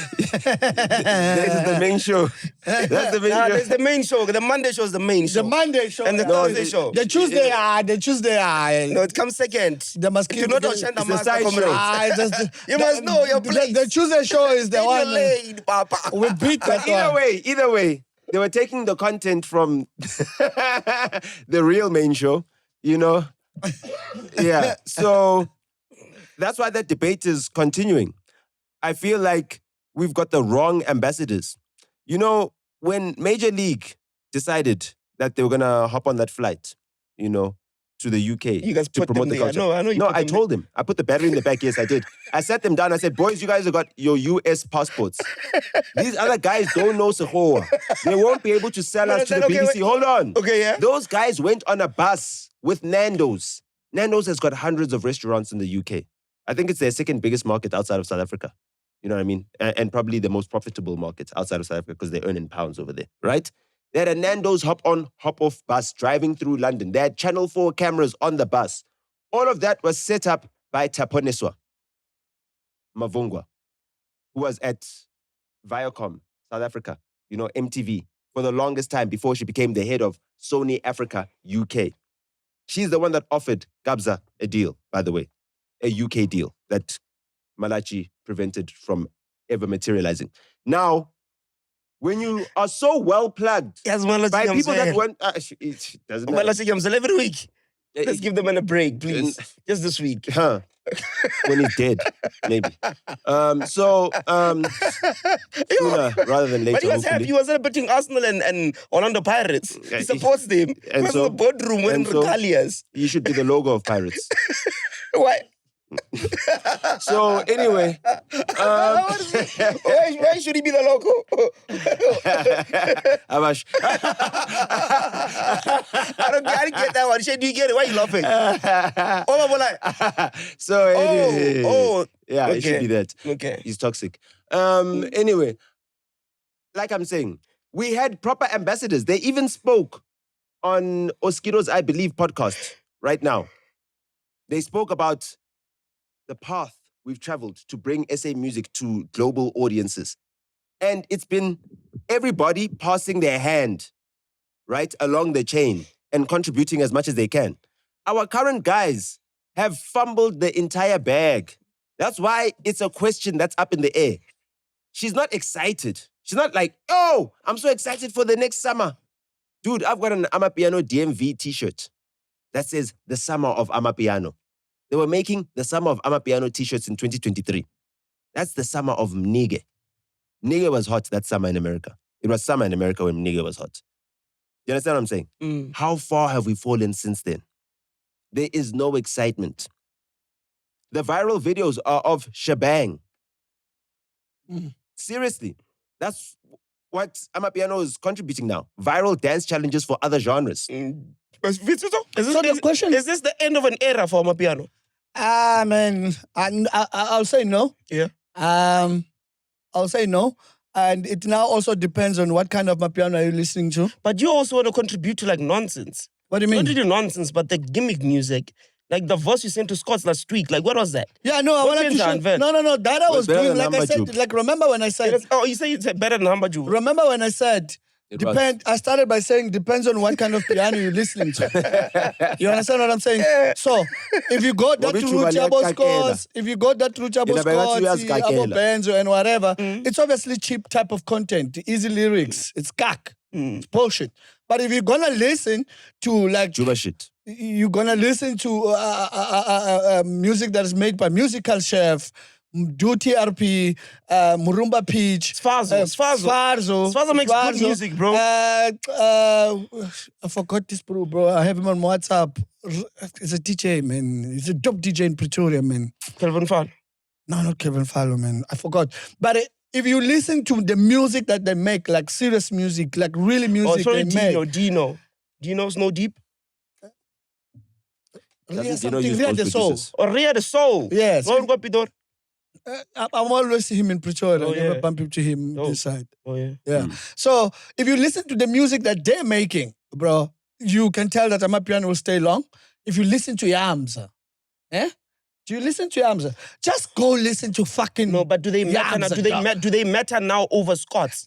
the main show. That's the main show. There's the main show. The Monday show is the main show. The Monday show. And the Thursday show. The Tuesday, the Tuesday. No, it comes second. They must keep not the side show. You must know your place. The Tuesday show is the one. Lane, Papa. We beat that Either way, they were taking the content from the real main show, Yeah, so that's why that debate is continuing. I feel like we've got the wrong ambassadors. When Major League decided that they were going to hop on that flight, to the UK you guys to promote the culture. I know I told them. I put the battery in the back. Yes, I did. I sat them down. I said, boys, you guys have got your US passports. These other guys don't know Sehoa. They won't be able to sell us to the BBC. Wait. Hold on. Okay, yeah. Those guys went on a bus with Nando's. Nando's has got hundreds of restaurants in the UK. I think it's their second biggest market outside of South Africa. You know what I mean? And probably the most profitable market outside of South Africa because they earn in pounds over there, right? They had a Nando's hop-on, hop-off bus driving through London. They had Channel 4 cameras on the bus. All of that was set up by Taponeswa Mavungwa, who was at Viacom, South Africa, MTV, for the longest time before she became the head of Sony Africa UK. She's the one that offered Gabza a deal, by the way, a UK deal that Malachi prevented from ever materializing. Now, when you are so well plugged by people that weren't, it doesn't matter. Malachi comes every week. Let's give them a break, please. Just this week. When he's dead, maybe. Sooner rather than later. But he was happy. He was celebrating Arsenal and Orlando Pirates. He supports them. He was in the boardroom wearing regalias. He should be the logo of Pirates. Why? So anyway, why should he be the logo? Amash. I don't get that one. Do you get it? Why are you laughing? So anyway, yeah, okay. it should be that. Okay, he's toxic. Anyway, like I'm saying, We had proper ambassadors. They even spoke on Oskiro's, I believe, podcast right now. They spoke about the path we've traveled to bring SA music to global audiences. And it's been everybody passing their hand, right, along the chain and contributing as much as they can. Our current guys have fumbled the entire bag. That's why it's a question that's up in the air. She's not excited. She's not like, oh, I'm so excited for the next summer. Dude, I've got an Amapiano DMV t-shirt that says the summer of Amapiano. They were making the summer of Amapiano t-shirts in 2023. That's the summer of Mnige. Mnige was hot that summer in America. It was summer in America when Mnige was hot. You understand what I'm saying? How far have we fallen since then? There is no excitement. The viral videos are of shebang. Seriously. That's what Amapiano is contributing now. Viral dance challenges for other genres. Is this the end of an era for Amapiano? Man, I'll say no. Yeah. I'll say no. And it now also depends on what kind of Amapiano are you listening to. But you also want to contribute to like nonsense. What do you mean? Not really nonsense, but the gimmick music. Like the verse you sent to Scott's last week. Like, what was that? Yeah, no, I wanted to show. No. That I was doing, like I said, like remember when I said. You say it's better than Hambaju. Remember when I said, I started by saying depends on what kind of piano you're listening to. You understand what I'm saying? So, if you got that Ruchabo scores, Abo bands and whatever, it's obviously cheap type of content, easy lyrics, it's cack, it's bullshit. But if you're gonna listen to like Juba shit, you're gonna listen to music that is made by Musical Chef, Duty RP, Murumba Peach, Sfazo makes good music, bro. I forgot this bro. I have him on WhatsApp. He's a DJ, man. He's a dope DJ in Pretoria, man. Kelvin Fall? No, not Kelvin Fall, man. I forgot. But if you listen to the music that they make, like serious music, like really music they make. Dino's No Deep? Ria the Soul. Or Ria the Soul? Yes. I'm always see him in Pretoria. I never bump into him this side. Oh, yeah. Yeah. So, if you listen to the music that they're making, bro, you can tell that Amapiano will stay long. If you listen to Yamza, do you listen to Yamza? Just go listen to fucking No, but do they matter now? Do they matter now over Scott's?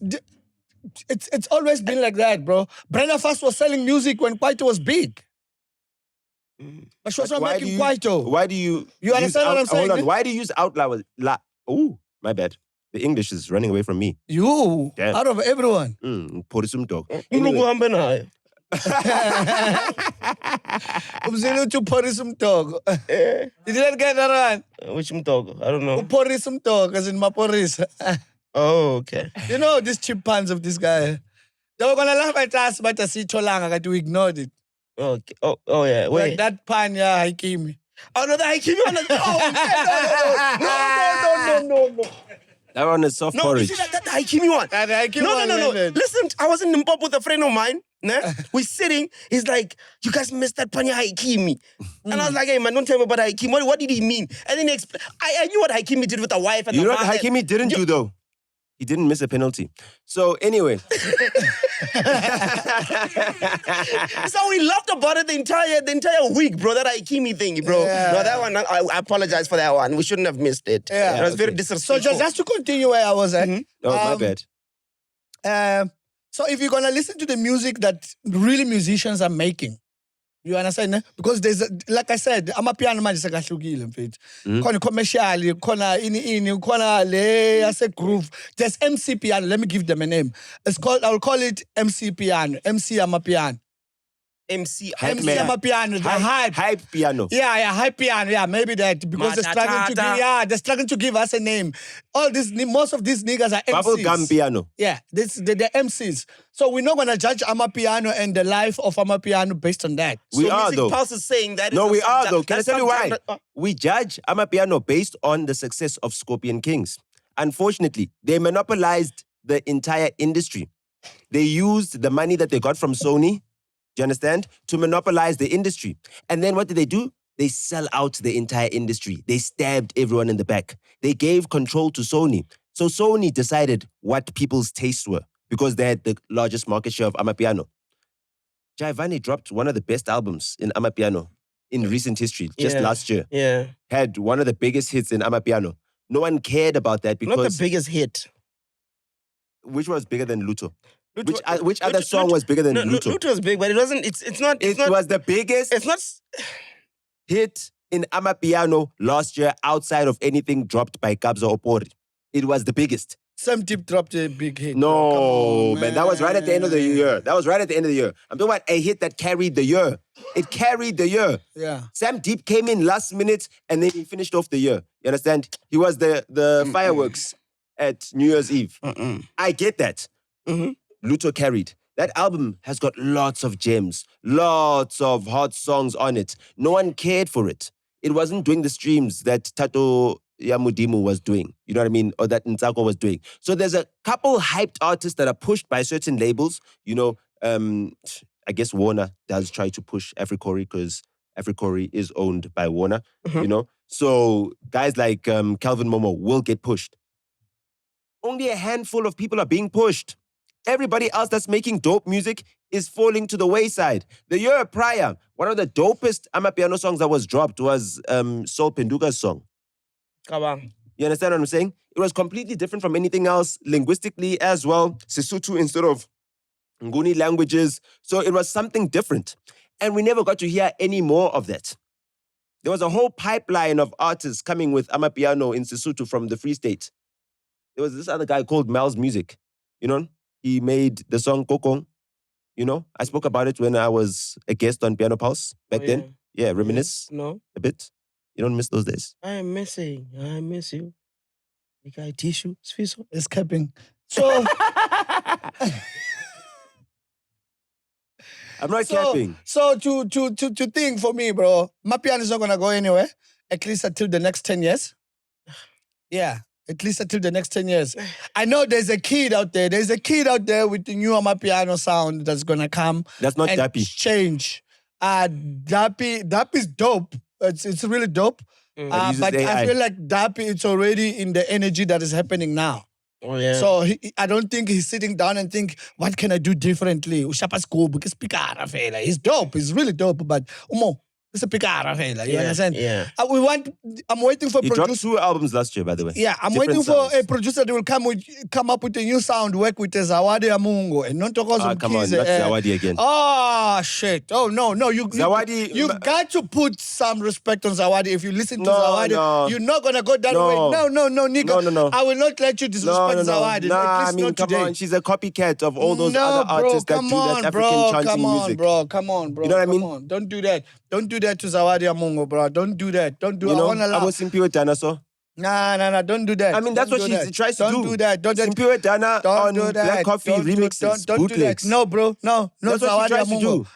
It's always been like that, bro. Brenna Fast was selling music when Kwaito was big. But she was not making Kwaito. Why do you... You understand what I'm saying? Hold on. Why do you use outlaw? Oh, my bad. The English is running away from me. You? Damn. Out of everyone. Porisum dog. Anyway. To Porisum dog. You didn't get that one? Which dog? I don't know. Porisum dog, as in Maporis. Oh, okay. You know these cheap puns of this guy. They were gonna laugh at us, but I see Cholanga, I got to ignore it. Okay. Oh yeah. Wait. Like that pan, yeah, Haikimi. Oh no, the Haikimi one. No. That one is soft porridge. You see that Haikimi one? That Haikimi one. No. Listen, I was in Limpopo with a friend of mine. We're sitting. He's like, "You guys missed that Panya Haikimi," and I was like, "Hey man, don't tell me about Haikimi. What did he mean?" And then he explained. I knew what Haikimi did with the wife and you the know what Haikimi didn't do though? He didn't miss a penalty. So anyway. So we laughed about it the entire week, bro. That Haikimi thing, bro. Yeah. No, that one, I apologize for that one. We shouldn't have missed it. Yeah. It was very disrespectful. So just to continue where I was at. Oh, my bad. So if you're going to listen to the music that really musicians are making, you understand? Because there's, like I said, Amapiano manje sekahlukile mfethu. Khona commercial, khona ini, khona le ase groove. There's MC Piano. Let me give them a name. I'll call it MC Piano. MC Amapiano. MC Amapiano. The hype piano. Yeah, hype piano. Yeah, maybe that because they're struggling to give us a name. Most of these niggas are MCs. Bubblegum piano. Yeah, they're MCs. So we're not gonna judge Amapiano and the life of Amapiano based on that. We are Music though. Pulse is saying that. No, we are though. Can I tell you why? We judge Amapiano based on the success of Scorpion Kings. Unfortunately, they monopolized the entire industry. They used the money that they got from Sony. Do you understand? To monopolize the industry. And then what did they do? They sell out the entire industry. They stabbed everyone in the back. They gave control to Sony. So Sony decided what people's tastes were. because they had the largest market share of Amapiano. Jaivane dropped one of the best albums in Amapiano in recent history, just last year. Yeah. Had one of the biggest hits in Amapiano. No one cared about that because... Not the biggest hit. Which was bigger than Luto? Which other song was bigger than Luto? Luto was big, but it wasn't. It's not. It was the biggest. It's not hit in Amapiano last year outside of anything dropped by Kabza or Pori. It was the biggest. Some tip dropped a big hit. No, man. That was right at the end of the year. I'm talking about a hit that carried the year. It carried the year. Yeah. Sam Deep came in last minute and then he finished off the year. You understand? He was the fireworks at New Year's Eve. I get that. Luto carried. That album has got lots of gems, lots of hot songs on it. No one cared for it. It wasn't doing the streams that Tato Yamudimu was doing, you know what I mean? Or that Ntsako was doing. So there's a couple hyped artists that are pushed by certain labels. You know, I guess Warner does try to push Africori because Africori is owned by Warner, you know? So guys like Calvin Momo will get pushed. Only a handful of people are being pushed. Everybody else that's making dope music is falling to the wayside. The year prior, one of the dopest Amapiano songs that was dropped was Sol Penduka's song. You understand what I'm saying? It was completely different from anything else, linguistically as well. Sesotho instead of Nguni languages. So it was something different. And we never got to hear any more of that. There was a whole pipeline of artists coming with Amapiano in Sesotho from the Free State. There was this other guy called Mel's Music, you know? He made the song Kokong, you know? I spoke about it when I was a guest on Piano Pulse back then. Yeah, reminisce No. a bit. You don't miss those days. I miss you. You got tissue, Sfiso. It's capping. So I'm not capping. So to think for me, bro, Mapiano is not gonna go anywhere, at least until the next 10 years. Yeah. At least until the next 10 years. I know there's a kid out there. There's a kid out there with the new Amapiano sound that's gonna come. That's not and Dappy. Change. Dappy's dope. It's really dope. But I feel like Dappy, it's already in the energy that is happening now. Oh yeah. So I don't think he's sitting down and think, what can I do differently? He's dope. He's really dope. But it's a picara, you understand? Yeah. I'm waiting for He dropped 2 albums last year, by the way. Yeah, I'm Different waiting for sounds. a producer that will come up with a new sound, work with Zawadi Amungo, and not talk about Come on, not Zawadi again. Oh shit! Oh no, Zawadi, you've got to put some respect on Zawadi. If you listen to No, Zawadi, no. you're not gonna go that No. way. No, nigga. No. I will not let you disrespect Zawadi. Nah, At least I mean, not come today. on. She's a copycat of all those No, other bro, artists that come do on, that African chanting come on, music. bro. Come on, bro. You know what I mean? Come on. Don't do that. Don't do that to Zawadi Amungo, bro. Don't do that. Don't do. You I know, wanna I laugh. was Simpiwe Dana, so. Nah. Don't do that. I mean, that's Don't what do she that. tries to do. Don't do that. Don't Simpiwe Dana on do that. Black Coffee Don't do- remixes, Don't do that. bootlegs. No, bro. No. That's what Zawadi she tries to Amungo. do.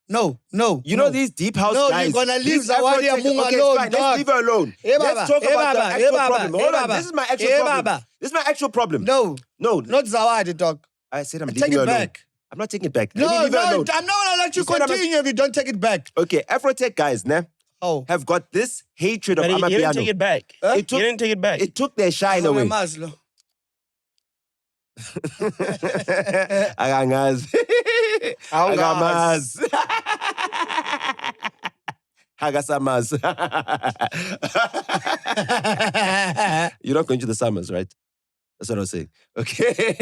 No. You know these deep house No, guys. you're gonna leave these Zawadi Afro-tech- Amungo okay, alone, fine. dog. Let's leave her alone. Eh, Let's baba, talk eh, about baba, the eh, actual baba, problem. eh, Hold on, baba. this is my actual Eh, problem. baba. This is my actual problem. No, not Zawadi, dog. I said I'm Take leaving it her alone. back. I'm not taking it back. No, Let me leave her I'm alone. not gonna let you You said I'm a- continue if you don't take it back. Okay, Afro-tech guys, have got this hatred of But he Amapiano. didn't take it back. He didn't take it back. It took their shine away. Maslo. Agangazi. Agamazi. Hagasamaz. You're not going to the summers, right? That's what I was saying. Okay.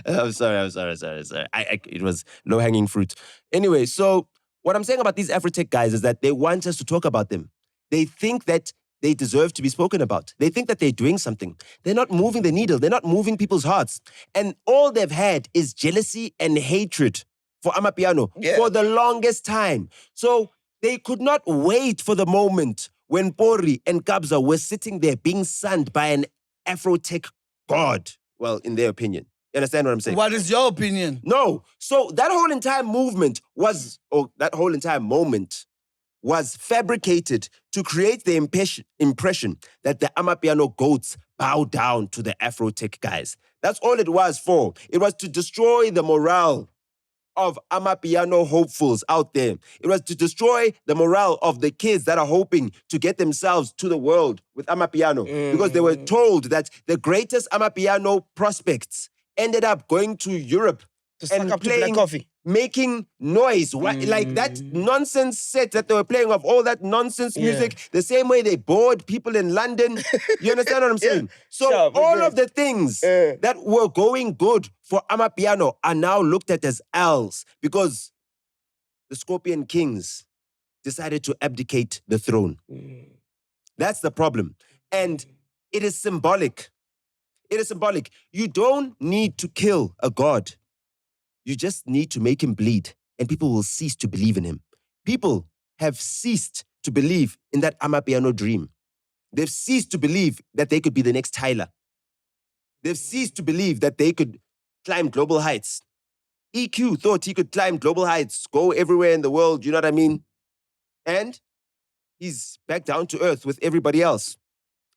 I'm sorry. It was low-hanging fruit. Anyway, so what I'm saying about these Afro-tech guys is that they want us to talk about them. They think that they deserve to be spoken about. They think that they're doing something. They're not moving the needle. They're not moving people's hearts. And all they've had is jealousy and hatred for Amapiano for the longest time. So they could not wait for the moment when Pori and Kabza were sitting there being sunned by an Afro-tech god. Well, in their opinion. You understand what I'm saying? What is your opinion? No. So that whole entire movement that whole entire moment was fabricated to create the impression that the Amapiano goats bow down to the Afro-tech guys. That's all it was for. It was to destroy the morale of Amapiano hopefuls out there. It was to destroy the morale of the kids that are hoping to get themselves to the world with Amapiano. Because they were told that the greatest Amapiano prospects ended up going to Europe to suck and up to black coffee. making noise. Like that nonsense set that they were playing of all that nonsense music, the same way they bored people in London. You understand what I'm saying? So all of the things that were going good for Amapiano are now looked at as L's because the Scorpion Kings decided to abdicate the throne. That's the problem. And it is symbolic. It is symbolic. You don't need to kill a god. You just need to make him bleed, and people will cease to believe in him. People have ceased to believe in that Amapiano dream. They've ceased to believe that they could be the next Tyler. They've ceased to believe that they could climb global heights. EQ thought he could climb global heights, go everywhere in the world, you know what I mean? And he's back down to earth with everybody else.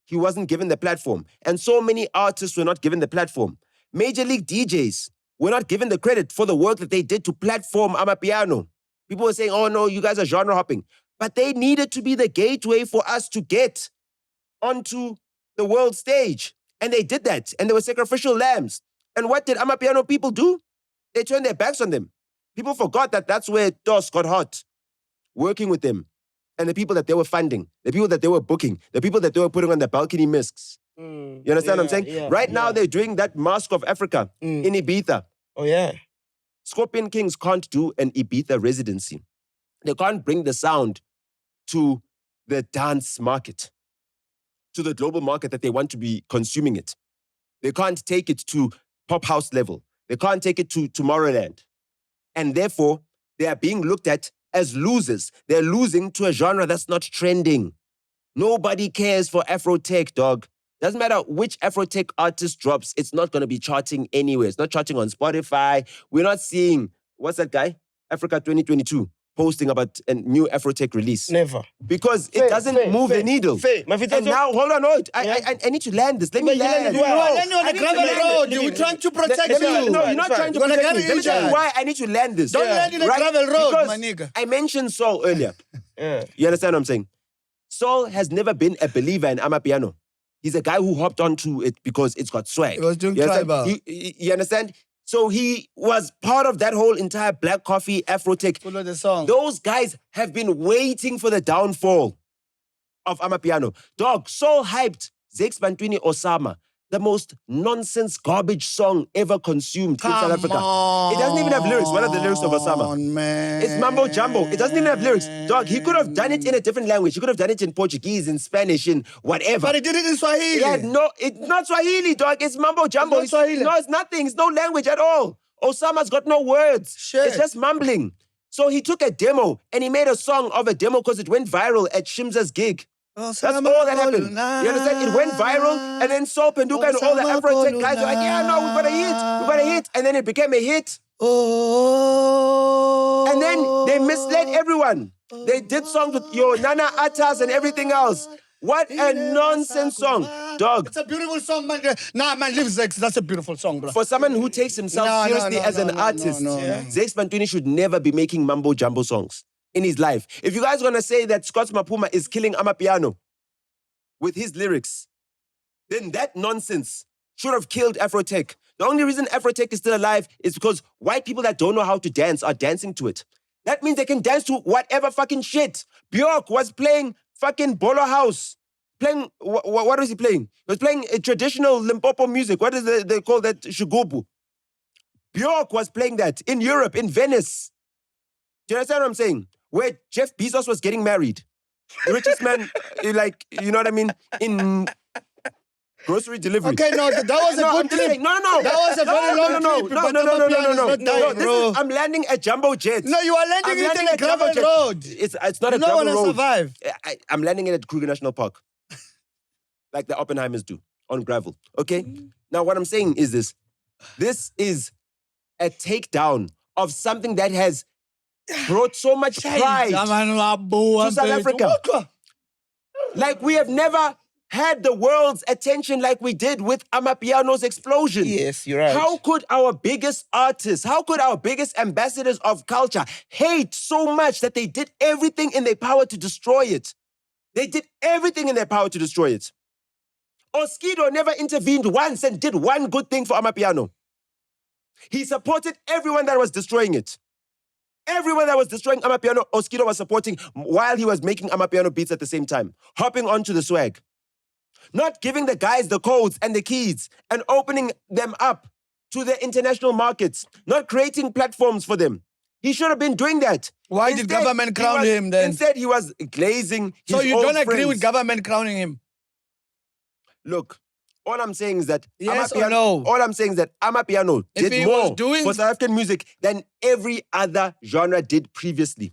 He wasn't given the platform. And so many artists were not given the platform. Major league DJs were not given the credit for the work that they did to platform Amapiano. People were saying, oh no, you guys are genre hopping. But they needed to be the gateway for us to get onto the world stage. And they did that. And they were sacrificial lambs. And what did Amapiano people do? They turned their backs on them. People forgot that that's where DOS got hot, working with them. And the people that they were funding, the people that they were booking, the people that they were putting on the balcony miscs. You understand what I'm saying? Right now, they're doing that Mask of Africa in Ibiza. Oh, yeah. Scorpion Kings can't do an Ibiza residency. They can't bring the sound to the dance market, to the global market that they want to be consuming it. They can't take it to pop house level. They can't take it to Tomorrowland. And therefore, they are being looked at as losers. They're losing to a genre that's not trending. Nobody cares for Afro-tech, dog. Doesn't matter which Afro-tech artist drops, it's not going to be charting anywhere. It's not charting on Spotify. We're not seeing, what's that guy? Africa 2022, posting about a new Afro-tech release. Never. Because it doesn't move the needle. And now, hold on, I need to land this. Let me land. You are landing on the gravel road. You're trying to protect you. No, you're not trying to protect me. Let me tell you why I need to land this. Don't land in a gravel road, because my nigga. I mentioned Saul earlier. You understand what I'm saying? Saul has never been a believer in Amapiano. He's a guy who hopped onto it because it's got swag. He was doing tribal. You understand? So he was part of that whole entire Black Coffee Afro-tech. Follow the song. Those guys have been waiting for the downfall of Amapiano. Dog, so hyped. Zakes Bantwini Osama, the most nonsense garbage song ever consumed in South Africa. It doesn't even have lyrics. What are the lyrics of Osama? Man. It's mambo jumbo. It doesn't even have lyrics. Dog, he could have done it in a different language. He could have done it in Portuguese, in Spanish, in whatever. But he did it in Swahili. It's not Swahili, dog. It's mambo jumbo. It's not Swahili. No, it's nothing. It's no language at all. Osama's got no words. Shit. It's just mumbling. So he took a demo and he made a song of a demo because it went viral at Shimza's gig. That's all that happened. You understand? It went viral, and then Soul Penduka and all the Afro-tech guys were like, yeah, no, we've got a hit. And then it became a hit. And then they misled everyone. They did songs with your Nana Atas and everything else. What a nonsense song. Dog. It's a beautiful song, man. Nah, man, leave Zex. That's a beautiful song, bro. For someone who takes himself seriously as an artist, Zakes Bantwini should never be making mambo jumbo songs in his life. If you guys are going to say that Scott Mapuma is killing Amapiano with his lyrics, then that nonsense should have killed Afro-tech. The only reason Afro-tech is still alive is because white people that don't know how to dance are dancing to it. That means they can dance to whatever fucking shit. Bjork was playing fucking Bolo House. Playing, what was he playing? He was playing a traditional Limpopo music. What is they call that? Shugubu. Bjork was playing that in Europe, in Venice. Do you understand what I'm saying? Where Jeff Bezos was getting married. The richest man, like, you know what I mean? In grocery delivery. Okay, no, that was a good clip. No. That was a very long clip. No. I'm landing a jumbo jet. No, you are landing it in a gravel road. It's not a gravel road. You don't want to survive. I'm landing it at Kruger National Park. Like the Oppenheimers do, on gravel. Okay? Now, what I'm saying is this. This is a takedown of something that has brought so much pride to South Africa. Like, we have never had the world's attention like we did with Amapiano's explosion. Yes, you're right. How could our biggest artists, how could our biggest ambassadors of culture hate so much that they did everything in their power to destroy it? They did everything in their power to destroy it. Oskido never intervened once and did one good thing for Amapiano. He supported everyone that was destroying it. Everyone that was destroying Amapiano, Oskido was supporting while he was making Amapiano beats at the same time, hopping onto the swag. Not giving the guys the codes and the keys and opening them up to the international markets, not creating platforms for them. He should have been doing that. Why did government crown him then? Instead, he was glazing his So you own don't agree friends. with government crowning him? Look, all I'm saying is that Yes or Amapiano, no? all I'm saying is that Amapiano If did he more was doing- for South African music than every other genre did previously.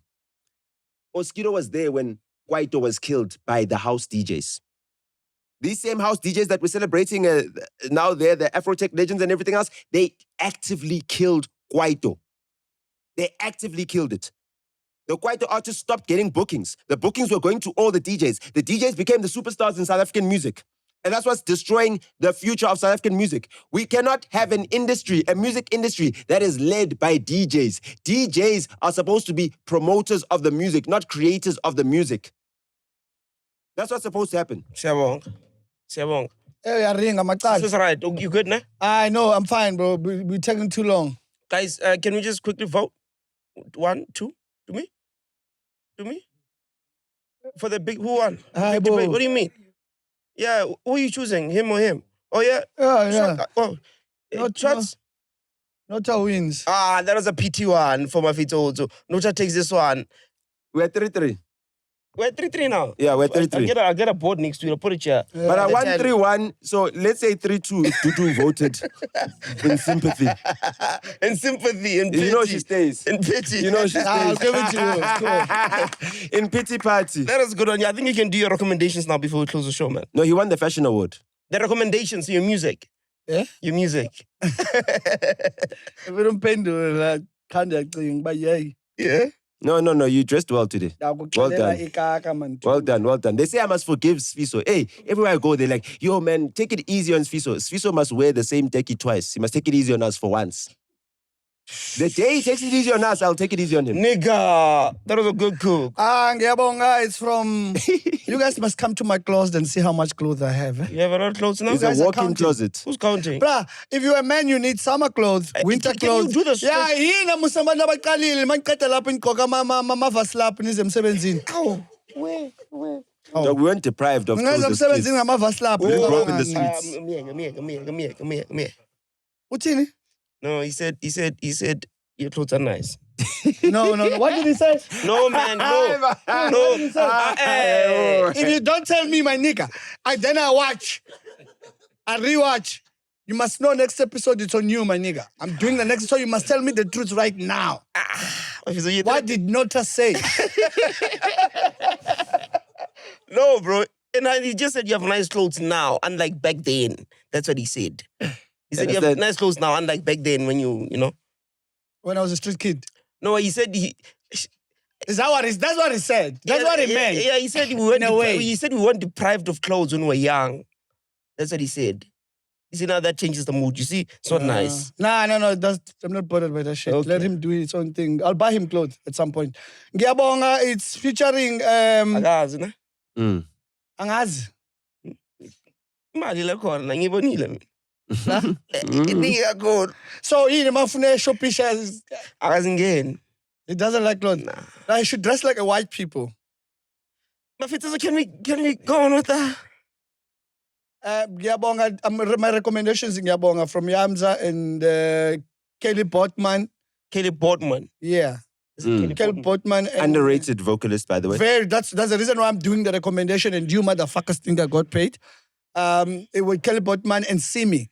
Oskido was there when Kwaito was killed by the house DJs. These same house DJs that we're celebrating now, they're the Afrotech legends and everything else, they actively killed Kwaito. They actively killed it. The Kwaito artists stopped getting bookings. The bookings were going to all the DJs. The DJs became the superstars in South African music. And that's what's destroying the future of South African music. We cannot have an industry, a music industry, that is led by DJs. DJs are supposed to be promoters of the music, not creators of the music. That's what's supposed to happen. Siyabonga. This is right. You good now? I know, I'm fine, bro. We're taking too long. Guys, can we just quickly vote? 1, 2, to me? To me? For the big, who won? Big debate. What do you mean? Yeah, who are you choosing? Him or him? Oh, yeah? Yeah. Shots? Nota wins. Ah, that was a PT one for my feet also. Nota takes this one. We're 3-3. We're 3-3 now. Yeah, we're 3-3. I'll get a board next to you. I'll put it here. But I won 3-1, so let's say 3-2 if Dudu voted in sympathy. In sympathy, in pity. You know she stays. In pity. You know she stays. I'll give it to you. In pity party. That was good on you. I think you can do your recommendations now before we close the show, man. No, he won the fashion award. The recommendations for your music. Yeah? Your music. We don't pay the kind of thing, but yeah. Yeah? No, you dressed well today. Well done. Well done. They say I must forgive Sfiso. Hey, everywhere I go, they're like, yo, man, take it easy on Sfiso. Sfiso must wear the same techie twice. He must take it easy on us for once. The day he takes it easy on us, I'll take it easy on him. Nigga, that was a good cook. Ngiyabonga, it's from... You guys must come to my closet and see how much clothes I have. You have a lot of clothes now? It's a walk-in closet. Who's counting? Bruh, if you're a man, you need summer clothes, winter clothes. Can you do this? Yeah, yini musamanda abaqalile mangiceda lapho ingqoka amavasilapho nize emsebenzini. Where? No, we weren't deprived of clothes as kids. We grew up in the streets. Come here. Uthini? No, he said, your clothes are nice. No. What did he say? No, man, no. If you don't tell me, my nigga, I watch. I rewatch. You must know next episode it's on you, my nigga. I'm doing the next, so you must tell me the truth right now. What did Nota say? No, bro. And he just said you have nice clothes now, unlike back then. That's what he said. He said you have nice clothes now, unlike back then when you know. When I was a street kid. No, he said Is that what that's what he said? That's what he meant. Yeah, he said we weren't deprived of clothes when we were young. That's what he said. You see, now that changes the mood. You see, it's not nice. No. I'm not bothered by that shit. Okay. Let him do his own thing. I'll buy him clothes at some point. Ngiyabonga, it's featuring Angazi, na? Angazi. Imali lakhona ngibonile mina. Inika gold. So yini mafune shopisha akazingeni. He doesn't like clothes. Nah, he should dress like a white people. Mafitzo, can we go on with that? Ngiyabonga, my recommendations ngiyabonga from Yamza and Kelly Botman. Kelly Botman. Yeah. Kelly Botman. Underrated vocalist, by the way. That's the reason why I'm doing the recommendation and you motherfuckers think I got paid. It was Kelly Botman and Simi.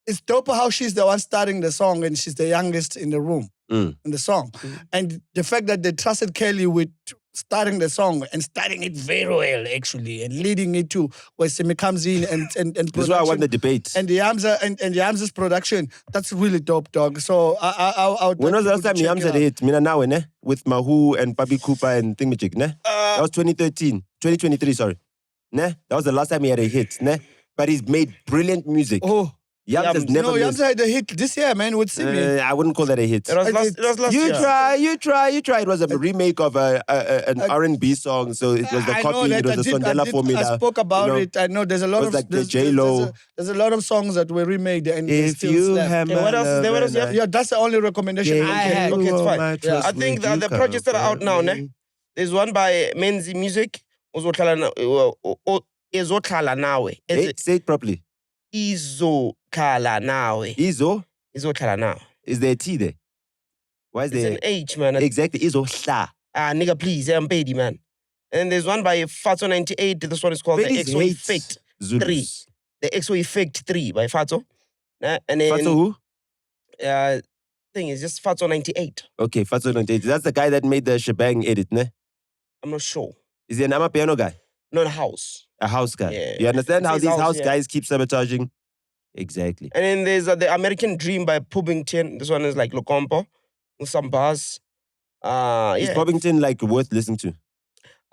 It's dope how she's the one starting the song and she's the youngest in the room in the song. And the fact that they trusted Kelly with starting the song and starting it very well actually and leading it to where Simi comes in and That's why I won the debate. And the Yamza's production, that's really dope, dog. So I when was the last time Yamza hit? Mina nawe, ne? With Mahu and Papi Cooper and Thingamajig, ne? That was 2013. 2023, sorry. Nah, that was the last time he had a hit. Nah, but he's made brilliant music. Oh. Yams has never missed. Yams had a hit this year, man, with Simi. I wouldn't call that a hit. It was last you year. try. It was a remake of an R&B song, so it was the copy. It was the Sondela formula. I spoke about it. I know there's a lot of like the J-Lo. There's a lot of songs that were remade and they If still you slap. have what else? Yeah, that's the only recommendation I had. Okay, it's fine. Yeah. I think that the projects that are out now, ne? There's one by Menzi Music. Izokhala nawe. Say it properly. Izokhala nawe. Izokhala nawe. Is there a T there? Why is there? It's an H, man. Exactly. Izokhala. Nigga, please. I'm Pedi, man. And there's one by Fatso 98. This one is called the XO Effect 3. The XO Effect 3 by Fatso. And then, Fatso who? Thing is just Fatso 98. Okay, Fatso 98. That's the guy that made the shebang edit, ne? I'm not sure. Is he an Amapiano guy? Not a house. A house guy. Yeah. You understand how these house yeah. guys keep sabotaging? Exactly. And then there's the American Dream by Pubbington. This one is like Locompo with some bars. Is Pubbington like worth listening to?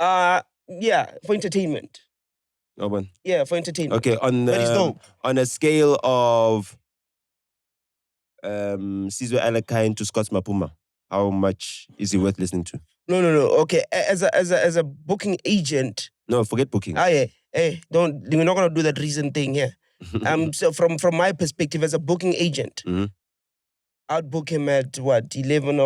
Yeah, for entertainment. No one. Yeah, for entertainment. Okay, on a scale of Sizwe Alakine to Scott Mapuma, how much is he worth listening to? No. Okay, as a booking agent. No, forget booking. Yeah. Hey, we're not gonna do that recent thing here. So from my perspective as a booking agent, I'd book him at 11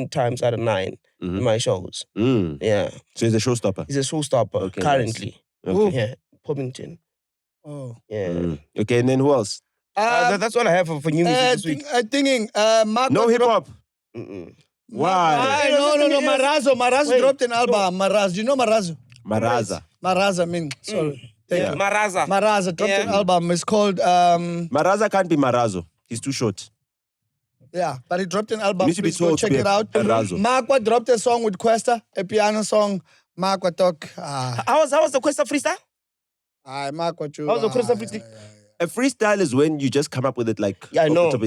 times out of 9 in my shows. Yeah. So he's a showstopper. He's a showstopper currently. Nice. Okay. Yeah, Pubbington. Oh. Yeah. Okay, and then who else? That's all I have for new music this week. I'm thinking Marco no hip hop. Why? No. Marazo dropped an album. Marazo. You know Marazo? Maraza. Maraza, I mean, sorry. Yeah. Maraza dropped an album. It's called... Maraza can't be Marazo. He's too short. Yeah, but he dropped an album. You need to be Please go told check to be it out. Marazo. Marco dropped a song with Questa, a piano song. Marco talk. How was the Questa freestyle? Marco, how was the Questa freestyle? A freestyle is when you just come up with it like... Yeah, I know. So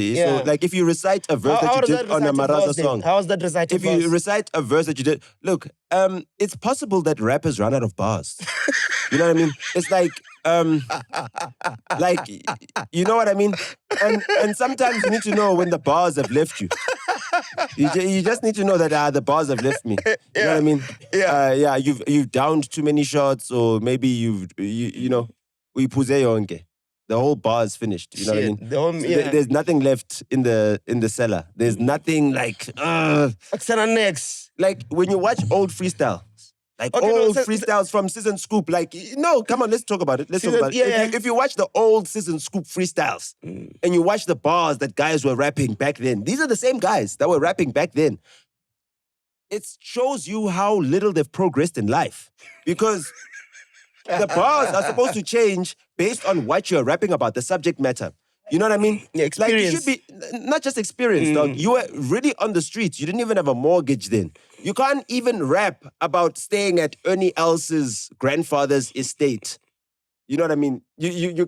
like if you recite a verse that you did on a Maraza song. How was that recited? If you recite a verse that you did... Look, it's possible that rappers run out of bars. You know what I mean? It's like... you know what I mean? And sometimes you need to know when the bars have left you. You just need to know that the bars have left me. You know what I mean? Yeah. You've downed too many shots, or maybe you know, uyipuze yonke. The whole bar is finished. You know what I mean? There's nothing left in the cellar. There's nothing like next. When you watch old freestyle. Freestyles from Season Scoop. Come on, let's talk about it. If you watch the old Season Scoop freestyles and you watch the bars that guys were rapping back then, these are the same guys that were rapping back then. It shows you how little they've progressed in life. Because the bars are supposed to change based on what you're rapping about, the subject matter. You know what I mean? Yeah, experience. You should be, not just experience, dog. You were really on the streets. You didn't even have a mortgage then. You can't even rap about staying at Ernie Else's grandfather's estate. You know what I mean? You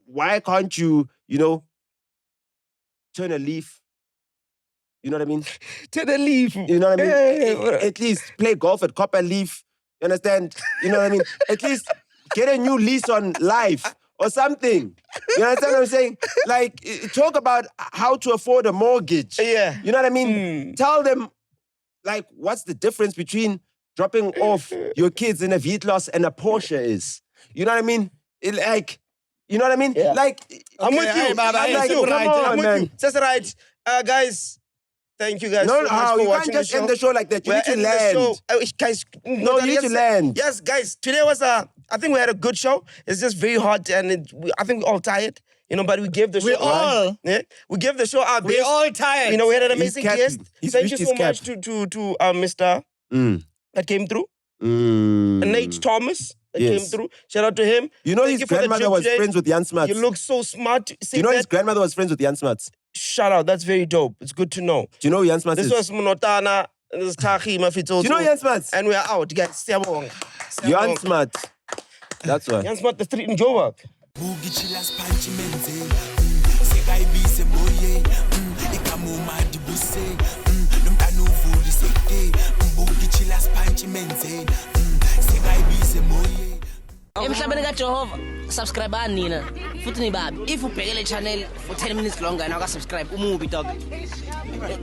why can't you, turn a leaf? You know what I mean? Turn a leaf. You know what I mean? At least play golf at Copper Leaf. You understand? You know what I mean? At least get a new lease on life. Or something. You understand what I'm saying? Talk about how to afford a mortgage. Yeah. You know what I mean? Tell them, what's the difference between dropping off your kids in a Vietlos and a Porsche is. You know what I mean? You know what I mean? Yeah. I'm with you. I'm with you. That's right. Guys, thank you guys no, so much for you watching can't just the show. end the show like that. You need to land. Guys, you need to land. Yes, guys. Today was I think we had a good show. It's just very hot, and I think we're all tired. But we gave the show. We gave the show our best. We're all tired. We had an amazing guest. Thank you so much to Mr. That came through. Nate Thomas that came through. Shout out to him. His grandmother was friends with Jan Smuts. You look so smart. His grandmother was friends with Jan Smuts. Shout out. That's very dope. It's good to know. Do you know who Jan Smuts is? This was Monotana. This is Tahi Mafito. Do you know Jan Smuts? And we are out, guys. Jan Smuts. That's why. Jan Smuts, the street in Joburg. Sekayibise Emhlabeni kaJehova subscribe nina futhi nibabi. If ubhekele channel for 10 minutes longer and aka subscribe umubi dog.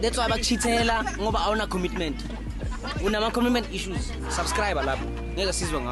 That's why bakuchithela ngoba awuna commitment. Unama commitment issues. Subscribe lapho. Ngeke sizwe